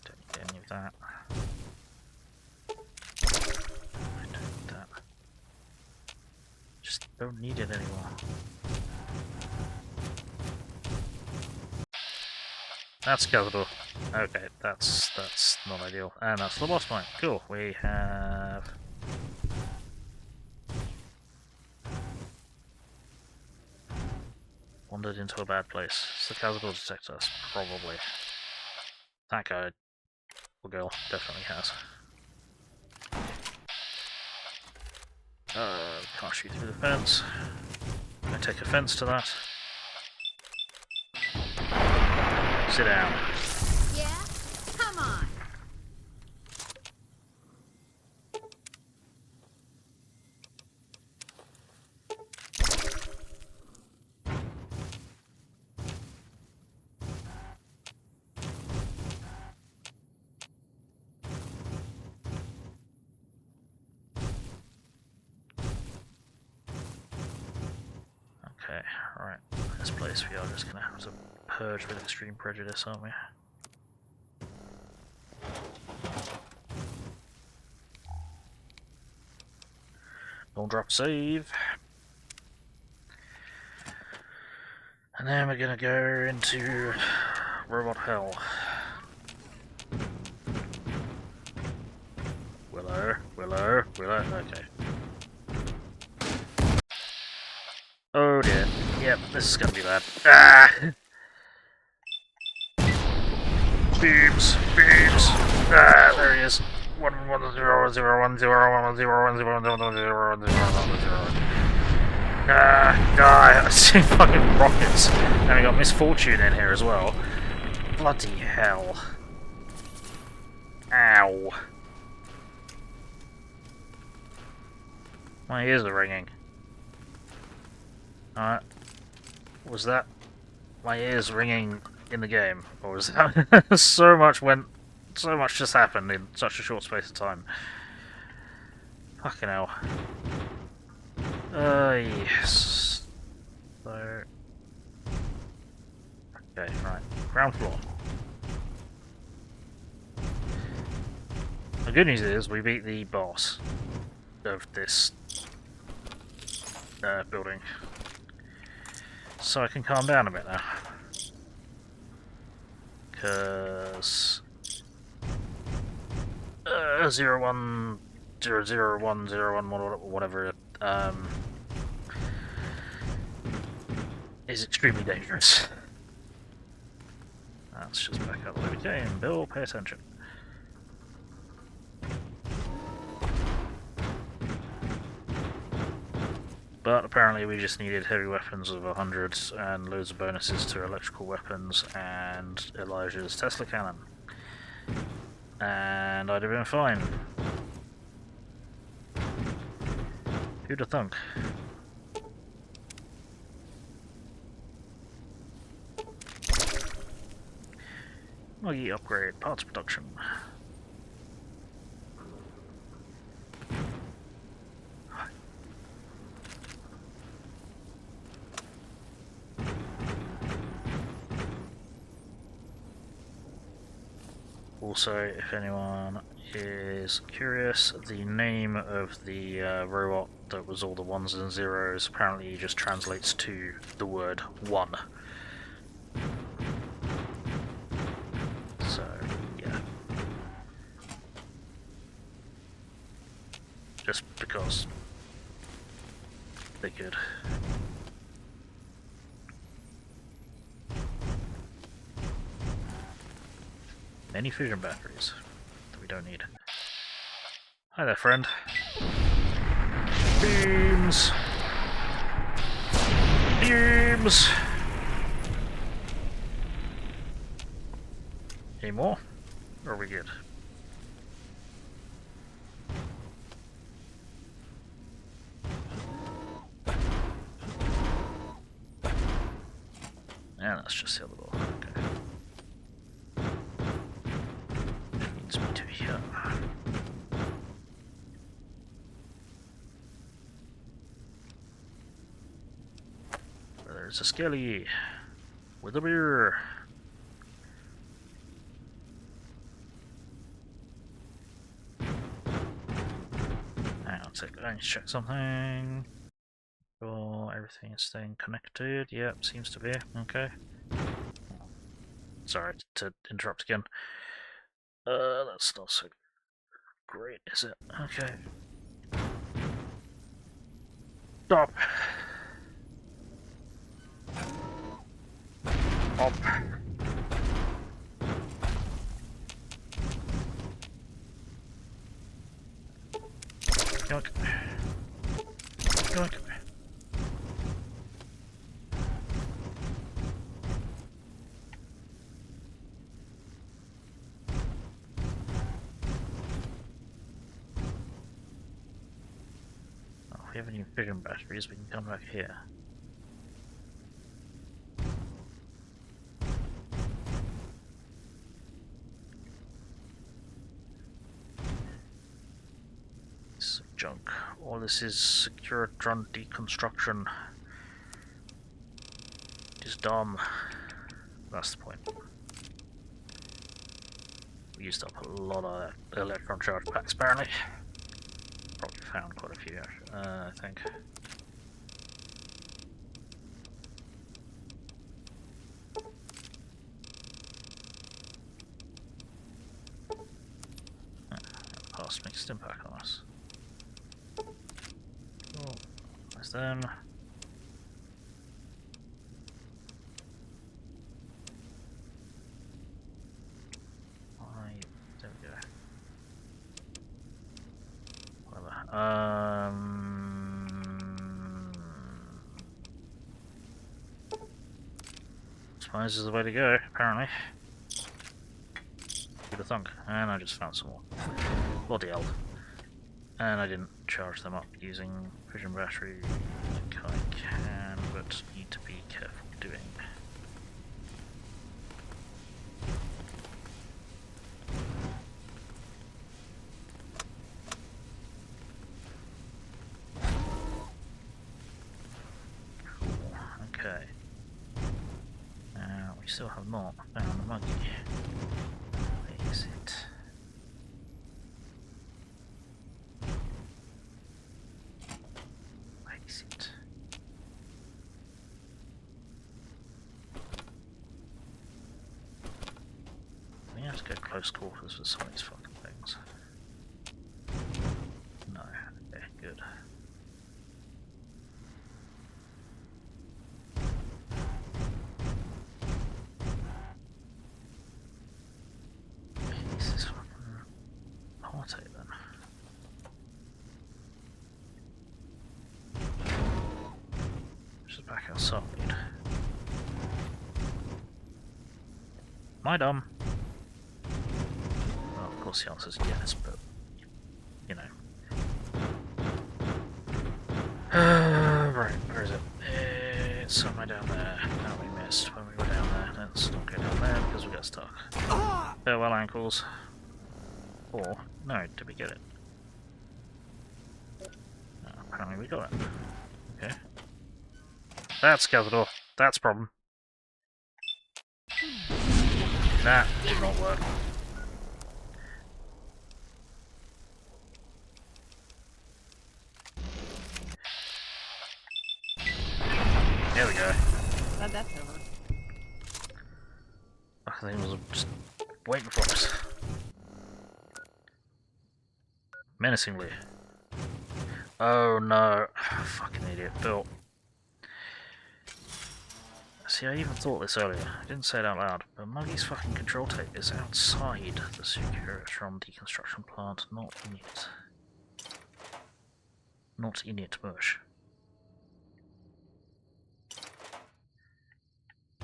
Don't need any of that. I don't need that. Just don't need it anymore. That's capital. Okay, that's not ideal. And that's the boss point. Cool. We have wandered into a bad place. It's the capital detector, probably. That guy or girl definitely has. Can't shoot through the fence. I take offense to that. Sit down. Yeah? Come on. Okay, alright. This place we are just gonna have to purge with extreme prejudice, aren't we? Don't drop save. And then we're gonna go into robot hell. Willow, okay. Oh dear. Yep, this is gonna be bad. Ah! Beams! Ah, there he is. 110101010101010101010101010101010101010101010101010101010101010101010101010101010101010101010101010101010101010101010101010101010101010101010101010101010101010101010101010101010101010 fucking rockets. And we got Miss Fortune in here as well. Bloody hell. Ow. My ears are ringing. Alright. Was that my ears ringing in the game? Or was that so much just happened in such a short space of time? Fucking hell. Yes. So... Okay, right. Ground floor. The good news is we beat the boss of this building. So I can calm down a bit now. Because 01001001 whatever is extremely dangerous. Let's just back up the game. Bill, pay attention. But apparently we just needed heavy weapons of 100 and loads of bonuses to electrical weapons and Elijah's Tesla cannon. And I'd have been fine. Who'd have thunk? Muggy upgrade, parts production. Also, if anyone is curious, the name of the robot that was all the ones and zeros apparently just translates to the word one. So, yeah. Just because they could. Many fusion batteries that we don't need. Hi there, friend. Beams! Beams! Any more? Or are we good? Yeah, that's just the other door. Okay. Needs me to be here. There's a skelly with a beer. Hang on a sec, I need to check something. Oh, everything is staying connected. Yep, seems to be. Okay. Sorry to interrupt again. That's not so great, is it? Okay. Stop. Up. Yoink. Yoink. Oh, if we have any fission batteries, we can come back here. Junk. All this is Securitron deconstruction. It is dumb. That's the point. We used up a lot of electron charge packs apparently. Probably found quite a few, I think. Past mixed impact on us. Oh, there's them. There we go. Whatever. Suppose is the way to go, apparently. Who'd have thunk? And I just found some more. Bloody hell. And I didn't charge them up using fission battery like I can, but need to be careful doing. Cool, okay. We still have not found the monkey. Where is it? We have to go close quarters with some of these fucking things. No, okay, good. This is fucking holotape then. Which is back outside. Am I dumb? Well, of course the answer is yes, but you know. Right, where is it? It's somewhere down there. That we missed when we were down there. Let's not go down there because we got stuck. Farewell, ankles. Or, no, did we get it? No, apparently we got it. Okay. That's capital. That's a problem. That did not work. There we go. Glad that's over. I think it was just waiting for us. Menacingly. Oh no. Fucking idiot. Bill. See, I even thought this earlier. I didn't say it out loud, but Muggy's fucking control tape is outside the Securitron deconstruction plant, not in it. Not in it, Bush.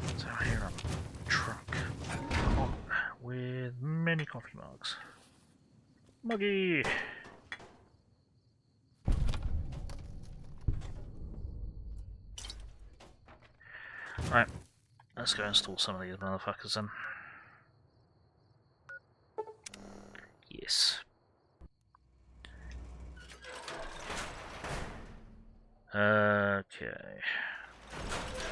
It's out here on a truck. With many coffee mugs. Muggy! Right, let's go install some of these motherfuckers then. Yes. Okay.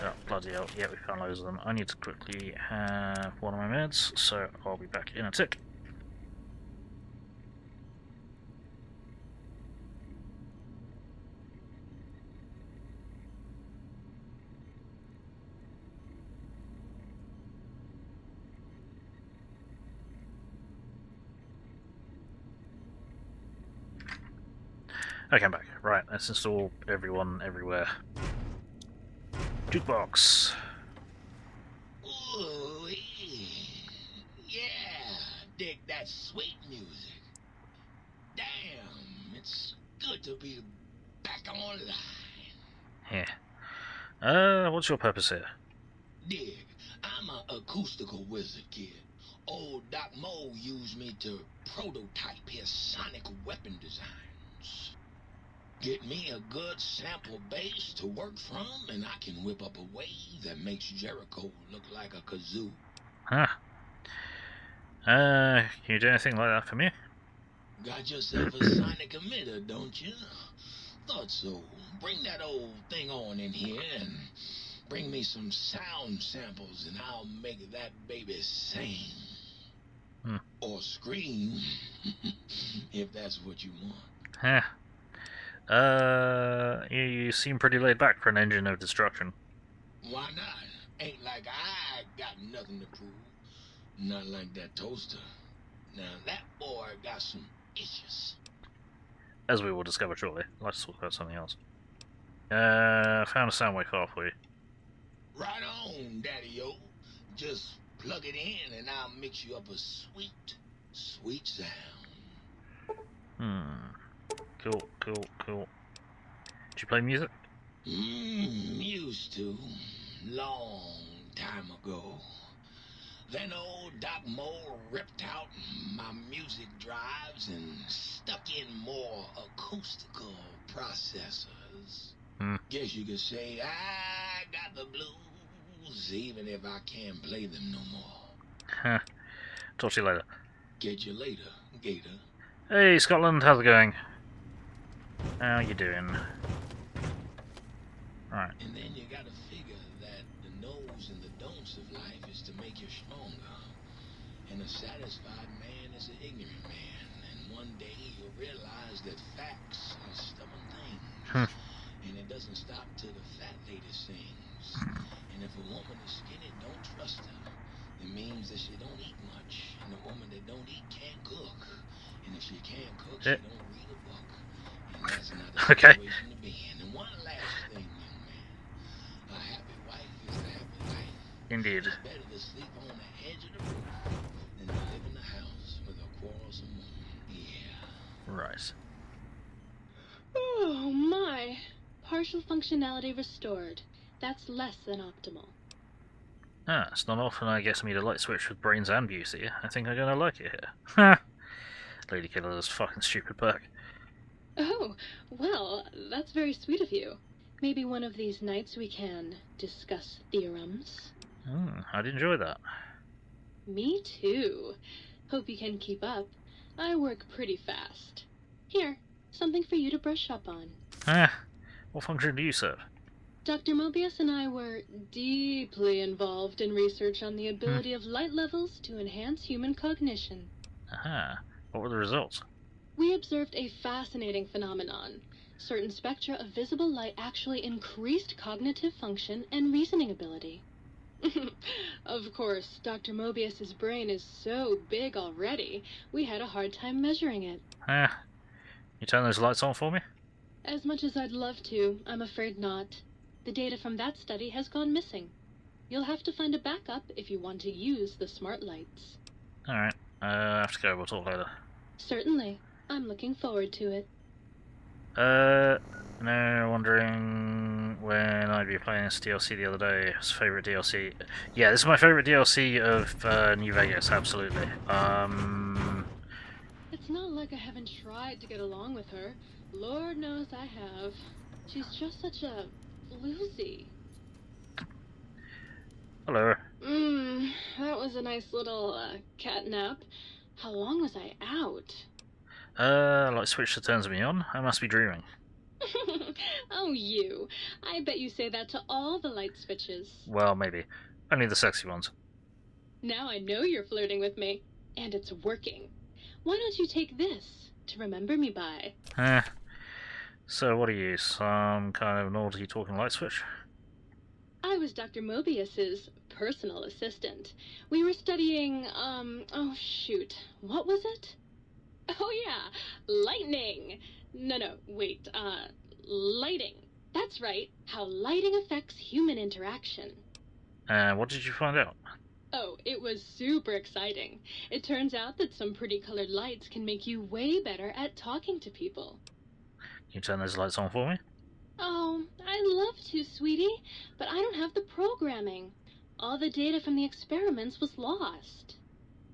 Oh, bloody hell, yeah, we found loads of them. I need to quickly have one of my meds, so I'll be back in a tick. Okay, I'm back. Right, let's install everyone everywhere. Jukebox. Ooh, yeah, dig that sweet music. Damn, it's good to be back online. Yeah. What's your purpose here? Dig, I'm an acoustical wizard, kid. Old Doc Mo used me to prototype his sonic weapon designs. Get me a good sample base to work from, and I can whip up a wave that makes Jericho look like a kazoo. Huh. Can you do anything like that for me? Got yourself a sonic emitter, don't you? Thought so. Bring that old thing on in here and bring me some sound samples and I'll make that baby sing. Or scream, if that's what you want. Huh. You seem pretty laid back for an engine of destruction. Why not? Ain't like I got nothing to prove. Not like that toaster. Now that boy got some issues. As we will discover shortly. Let's talk about something else. Found a soundwave car for you. Right on, Daddy-o. Just plug it in and I'll mix you up a sweet, sweet sound. Cool. Did you play music? Used to. Long time ago. Then old Doc Mo ripped out my music drives and stuck in more acoustical processors. Guess you could say I got the blues, even if I can't play them no more. Huh. Talk to you later. Get you later, Gator. Hey, Scotland, how's it going? How you doing? Right. And then you gotta figure that the no's and the don'ts of life is to make you stronger. And a satisfied man is an ignorant man. And one day you'll realize that facts are stubborn things. And it doesn't stop till the fat lady sings. And if a woman is skinny, don't trust her. It means that she don't eat much. And a woman that don't eat can't cook. And if she can't cook, she don't read a book. And that's not a situation to be in. And one last thing, young man. A happy wife is a happy life. Indeed. It's better to sleep on the edge of the roof than to live in the house with a quarrelsome woman. Yeah. Right. Oh my. Partial functionality restored. that's less than optimal. Ah, it's not often I get to meet a light switch with brains and beauty. I think I'm gonna like it here. Ha! Lady Killer's fucking stupid perk. Oh, well, that's very sweet of you. Maybe one of these nights we can discuss theorems. I'd enjoy that. Me too. Hope you can keep up. I work pretty fast. Here, something for you to brush up on. What function do you serve? Dr. Mobius and I were deeply involved in research on the ability of light levels to enhance human cognition. Aha. What were the results? We observed a fascinating phenomenon. Certain spectra of visible light actually increased cognitive function and reasoning ability. Of course, Dr. Mobius's brain is so big already, we had a hard time measuring it. You turn those lights on for me? As much as I'd love to, I'm afraid not. The data from that study has gone missing. You'll have to find a backup if you want to use the smart lights. Alright, I have to go, we'll talk later. Certainly. I'm looking forward to it. No, wondering when I'd be playing this DLC the other day. It's favourite DLC. Yeah, this is my favourite DLC of New Vegas, absolutely. It's not like I haven't tried to get along with her. Lord knows I have. She's just such a floozy. Hello. That was a nice little cat nap. How long was I out? Light switch that turns me on? I must be dreaming. Oh, you. I bet you say that to all the light switches. Well, maybe. Only the sexy ones. Now I know you're flirting with me. And it's working. Why don't you take this to remember me by? So what are you, some kind of naughty talking light switch? I was Dr. Mobius's personal assistant. We were studying, oh shoot, what was it? Oh yeah, lightning! No, wait, lighting. That's right, how lighting affects human interaction. What did you find out? Oh, it was super exciting. It turns out that some pretty colored lights can make you way better at talking to people. Can you turn those lights on for me? Oh, I'd love to, sweetie, but I don't have the programming. All the data from the experiments was lost.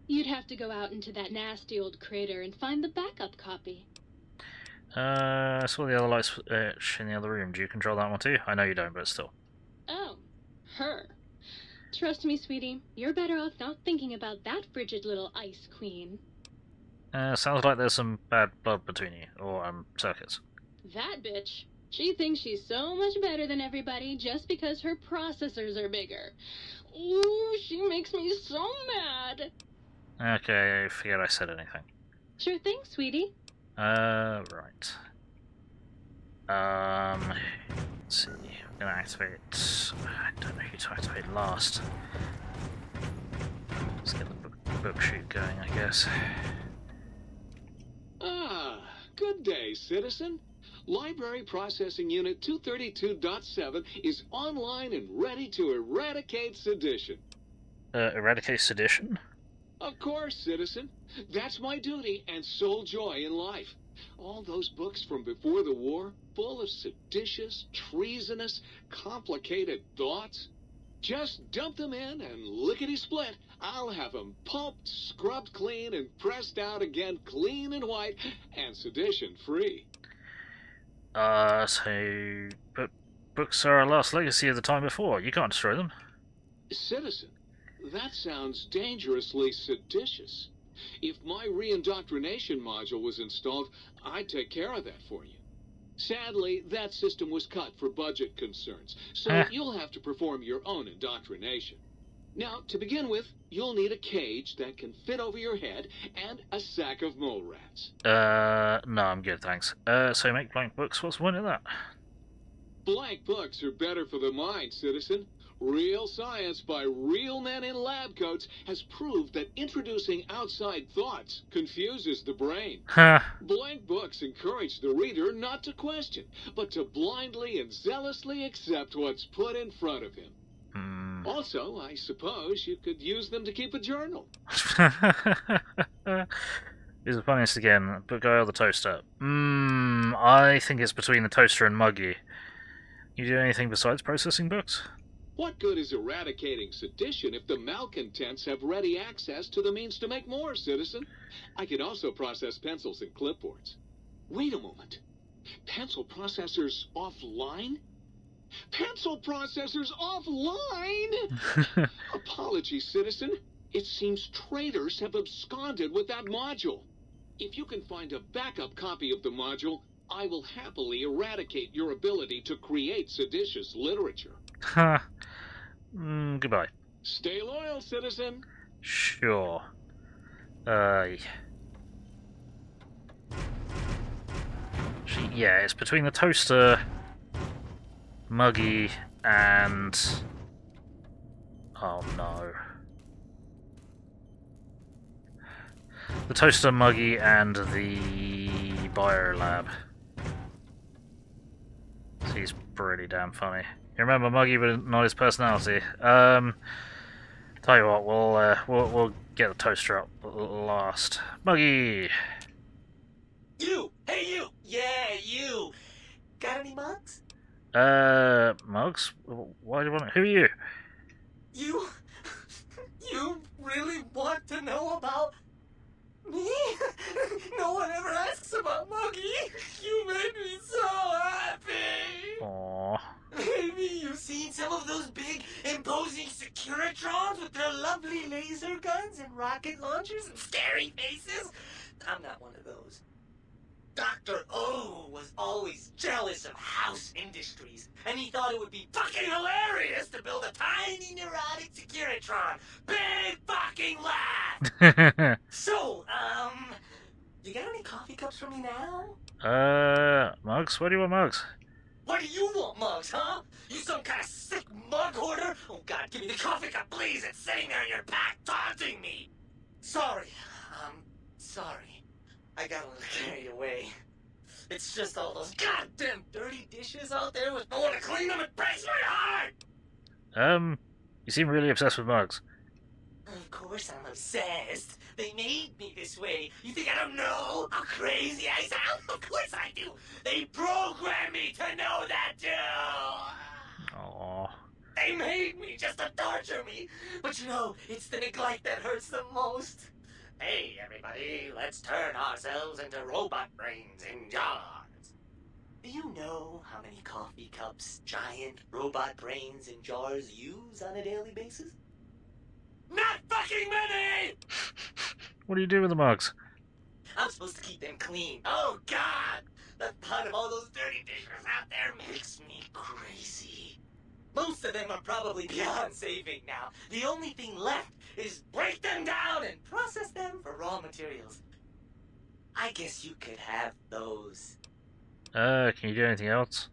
You'd have to go out into that nasty old crater and find the backup copy. I saw the other light switch in the other room. Do you control that one too? I know you don't, but still. Oh, her. Trust me, sweetie, you're better off not thinking about that frigid little ice queen. Sounds like there's some bad blood between you, or, circuits. That bitch. She thinks she's so much better than everybody just because her processors are bigger. Ooh, she makes me so mad. Okay, forget I said anything. Sure thing, sweetie. Right. Let's see. I'm gonna activate. I don't know who to activate last. Let's get the book shoot going, I guess. Ah, good day, citizen. Library Processing Unit 232.7 is online and ready to eradicate sedition. Eradicate sedition? Of course, citizen. That's my duty and sole joy in life. All those books from before the war, full of seditious, treasonous, complicated thoughts. Just dump them in and lickety-split. I'll have them pulped, scrubbed clean, and pressed out again clean and white and sedition-free. But books are our last legacy of the time before. You can't destroy them. Citizen, that sounds dangerously seditious. If my re-indoctrination module was installed, I'd take care of that for you. Sadly, that system was cut for budget concerns, so you'll have to perform your own indoctrination. Now, to begin with, you'll need a cage that can fit over your head and a sack of mole rats. No, I'm good, thanks. So make blank books, what's the point of that? Blank books are better for the mind, citizen. Real science by real men in lab coats has proved that introducing outside thoughts confuses the brain. Blank books encourage the reader not to question, but to blindly and zealously accept what's put in front of him. Also, I suppose you could use them to keep a journal. Here's the funniest again. Book guy or the toaster? I think it's between the toaster and Muggy. You do anything besides processing books? What good is eradicating sedition if the malcontents have ready access to the means to make more, citizen? I can also process pencils and clipboards. Wait a moment. Pencil processors offline? Pencil processors offline? Apologies, citizen. It seems traitors have absconded with that module. If you can find a backup copy of the module, I will happily eradicate your ability to create seditious literature. Ha. Goodbye. Stay loyal, citizen. Sure. Yeah, it's between the toaster, Muggy, and... Oh no. The toaster, Muggy, and the biolab. He's pretty damn funny. You remember Muggy, but not his personality. Tell you what, we'll get the toaster up last. Muggy. You! Hey, you! Yeah, you! Got any mugs? Mugs? Why do you want? Who are you? You really want to know about me? No one ever asks about Muggy. You made me so happy. Aww. Maybe you've seen some of those big, imposing Securitrons with their lovely laser guns and rocket launchers and scary faces. I'm not one of those. Dr. O was always jealous of House Industries, and he thought it would be fucking hilarious to build a tiny neurotic Securitron. Big fucking laugh! So, you got any coffee cups for me now? Mugs? What do you want, Mugs? What do you want, Mugs, huh? You some kind of sick mug hoarder? Oh God, give me the coffee cup, please! It's sitting there in your pack, taunting me! Sorry. I got a little carried away. It's just all those goddamn dirty dishes out there with no one to clean them. It breaks my heart! You seem really obsessed with mugs. Of course I'm obsessed. They made me this way. You think I don't know how crazy I sound? Of course I do. They programmed me to know that too. Aww. They made me just to torture me. But you know, it's the neglect that hurts the most. Hey, everybody, let's turn ourselves into robot brains in jars. Do you know how many coffee cups giant robot brains in jars use on a daily basis? Not fucking many! What do you do with the mugs? I'm supposed to keep them clean. Oh, God! The thought of all those dirty dishes out there makes me crazy. Most of them are probably beyond saving now. The only thing left is break them down and process them for raw materials. I guess you could have those. Can you do anything else?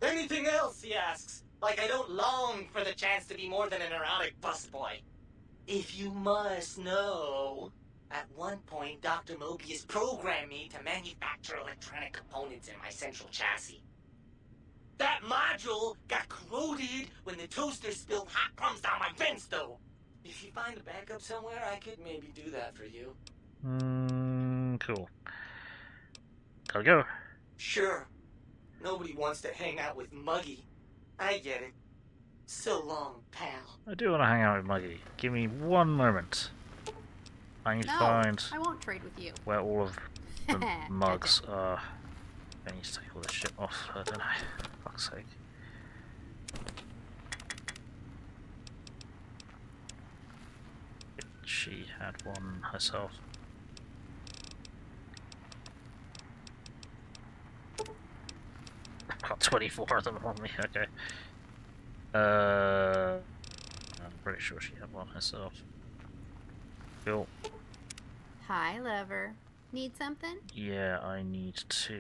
Anything else, he asks. Like I don't long for the chance to be more than an erotic busboy. If you must know, at one point Dr. Mobius programmed me to manufacture electronic components in my central chassis. That module got corroded when the toaster spilled hot crumbs down my vents, though. If you find a backup somewhere, I could maybe do that for you. Cool. Gotta go. Sure. Nobody wants to hang out with Muggy. I get it. So long, pal. I do want to hang out with Muggy. Give me one moment. I need to find I won't trade with you. where all of the mugs are. I need to take all this shit off, don't I? For fuck's sake. She had one herself. I've got 24 of them on me, okay. I'm pretty sure she had one herself. Cool. Hi, lover. Need something? Yeah, I need to...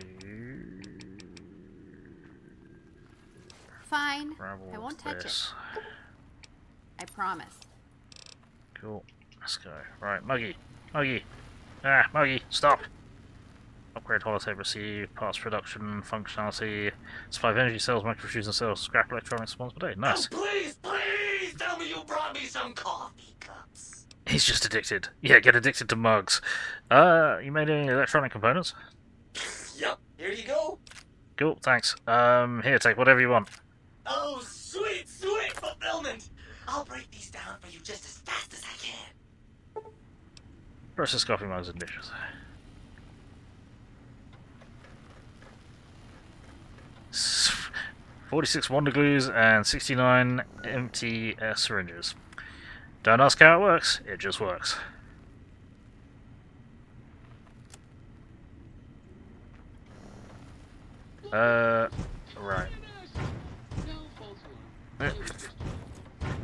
Fine. grab all I won't of touch this. it. I promise. Cool. Let's go. Right, Muggy. Muggy. Ah, Muggy, stop! Upgrade holotape receive, parts production, functionality, supply of energy cells, microfusion cells, scrap electronics once per day. Nice. Oh, please tell me you brought me some coffee cups. He's just addicted. Yeah, get addicted to mugs. You made any electronic components? Yep, here you go. Cool, thanks. Here, take whatever you want. Oh, sweet, sweet fulfillment! I'll break these down for you just as fast as I can. Process coffee mugs and dishes. 46 Wonder Glues and 69 empty syringes. Don't ask how it works, it just works. Right.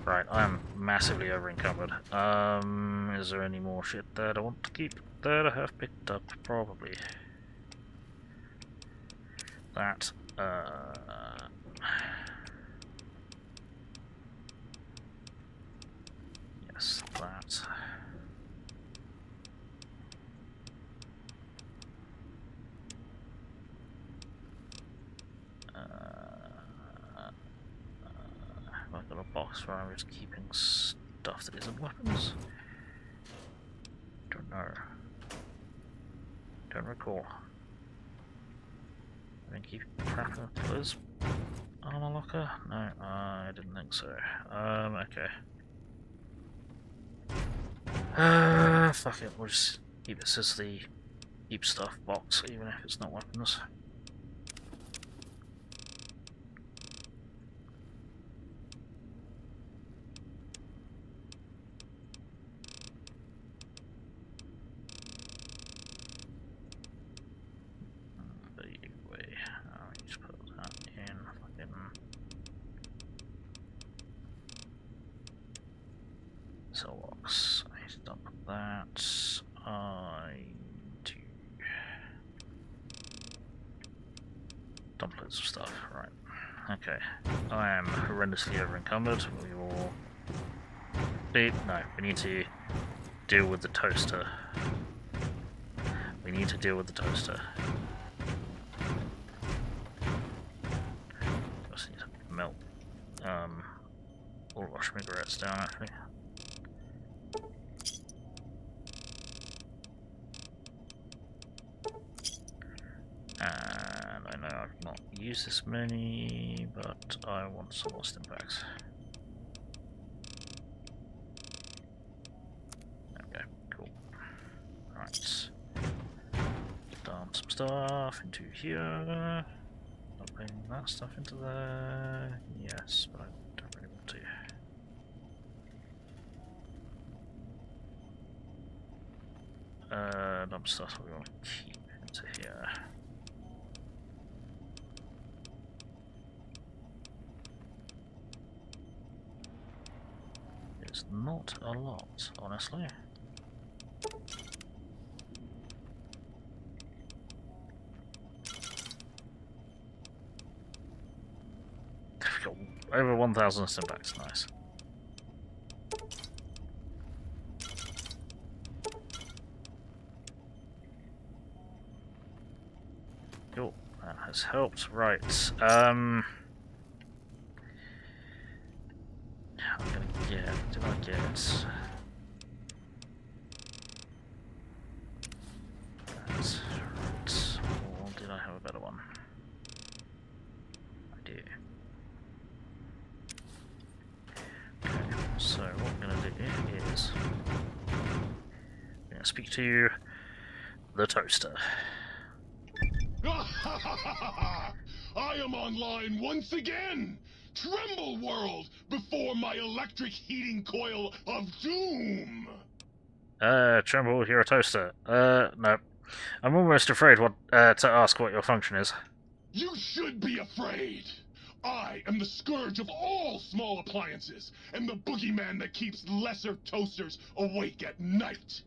Right, I'm massively over encumbered. Is there any more shit that I want to keep that I have picked up? Probably. That, yes, that. I've got a box where I'm just keeping stuff that isn't weapons. Don't know. Don't recall. I didn't keep crap in clothes armor locker? No, I didn't think so. Okay. Fuck it, we'll just keep this as the keep stuff box, even if it's not weapons. Cellbox. I need to dump that. I need to dump loads of stuff. Right. Okay. I am horrendously over encumbered. We will. No, we need to deal with the toaster. We need to deal with the toaster. Just need to melt all our cigarettes down actually. And I know I've not used this many, but I want some more stim packs. Okay, cool. Right. Dump some stuff into here. Dumping that stuff into there. Yes, but I don't really want to. Dump stuff we want to keep into here. It's not a lot, honestly. We've got over 1,000 stim packs, nice. Cool, that has helped. Right, I'm gonna get, did I get... That's right, or did I have a better one? I do. Okay, so what I'm gonna do is... I'm gonna speak to the toaster. I am online once again! Tremble, world, before my electric heating coil of doom! Tremble, you're a toaster. No. I'm almost afraid to ask what your function is. You should be afraid! I am the scourge of all small appliances, and the boogeyman that keeps lesser toasters awake at night!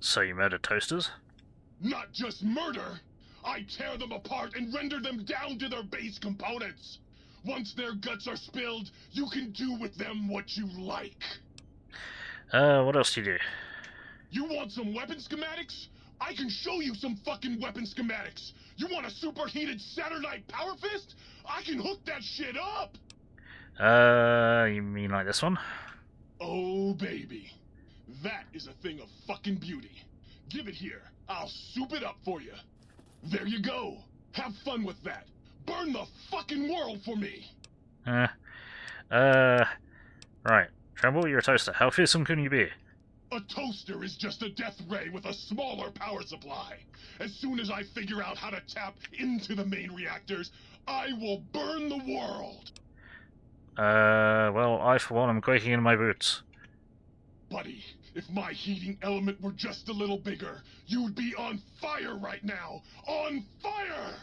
So you murder toasters? Not just murder! I tear them apart and render them down to their base components! Once their guts are spilled, you can do with them what you like! What else do you do? You want some weapon schematics? I can show you some fucking weapon schematics! You want a superheated Saturnite power fist? I can hook that shit up! You mean like this one? Oh, baby. That is a thing of fucking beauty. Give it here. I'll soup it up for you. There you go. Have fun with that. Burn the fucking world for me. Right. Tremble, you're a toaster. How fearsome can you be? A toaster is just a death ray with a smaller power supply. As soon as I figure out how to tap into the main reactors, I will burn the world. Well, I for one am quaking in my boots. Buddy, if my heating element were just a little bigger, you'd be on fire right now. On fire!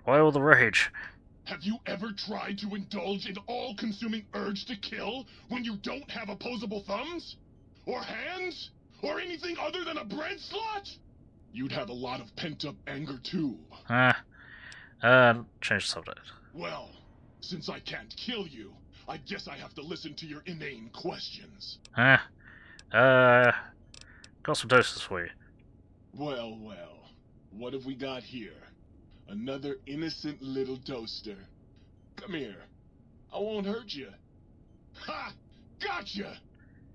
Why all the rage? Have you ever tried to indulge in all-consuming urge to kill when you don't have opposable thumbs? Or hands? Or anything other than a bread slot? You'd have a lot of pent-up anger too. Change the subject. Well, since I can't kill you, I guess I have to listen to your inane questions. Got some toasters for you. Well, what have we got here? Another innocent little toaster. Come here. I won't hurt you. Ha! Gotcha!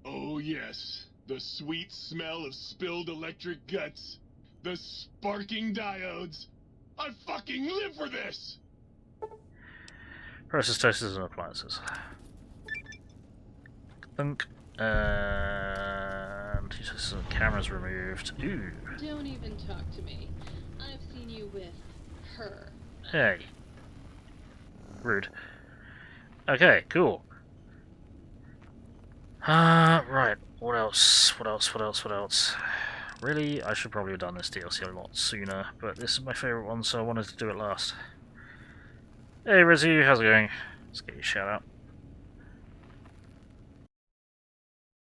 Oh yes, the sweet smell of spilled electric guts. The sparking diodes. I fucking live for this! Process toasters and appliances. Thunk. And cameras removed. Ooh. Don't even talk to me. I've seen you with her. Hey. Rude. Okay, cool. Right. What else? What else? Really, I should probably have done this DLC a lot sooner, but this is my favourite one, so I wanted to do it last. Hey Rizzy, how's it going? Let's get you a shout out.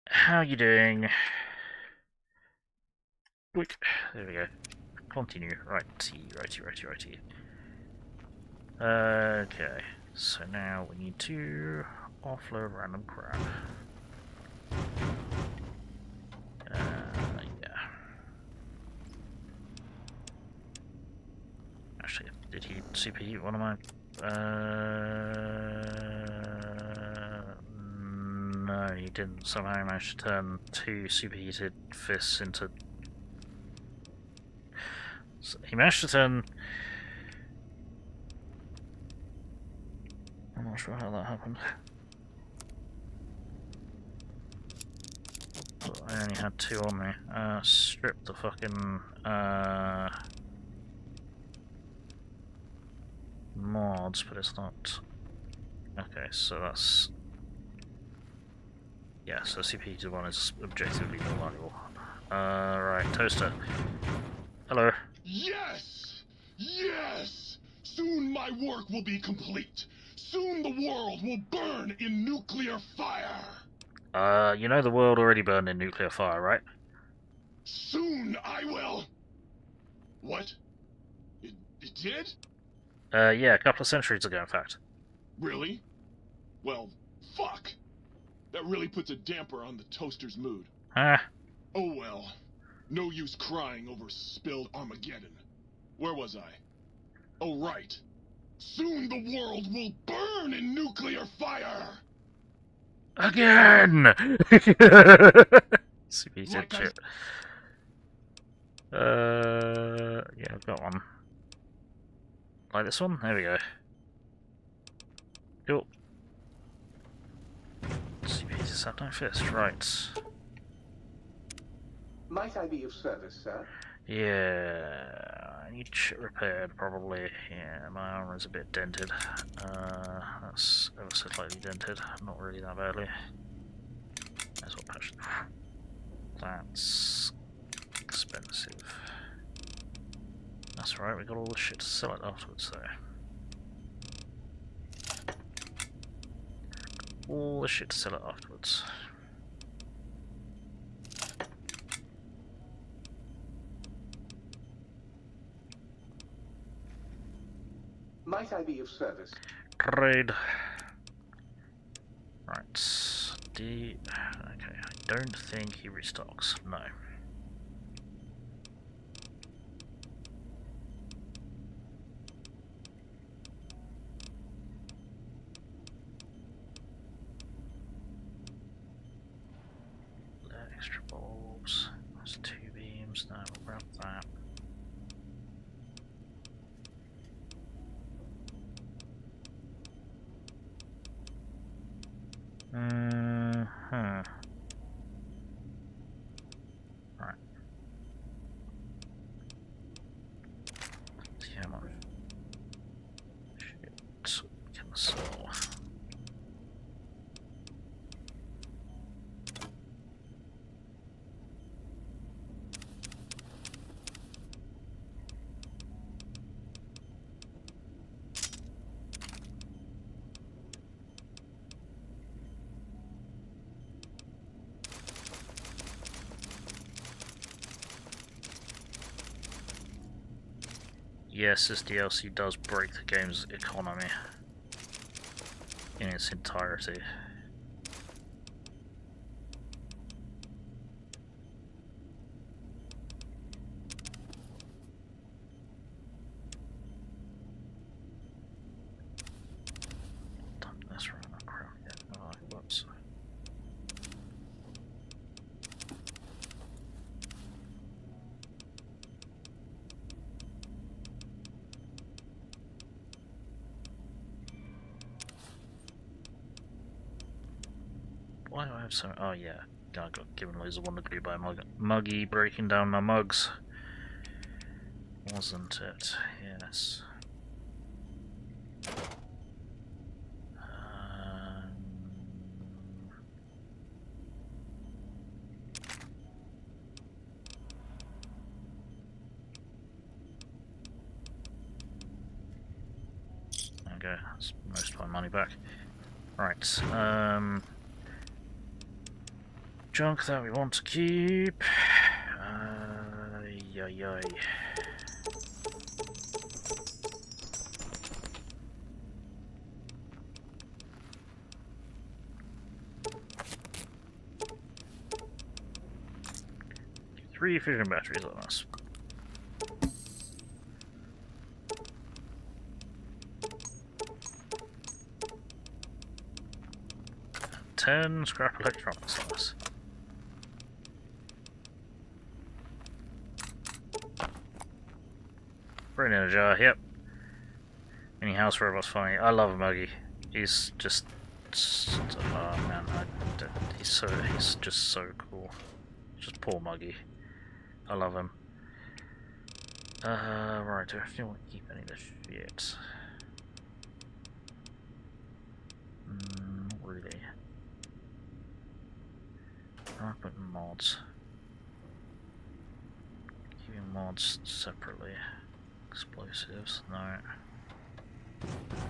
How you doing? Quick. There we go. Continue. Righty. Okay. So now we need to offload random crap. Yeah. Actually, did he superheat one of my... No, he didn't. Somehow he managed to turn 2 superheated fists into... So he managed to turn... I'm not sure how that happened. But I only had 2 on me. Strip the fucking... mods, but it's not... Okay, so that's... Yeah, so CP one is objectively more valuable. Right, toaster. Hello. Yes! Yes! Soon my work will be complete. Soon the world will burn in nuclear fire. You know the world already burned in nuclear fire, right? Soon I will... What? It did? Yeah, a couple of centuries ago, in fact. Really? Well, fuck. That really puts a damper on the toaster's mood. Oh well. No use crying over spilled Armageddon. Where was I? Oh right. Soon the world will burn in nuclear fire! Again! CP did shit. Yeah, I've got one. Like this one? There we go. Cool. CP to Saturn fist, right. Might I be of service, sir? Yeah, I need shit repaired, probably. Yeah, my armor is a bit dented. That's ever so slightly dented, not really that badly. Might as well patch. That's expensive. That's right, we got all the shit to sell it afterwards, though. All the shit to sell it afterwards. Might I be of service? Trade. Right. Okay, I don't think he restocks. No. Extra bulbs. That's 2 beams. No, we'll grab that. yes, this DLC does break the game's economy in its entirety. That's right, oh crap, yeah, oh, whoops. Why do I have so... oh yeah, I got given loads of wonder glue by Muggy breaking down my mugs. Wasn't it? Yes. There we go, that's most of my money back. Right, junk that we want to keep. Yay. 3 fission batteries on us. And 10 scrap electronics on us. Brain in a jar, yep. Mini house robot's funny. I love Muggy. He's just oh man, he's just so cool. Just poor Muggy. I love him. Right, do I still want to keep any of this shit? Not really. I'll put mods. Keeping mods separately. Explosives, no.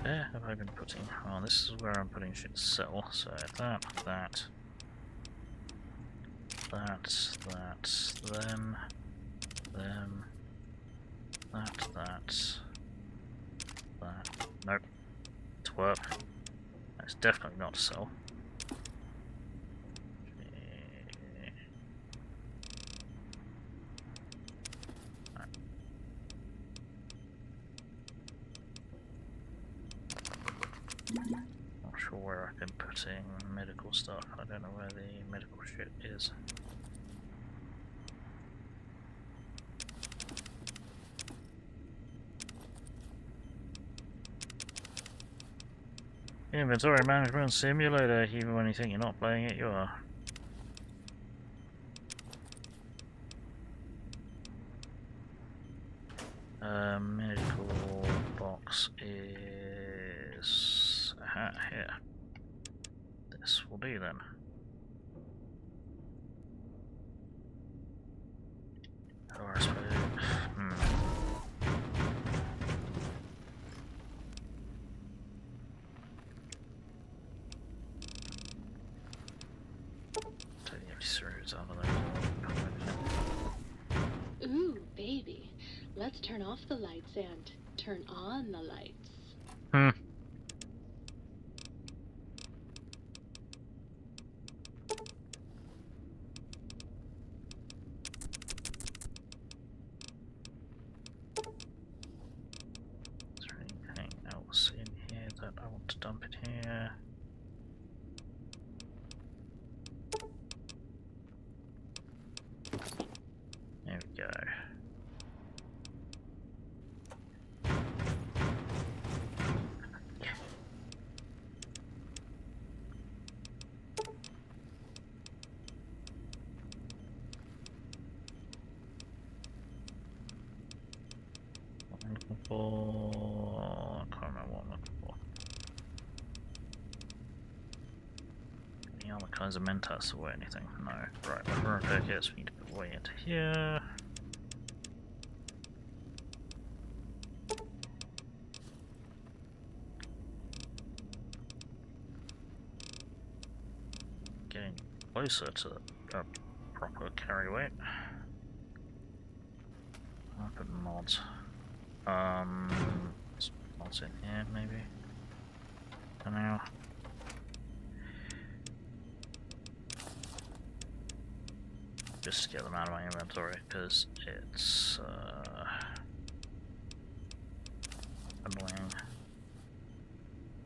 Where have I been putting? Oh, this is where I'm putting shit to sell. So that, them, that. Nope. Twerp. That's definitely not to sell. Not sure where I've been putting medical stuff. I don't know where the medical shit is. Inventory management simulator, even when you think you're not playing it, you are. Medical box is here. This will do then. RSP. Ooh, baby. Let's turn off the lights and turn on the lights. Is there anything else in here that I want to dump in here? There we go. What I'm looking for... I can't remember what I'm looking for. Any other kinds of mentas or anything? No. Right, weapon repair kits we need to put way into here. Getting closer to a proper carry weight. I'll put mods. What's in here, maybe? For now. Just to get them out of my inventory, because it's annoying.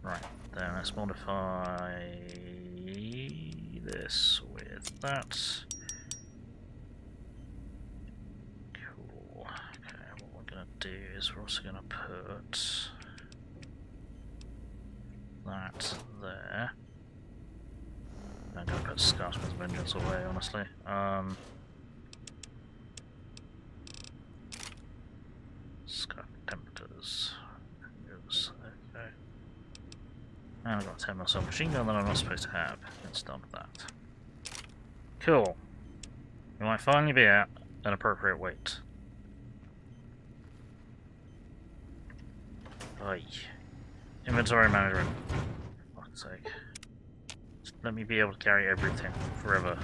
Right, then let's modify this with that. Cool. Okay, what we're gonna do is we're also gonna put that there. I'm gonna put Scarsman's Vengeance away, honestly. Scarf Temperatures. Oops, okay. And I've got a 10mm submachine gun that I'm not supposed to have. Let's done with that. Cool. We might finally be at an appropriate weight. Aye. Inventory management. For fuck's sake. Just let me be able to carry everything forever.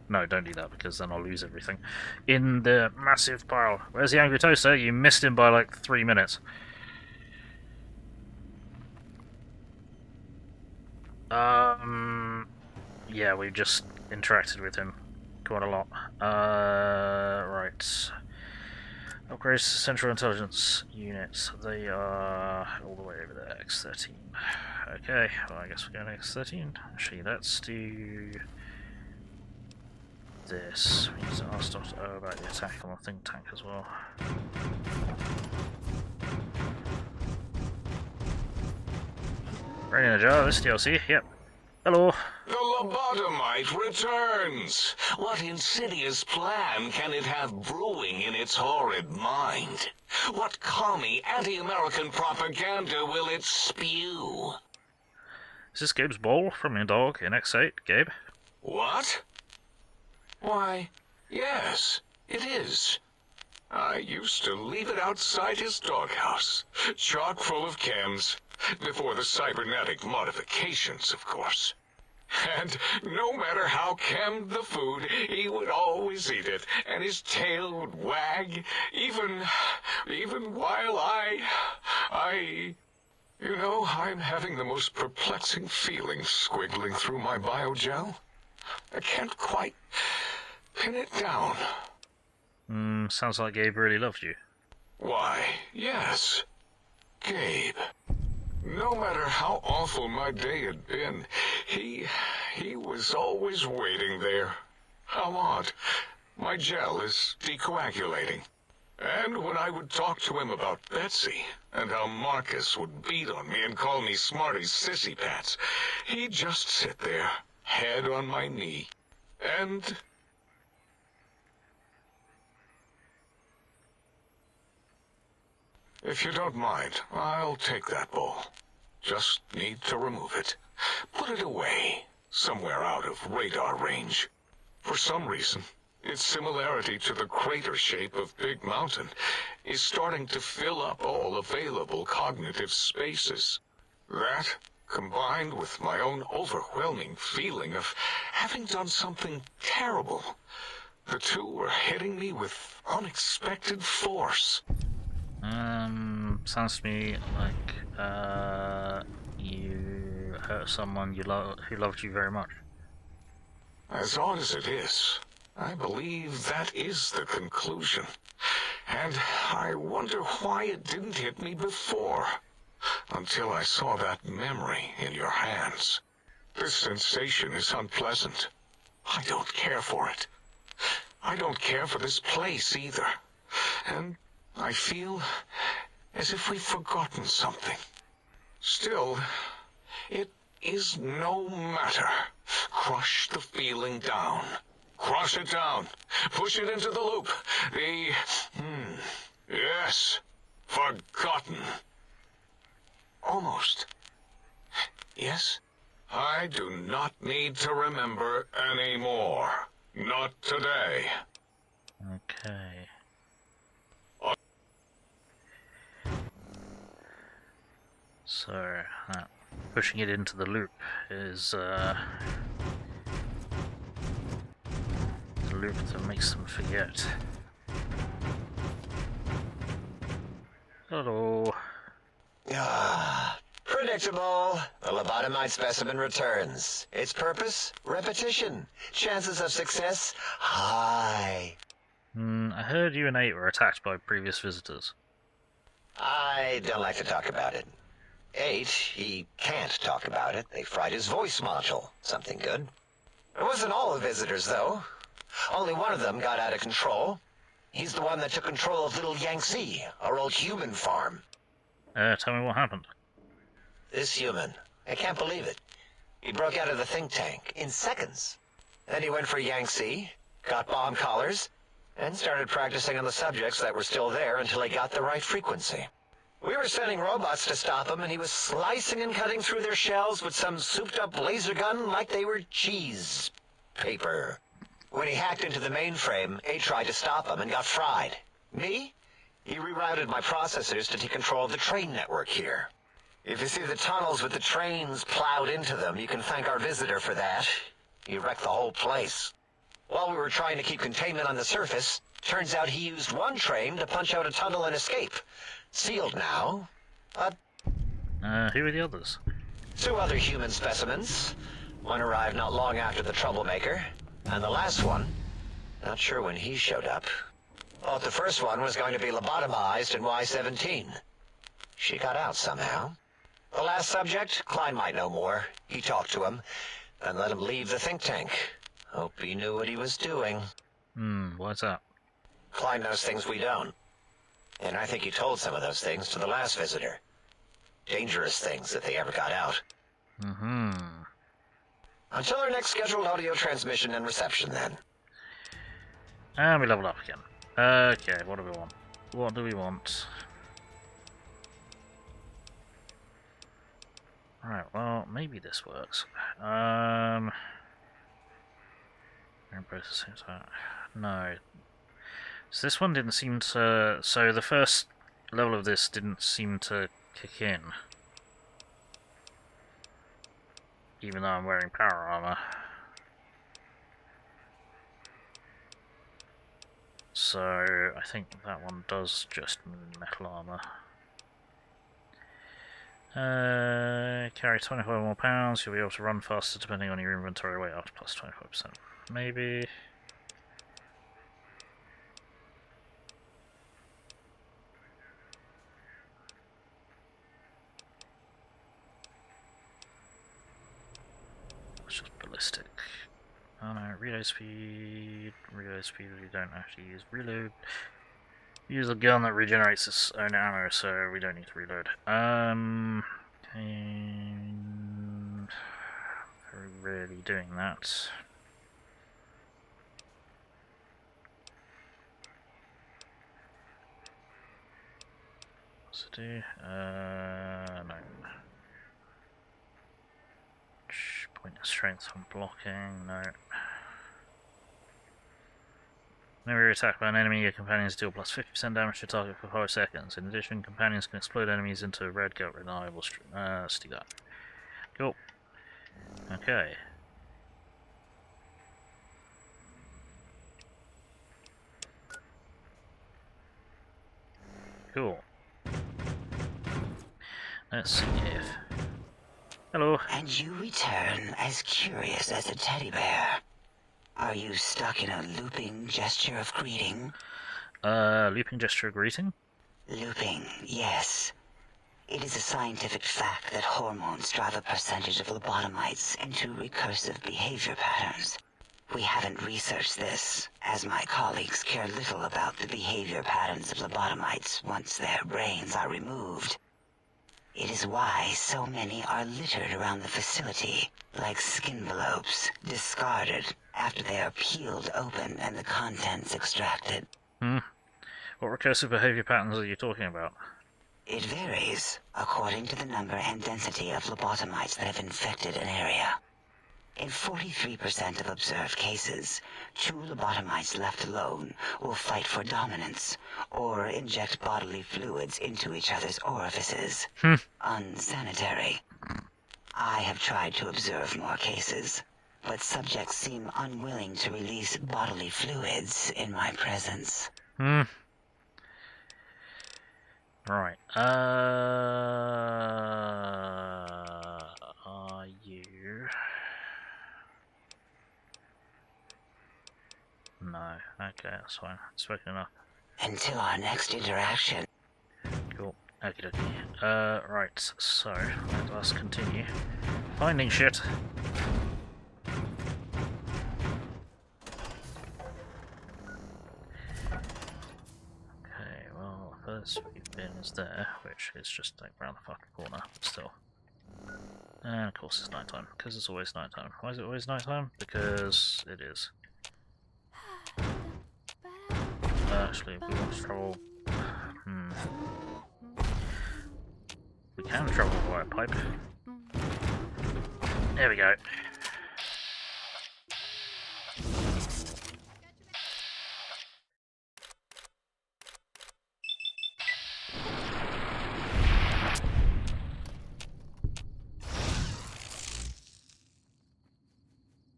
No, don't do that because then I'll lose everything. In the massive pile. Where's the Angry Toaster? You missed him by like 3 minutes. Yeah, we've just interacted with him quite a lot. Right. Upgrades to Central Intelligence Units. They are all the way over there, X13. Okay, well I guess we're going to X13. Actually, let's do this. We need to ask Dr. O about the attack on the think tank as well. Right in the jar, this DLC, yep. Hello. The lobotomite returns! What insidious plan can it have brewing in its horrid mind? What commie anti-American propaganda will it spew? Is this Gabe's bowl from your dog in X8, Gabe? What? Why, yes, it is. I used to leave it outside his doghouse, chock full of chems, before the cybernetic modifications, of course. And no matter how chemmed the food, he would always eat it, and his tail would wag, even while you know, I'm having the most perplexing feeling squiggling through my biogel. I can't quite pin it down. Sounds like Gabe really loved you. Why, yes. Gabe. No matter how awful my day had been, he was always waiting there. How odd. My gel is decoagulating. And when I would talk to him about Betsy, and how Marcus would beat on me and call me Smarty's sissy pants, he'd just sit there, head on my knee, and... If you don't mind, I'll take that bowl. Just need to remove it. Put it away, somewhere out of radar range. For some reason, its similarity to the crater shape of Big Mountain is starting to fill up all available cognitive spaces. That, combined with my own overwhelming feeling of having done something terrible, the two are hitting me with unexpected force. Sounds to me like, you hurt someone who loved you very much. As odd as it is, I believe that is the conclusion. And I wonder why it didn't hit me before, until I saw that memory in your hands. This sensation is unpleasant. I don't care for it. I don't care for this place either. And I feel as if we've forgotten something. Still, it is no matter. Crush the feeling down. Crush it down. Push it into the loop. Yes, forgotten. Almost. Yes, I do not need to remember anymore. Not today. Okay. So, pushing it into the loop is the loop that makes them forget. Hello. Predictable. The lobotomite specimen returns. Its purpose? Repetition. Chances of success? High. I heard you and 8 were attacked by previous visitors. I don't like to talk about it. 8, he can't talk about it. They fried his voice module. Something good. It wasn't all the visitors, though. Only one of them got out of control. He's the one that took control of Little Yangtze, our old human farm. Tell me what happened. This human, I can't believe it. He broke out of the think tank in seconds. Then he went for Yangtze, got bomb collars, and started practicing on the subjects that were still there until he got the right frequency. We were sending robots to stop him, and he was slicing and cutting through their shells with some souped-up laser gun like they were cheese paper. When he hacked into the mainframe, A tried to stop him and got fried. Me? He rerouted my processors to take control of the train network here. If you see the tunnels with the trains plowed into them, you can thank our visitor for that. He wrecked the whole place. While we were trying to keep containment on the surface, turns out he used one train to punch out a tunnel and escape. Sealed now. Who are the others? 2 other human specimens. One arrived not long after the troublemaker. And the last one, not sure when he showed up. Thought the first one was going to be lobotomized in Y-17. She got out somehow. The last subject, Klein might know more. He talked to him, and let him leave the think tank. Hope he knew what he was doing. What's that? Klein knows things we don't. And I think he told some of those things to the last visitor. Dangerous things if they ever got out. Until our next scheduled audio transmission and reception, then. And we leveled up again. Okay, what do we want? What do we want? Right, well, maybe this works. Processing time. No. So this one didn't seem to... So the first level of this didn't seem to kick in. Even though I'm wearing power armor. So I think that one does just metal armor. Carry 25 more pounds, you'll be able to run faster depending on your inventory weight after plus 25%. Maybe. It's just ballistic. Oh no, reload speed, we don't actually use reload. Use a gun that regenerates its own ammo, so we don't need to reload. And very rarely doing that. What's it do? No. Point of strength on blocking, no. Whenever you're attacked by an enemy, your companions deal plus 50% damage to target for 5 seconds. In addition, companions can explode enemies into red gut reliable. Let's do that. Cool. Okay. Cool. Let's see if... Hello. And you return as curious as a teddy bear. Are you stuck in a looping gesture of greeting? Looping gesture of greeting? Looping, yes. It is a scientific fact that hormones drive a percentage of lobotomites into recursive behavior patterns. We haven't researched this, as my colleagues care little about the behavior patterns of lobotomites once their brains are removed. It is why so many are littered around the facility, like skinvelopes, discarded after they are peeled open and the contents extracted. What recursive behavior patterns are you talking about? It varies according to the number and density of lobotomites that have infected an area. In 43% of observed cases, 2 lobotomites left alone will fight for dominance or inject bodily fluids into each other's orifices. Unsanitary. I have tried to observe more cases, but subjects seem unwilling to release bodily fluids in my presence. Right. Are you? No. Okay, that's fine. Spoken enough. Until our next interaction. Cool. Okie dokie. Right. So let us continue finding shit. Okay. Well, first we've been is there, which is just like around the fucking corner, but still. And of course it's nighttime, because it's always nighttime. Why is it always nighttime? Because it is. Actually, we want to travel. We can travel via pipe. There we go.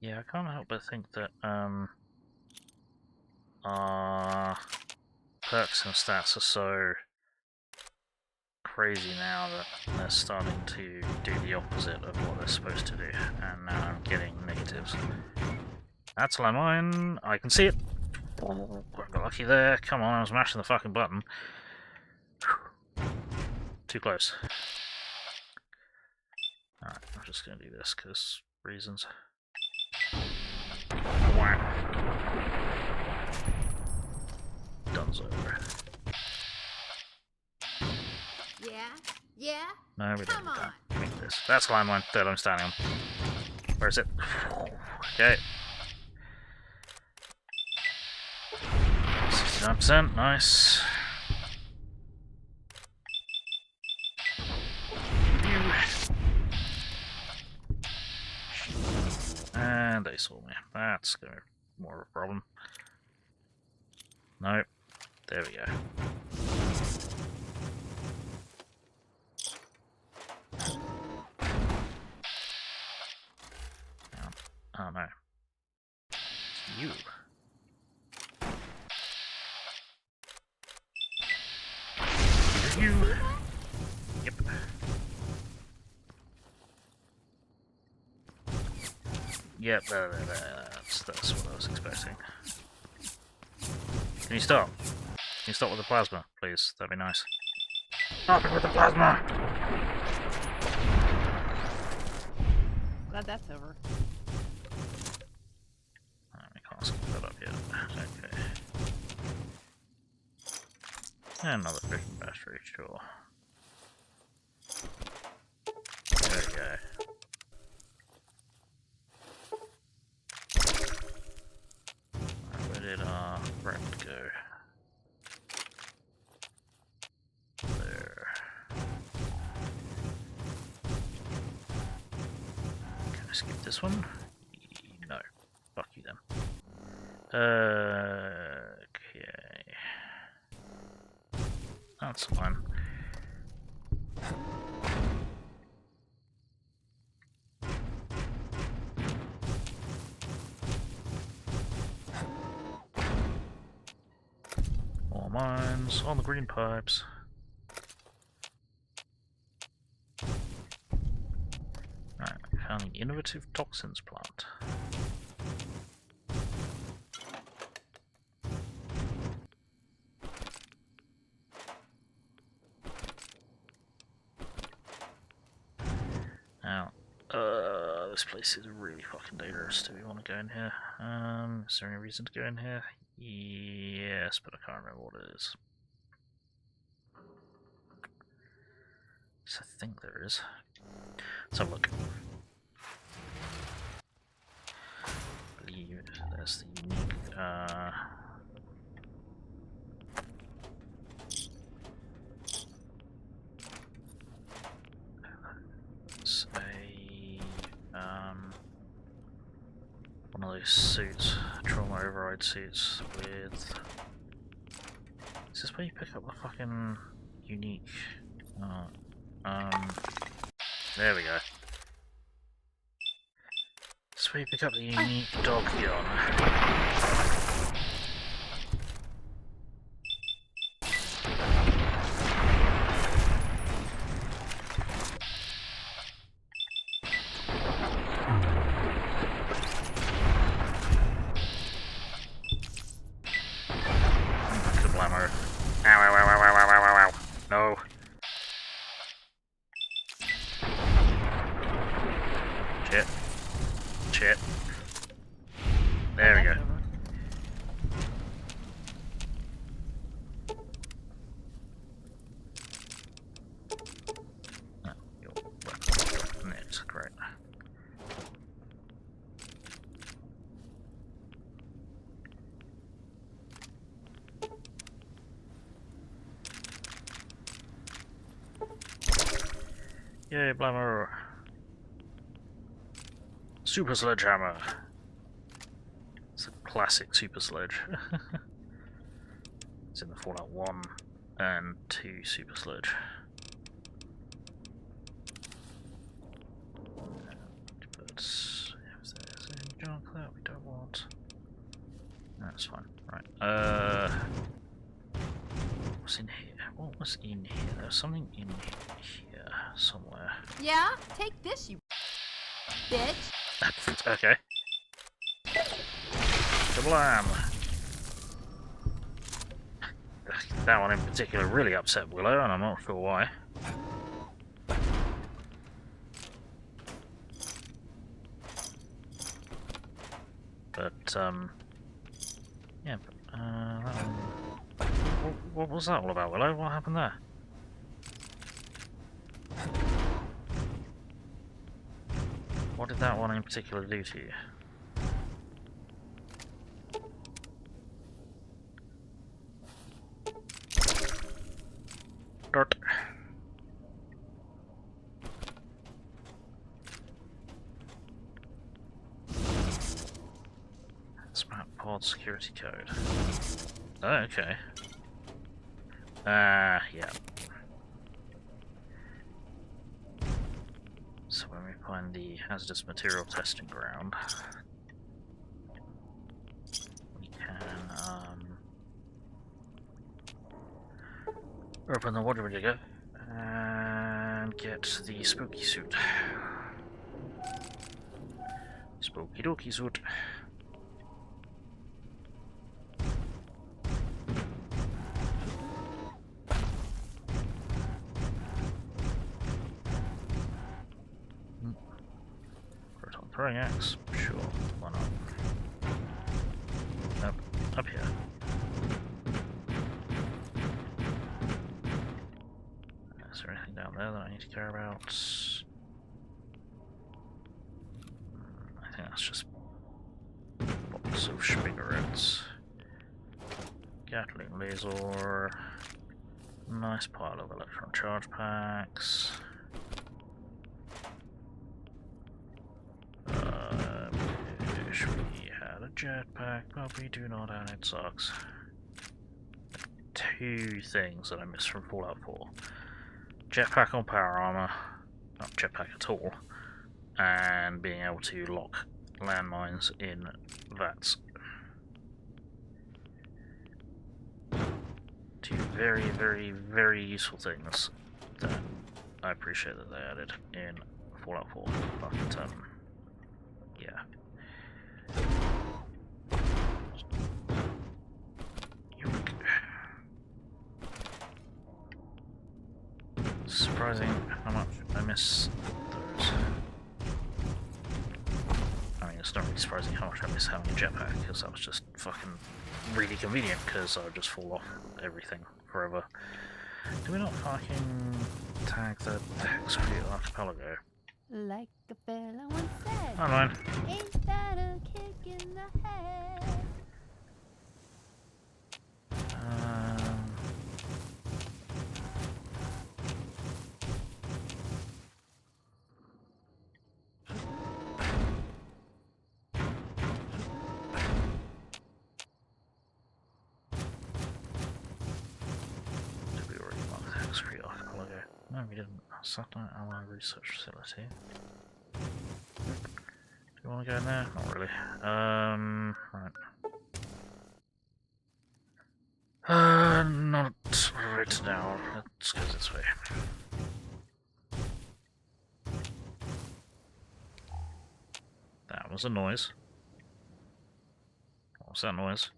Yeah, I can't help but think that our perks and stats are so crazy now that they're starting to do the opposite of what they're supposed to do, and now I'm getting negatives. That's landmine. I can see it. Oh, I got lucky there. Come on, I was mashing the fucking button. Too close. Alright, I'm just gonna do this because reasons. Whack. Done's over. Yeah? No, we don't Come need on. that. Make this. That's landmine that I'm standing on. Where is it? Okay. 69%, nice. And they saw me. That's gonna be more of a problem. Nope. There we go. Oh no. It's you. You. Yep. Yep, that's what I was expecting. Can you stop? Can you stop with the plasma, please? That'd be nice. Stop it with the plasma! Glad that's over. We can't skip that up yet. Okay. Another freaking battery, sure. There we go. Where did our friend go? There. Can I skip this one? No. Fuck you then. Okay. That's fine. More mines on the green pipes. Right, found the innovative toxins plant. Now, this place is really fucking dangerous. Do we want to go in here? Is there any reason to go in here? Yes, but I can't remember what it is. So I think there is. Let's have a look. I believe there's the unique, it's a, one of those suits, trauma override suits with... Is this where you pick up the fucking unique... there we go. This is where you pick up the unique dog gun. Blammo. Ow, ow, ow, ow, ow, ow, ow, ow. No. Shit. Shit. There we go. Oh, your weapon. Net, great. Yay, Blammo. Super Sledgehammer. It's a classic Super Sledge. It's in the Fallout 1 and 2 Super Sledge. But if there's any junk that we don't want, that's fine. Right. What's in here? What was in here? There's something in here somewhere. Yeah? Take this, you bitch. Okay. Kablam! That one in particular really upset Willow, and I'm not sure why. But, yeah, that one... What was that all about, Willow? What happened there? What did that one in particular do to you? Dirt. Smart pod security code. Oh, okay. Yeah. So when we find the hazardous material testing ground, we can open the water digger and get the spooky suit. Spooky dooky suit. Throwing axe? Sure, why not? Nope, up here. Is there anything down there that I need to care about? I think that's just box of spigorettes. Gatling laser. Nice pile of electron charge packs. Wish we had a jetpack, but we do not, and it sucks. Two things that I missed from Fallout 4. Jetpack on power armor, not jetpack at all, and being able to lock landmines in vats. Two very, very, very useful things that I appreciate that they added in Fallout 4, but yeah. Surprising how much I miss those. I mean, it's not really surprising how much I miss having a jetpack, because that was just fucking really convenient, because I would just fall off everything forever. Do we not fucking tag the Hexcrete Archipelago? Like a fella once said. Oh, mine. Ain't that a kick in the head? Did we already mark the Hexcrete Archipelago? No, we didn't. Satellite Ally Research Facility. Do you want to go in there? Not really. Right. Not right now. Let's go this way. That was a noise. What was that noise?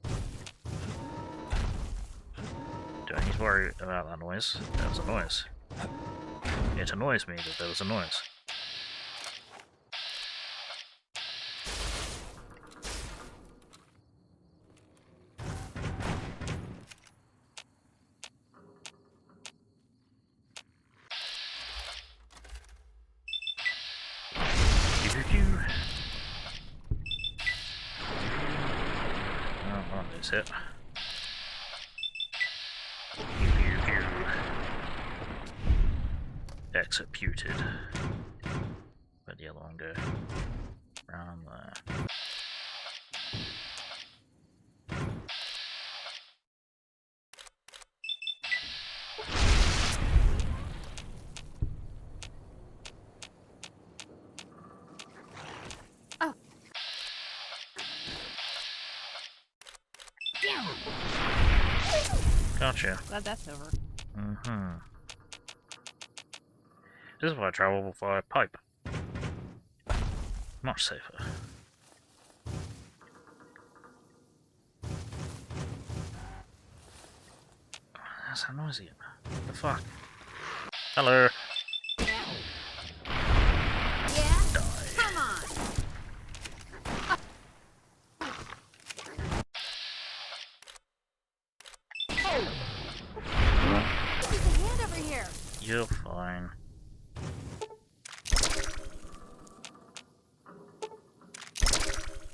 to worry about that noise. There was a noise. It annoys me that there was a noise. Is it? Executed. Where'd the other one go? Round there. Oh. Gotcha. Glad that's over. Mm-hmm. This is why I travel via pipe. Much safer. That's how noisy it. What the fuck? Hello. Yeah? Come on! There's a hand over here! You're fine.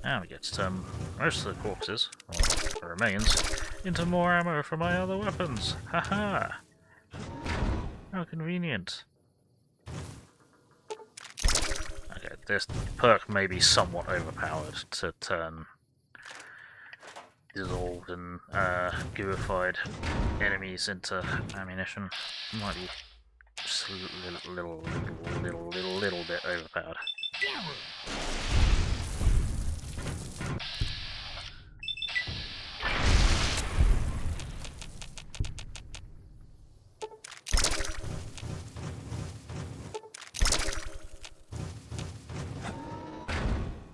Now we get to turn most of the corpses, or the remains, into more ammo for my other weapons. Haha! How convenient. Okay, this perk may be somewhat overpowered to turn dissolved and gooified enemies into ammunition. Might be just a little bit overpowered.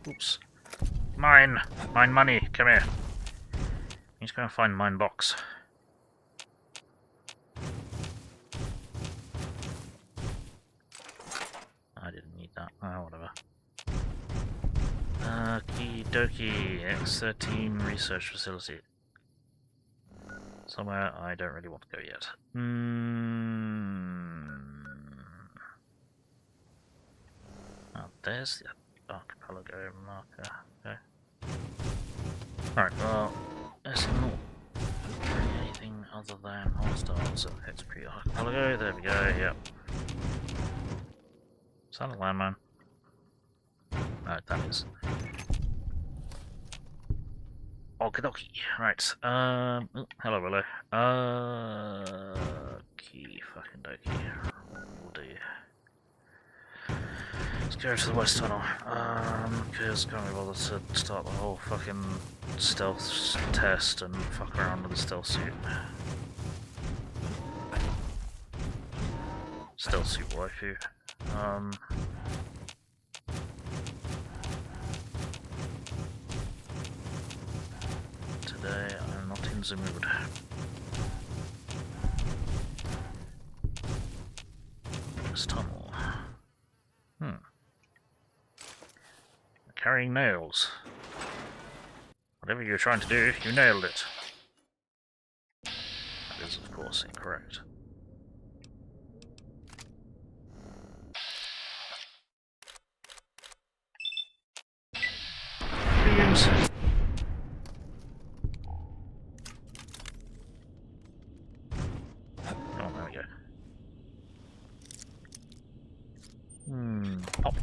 Oops. Mine! Mine money! Come here. Need to go and find mine box. I didn't need that. Oh, whatever. Okie dokie. X13 research facility. Somewhere I don't really want to go yet. Oh, there's the archipelago marker. Okay. Alright, well, there's not really anything other than hostiles at X3 archipelago. There we go, yep. Is that a landmine? No, that is. Okie dokie. Right. Oh, hello, Willow. Okie fucking dokie. Will do. Let's go to the west tunnel. Because I can't be bothered to start the whole fucking stealth test and fuck around with the stealth suit. Stealth suit waifu. Today I'm not in the mood. This tunnel. Carrying nails. Whatever you're trying to do, you nailed it. That is, of course, incorrect. Beams. Oh, there we go. Pop.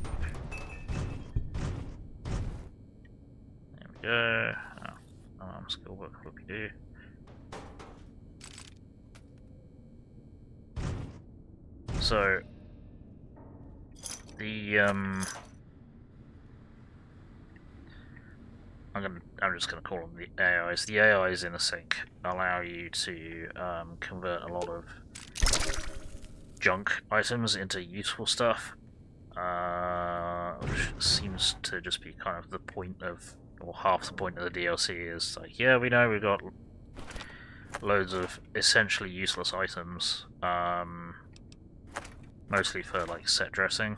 There we go. Oh, skill book, whoopie do. So, the I'm just gonna call them the AIs. The AIs in a sync allow you to convert a lot of junk items into useful stuff, which seems to just be kind of the point of, or half the point of the DLC is like, yeah, we know we've got loads of essentially useless items, mostly for like set dressing,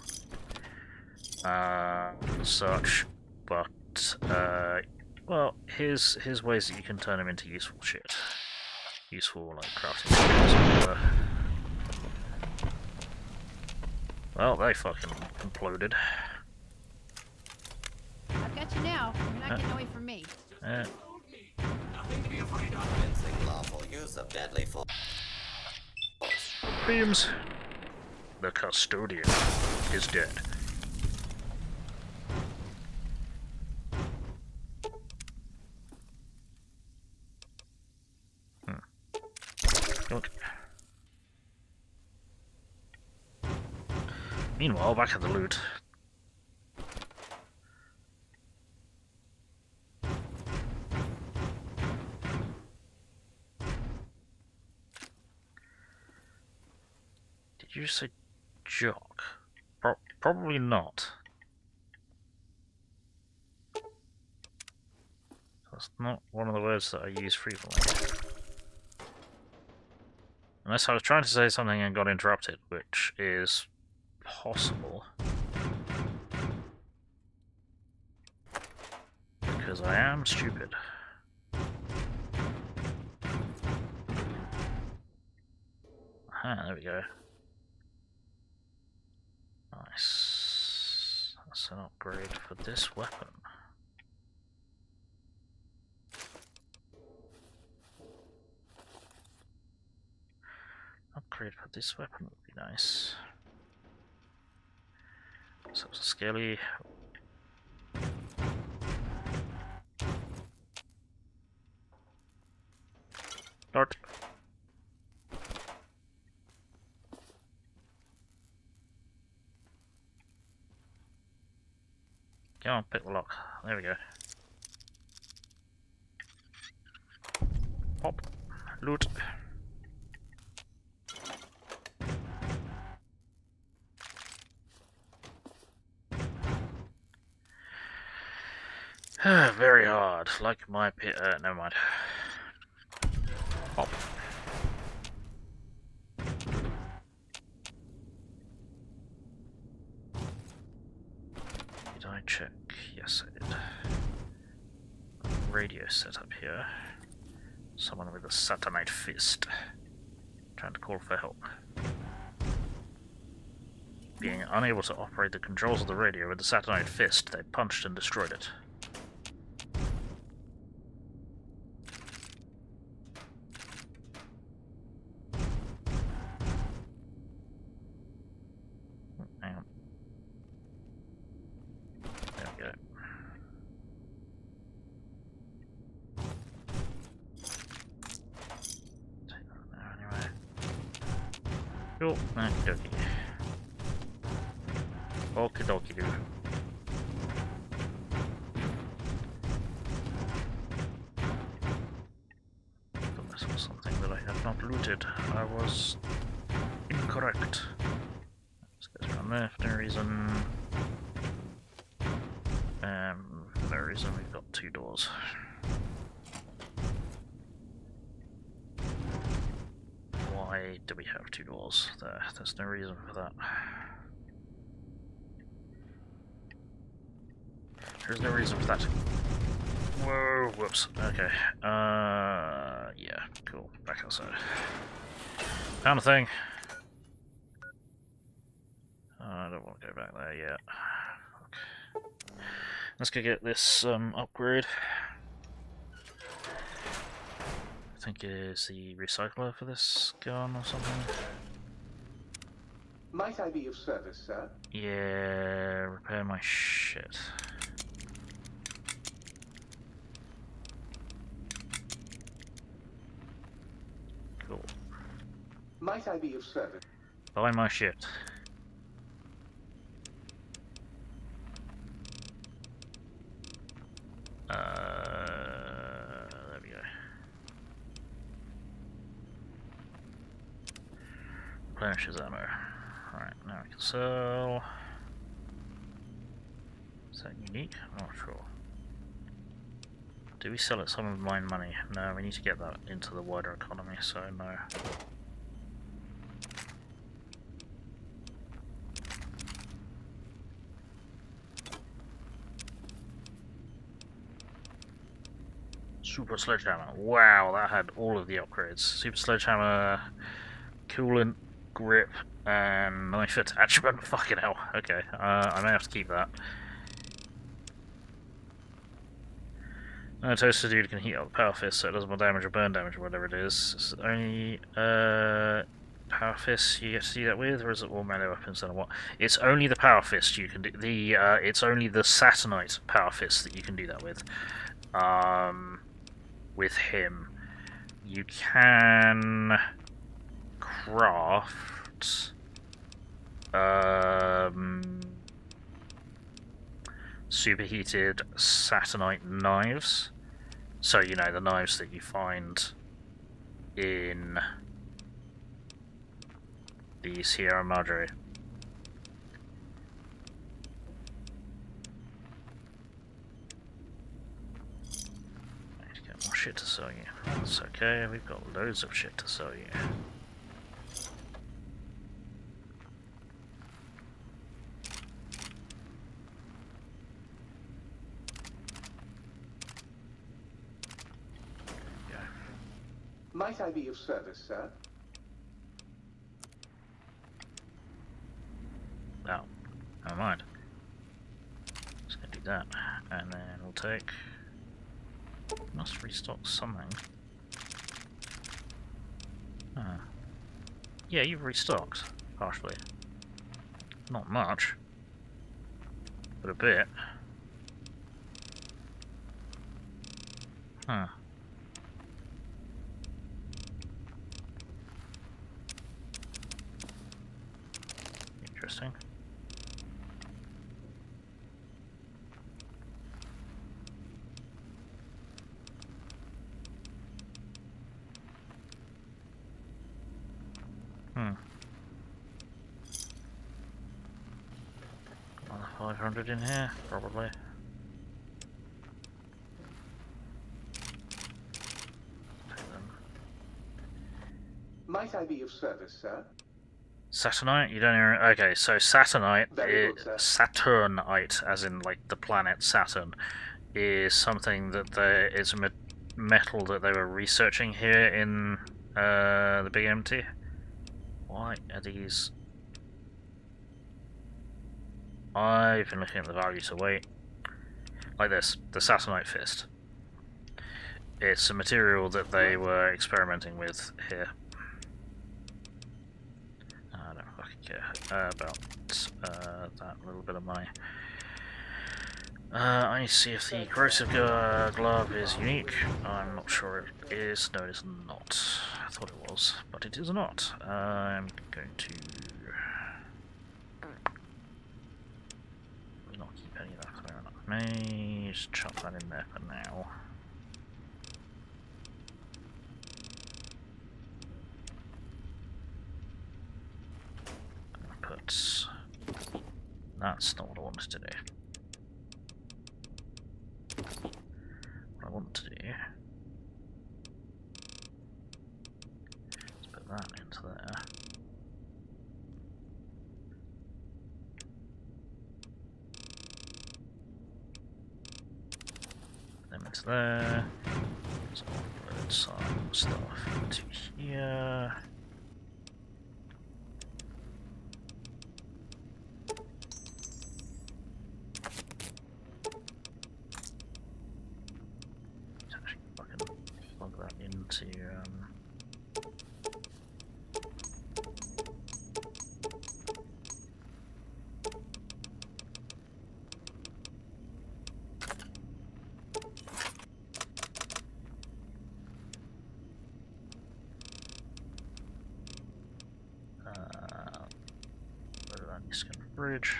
such. But well, here's ways that you can turn them into useful shit, useful like crafting materials or whatever. Well, they fucking imploded. I've got you now. You're not getting away from me. Nothing to be afraid of. Convincing lawful use of deadly force. Beams. The custodian is dead. Look. Meanwhile, back at the loot. Did you say jock? Probably not. That's not one of the words that I use frequently. Unless I was trying to say something and got interrupted, which is possible. Because I am stupid. Aha, there we go. Nice. That's an upgrade for this weapon. Upgrade for this weapon would be nice. So it's a scaly. Dart. Come on, pick the lock. There we go. Pop. Loot. Very hard, like my never mind. Pop. Did I check? Yes, I did. Radio setup here. Someone with a Satanite fist. Trying to call for help. Being unable to operate the controls of the radio with the Satanite fist, they punched and destroyed it. Hang on. There we go. Take that there anyway. Cool, okie dokie. Okie dokie do. This was something that I had not looted. I was incorrect. This goes around there for no reason. For no reason we've got two doors. Why do we have two doors there? There's no reason for that. There's no reason for that. Whoa, whoops. Okay. Yeah, cool. Back outside. Found a thing. I don't want to go back there yet. Okay. Let's go get this upgrade. I think it is the recycler for this gun or something. Might I be of service, sir? Yeah, repair my shit. Cool. Might I be of service? Buy my shit. There we go. Replenishes ammo. Alright, now we can sell. Is that unique? I'm not sure. Do we sell it some of mine money? No, we need to get that into the wider economy, so no. Super Sledgehammer. Wow, that had all of the upgrades. Super Sledgehammer, coolant, grip, and knife attachment. Fucking hell. Okay, I may have to keep that. Toaster dude can heat up the power fist so it does more damage or burn damage or whatever it is. Is it only power fist you get to do that with, or is it all melee weapons and what? It's only the power fist you can do. It's only the Saturnite power fist that you can do that with. With him, you can craft superheated Saturnite knives. So, you know, the knives that you find in the Sierra Madre. I need to get more shit to sell you. That's okay, we've got loads of shit to sell you. Might I be of service, sir? No, never mind. Just gonna do that, and then we'll take. Must restock something. Yeah, you've restocked partially. Not much, but a bit. Huh. Interesting. Another 500 in here, probably. Might I be of service, sir? Saturnite? You don't even... Okay, so Saturnite, Very good, sir. Saturnite, as in like the planet Saturn, is something that it's a metal that they were researching here in the Big Empty. Why are these... I've been looking at the value to weight. Like this, the Saturnite fist. It's a material that they were experimenting with here. I don't fucking care about that little bit of money. I need to see if the corrosive glove is unique. I'm not sure it is. No, it is not. I thought it was, but it is not. I'm going to not keep any of that clear enough. May just chuck that in there for now. Put. That's not what I wanted to do. What I want to do is put that into there. Them into there. So I'll put some stuff into here. Into put it on this kind of bridge.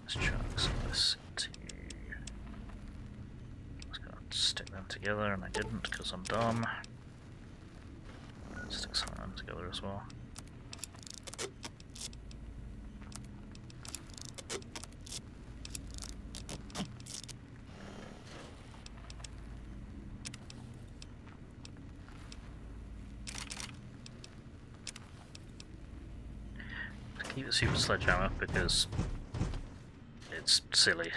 Let's chuck some of this into. Stick them together, and I didn't because I'm dumb. Stick some of them together as well. a super sledgehammer because it's silly,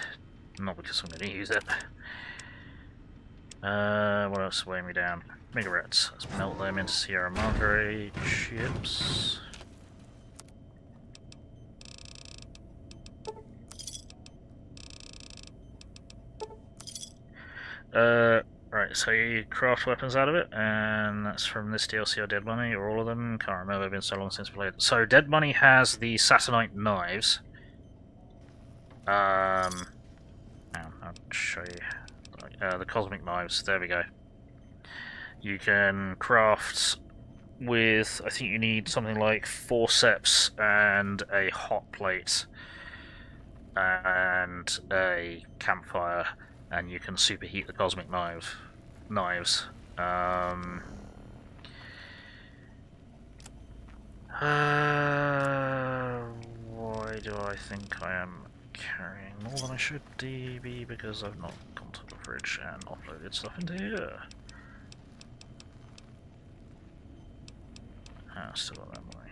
not because I'm going to use it. What else is weighing me down? Megarettes. Let's melt them into Sierra Madre chips. Right, so you craft weapons out of it, and that's from this DLC or Dead Money, or all of them. Can't remember, it's been so long since we played. So Dead Money has the Saturnite knives. I'll show you. The Cosmic Knives, there we go. You can craft with, I think you need something like forceps and a hot plate and a campfire, and you can superheat the Cosmic knives. Why do I think I am carrying more than I should be because I've not gone to the fridge and offloaded stuff into here? Still got that way.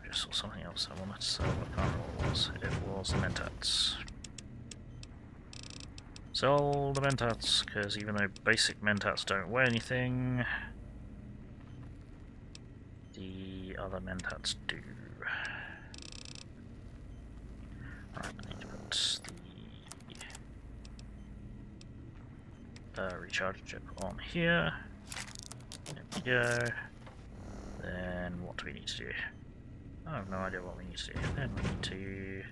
I just saw something else I wanted to sell, but I can't remember what it was. It was the Mentats. Sell the Mentats, because even though basic Mentats don't weigh anything, the other Mentats do. Right, I need to put the recharge chip on here. There we go. Then what do we need to do? I have no idea what we need to do. Then we need to...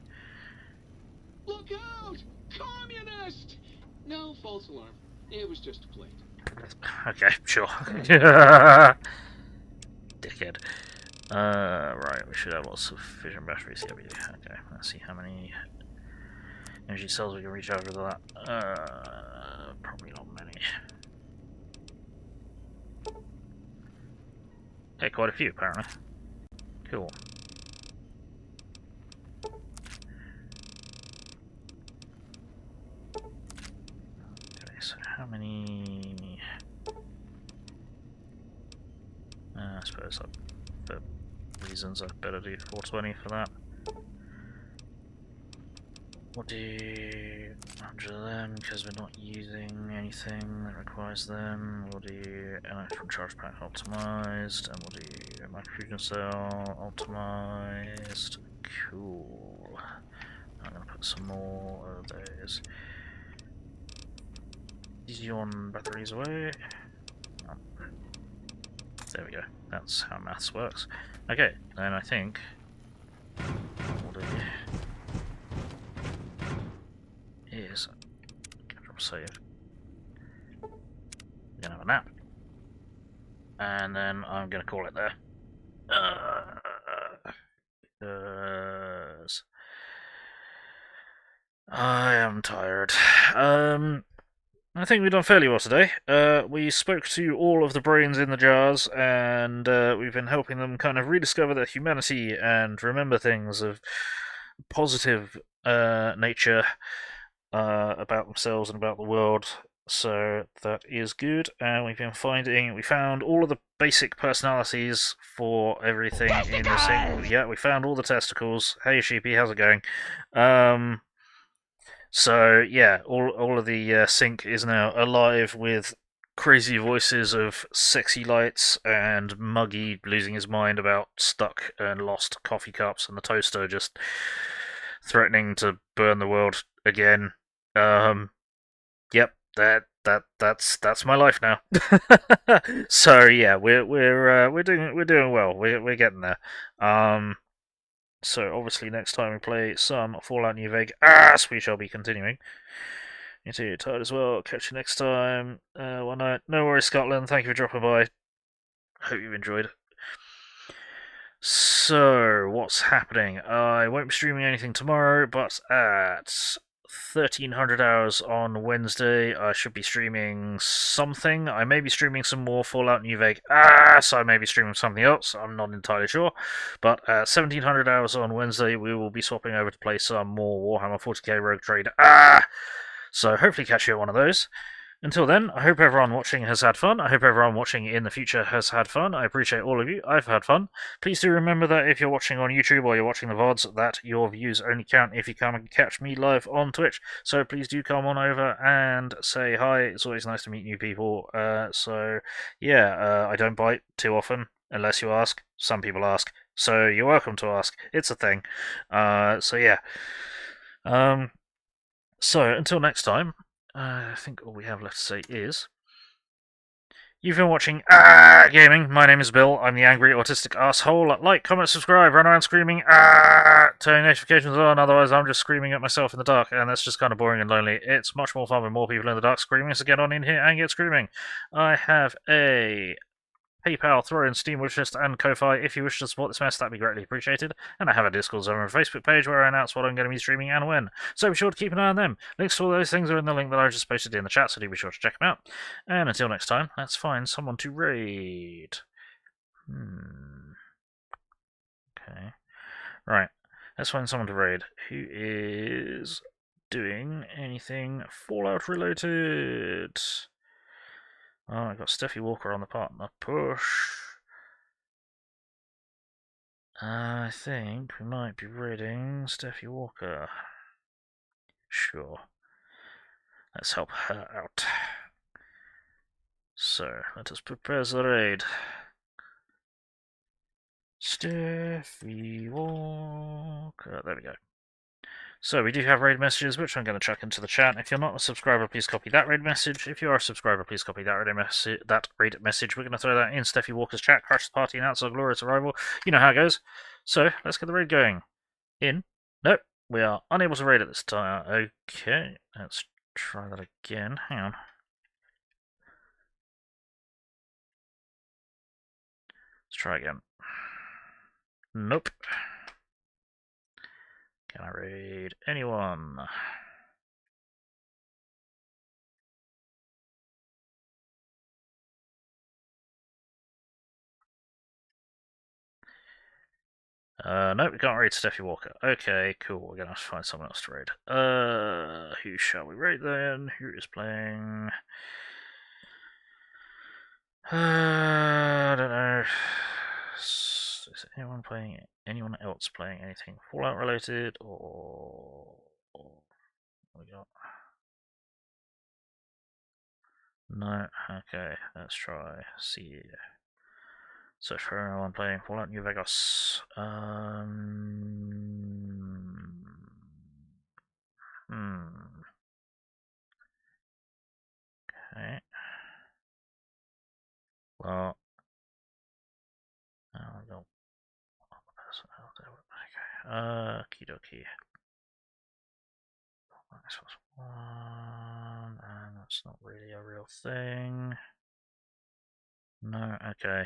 Look out! Communist! No, false alarm. It was just a plate. Okay, sure. Dickhead. Right, we should have lots of fission batteries. Yeah, we do. Okay, let's see how many energy cells we can recharge with that. Probably not many. Okay, quite a few apparently. Cool. Okay, so how many... I suppose for reasons I'd better do 420 for that. We'll do 100 of them because we're not using anything that requires them. We'll do electron charge pack optimized, and we'll do a microfusion cell optimized. Cool. I'm gonna put some more of those Xeon batteries away. Oh. There we go. That's how maths works. Okay, then I think what we'll do is control save. We're gonna have a nap, and then I'm gonna call it there. Because I am tired. I think we've done fairly well today. We spoke to all of the brains in the jars, and we've been helping them kind of rediscover their humanity and remember things of positive nature about themselves and about the world. So that is good. And we found all of the basic personalities for everything in the single. Yeah, we found all the testicles. Hey Sheepy, how's it going? So yeah, all of the sync is now alive with crazy voices of Sexy Lights and Muggy losing his mind about stuck and lost coffee cups, and the toaster just threatening to burn the world again. Yep, that's my life now. So yeah, we're doing well. We're getting there. So obviously next time we play some Fallout New Vegas, we shall be continuing. You're tired as well. Catch you next time. One night. No worries, Scotland. Thank you for dropping by. Hope you've enjoyed. So what's happening? I won't be streaming anything tomorrow, but at 1300 hours on Wednesday. I should be streaming something. I may be streaming some more Fallout New Vegas. I may be streaming something else. I'm not entirely sure. But 1700 hours on Wednesday, we will be swapping over to play some more Warhammer 40k Rogue Trade. So hopefully catch you at one of those. Until then, I hope everyone watching has had fun. I hope everyone watching in the future has had fun. I appreciate all of you. I've had fun. Please do remember that if you're watching on YouTube or you're watching the VODs, that your views only count if you come and catch me live on Twitch. So please do come on over and say hi. It's always nice to meet new people. I don't bite too often, unless you ask. Some people ask. So you're welcome to ask. It's a thing. So until next time, I think all we have left to say is, you've been watching Gaming. My name is Bill. I'm the angry autistic asshole. Like, comment, subscribe, run around screaming turning notifications on. Otherwise, I'm just screaming at myself in the dark, and that's just kind of boring and lonely. It's much more fun with more people in the dark screaming. So get on in here and get screaming. I have a PayPal, throw in Steam wishlist, and Ko-Fi. If you wish to support this mess, that'd be greatly appreciated. And I have a Discord server and Facebook page where I announce what I'm going to be streaming and when. So be sure to keep an eye on them. Links to all those things are in the link that I just posted in the chat, so do be sure to check them out. And until next time, let's find someone to raid. Okay. Right. Let's find someone to raid who is doing anything Fallout related. Oh, I got Steffi Walker on the partner push. I think we might be raiding Steffi Walker. Sure. Let's help her out. So, let us prepare the raid. Steffi Walker. There we go. So we do have raid messages, which I'm going to chuck into the chat. If you're not a subscriber, please copy that raid message. If you are a subscriber, please copy that raid message. We're going to throw that in Steffi Walker's chat, crash the party, announce our glorious arrival. You know how it goes. So let's get the raid going. Nope, we are unable to raid at this time. Okay, let's try that again. Hang on. Let's try again. Nope. Can I raid anyone? No, we can't raid Steffi Walker. Okay, cool. We're gonna have to find someone else to raid. Who shall we raid then? Who is playing? I don't know. Is anyone playing? Anyone else playing anything Fallout related or what we got? No. Okay, let's try. See. Search for anyone playing Fallout New Vegas. Okay. Well, I don't. Okay. Okie dokie. This was one, and that's not really a real thing. No. Okay.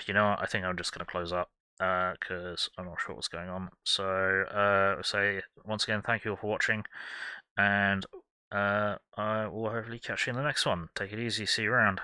You know what? I think I'm just going to close up because I'm not sure what's going on. So, say once again, thank you all for watching, and I will hopefully catch you in the next one. Take it easy. See you around.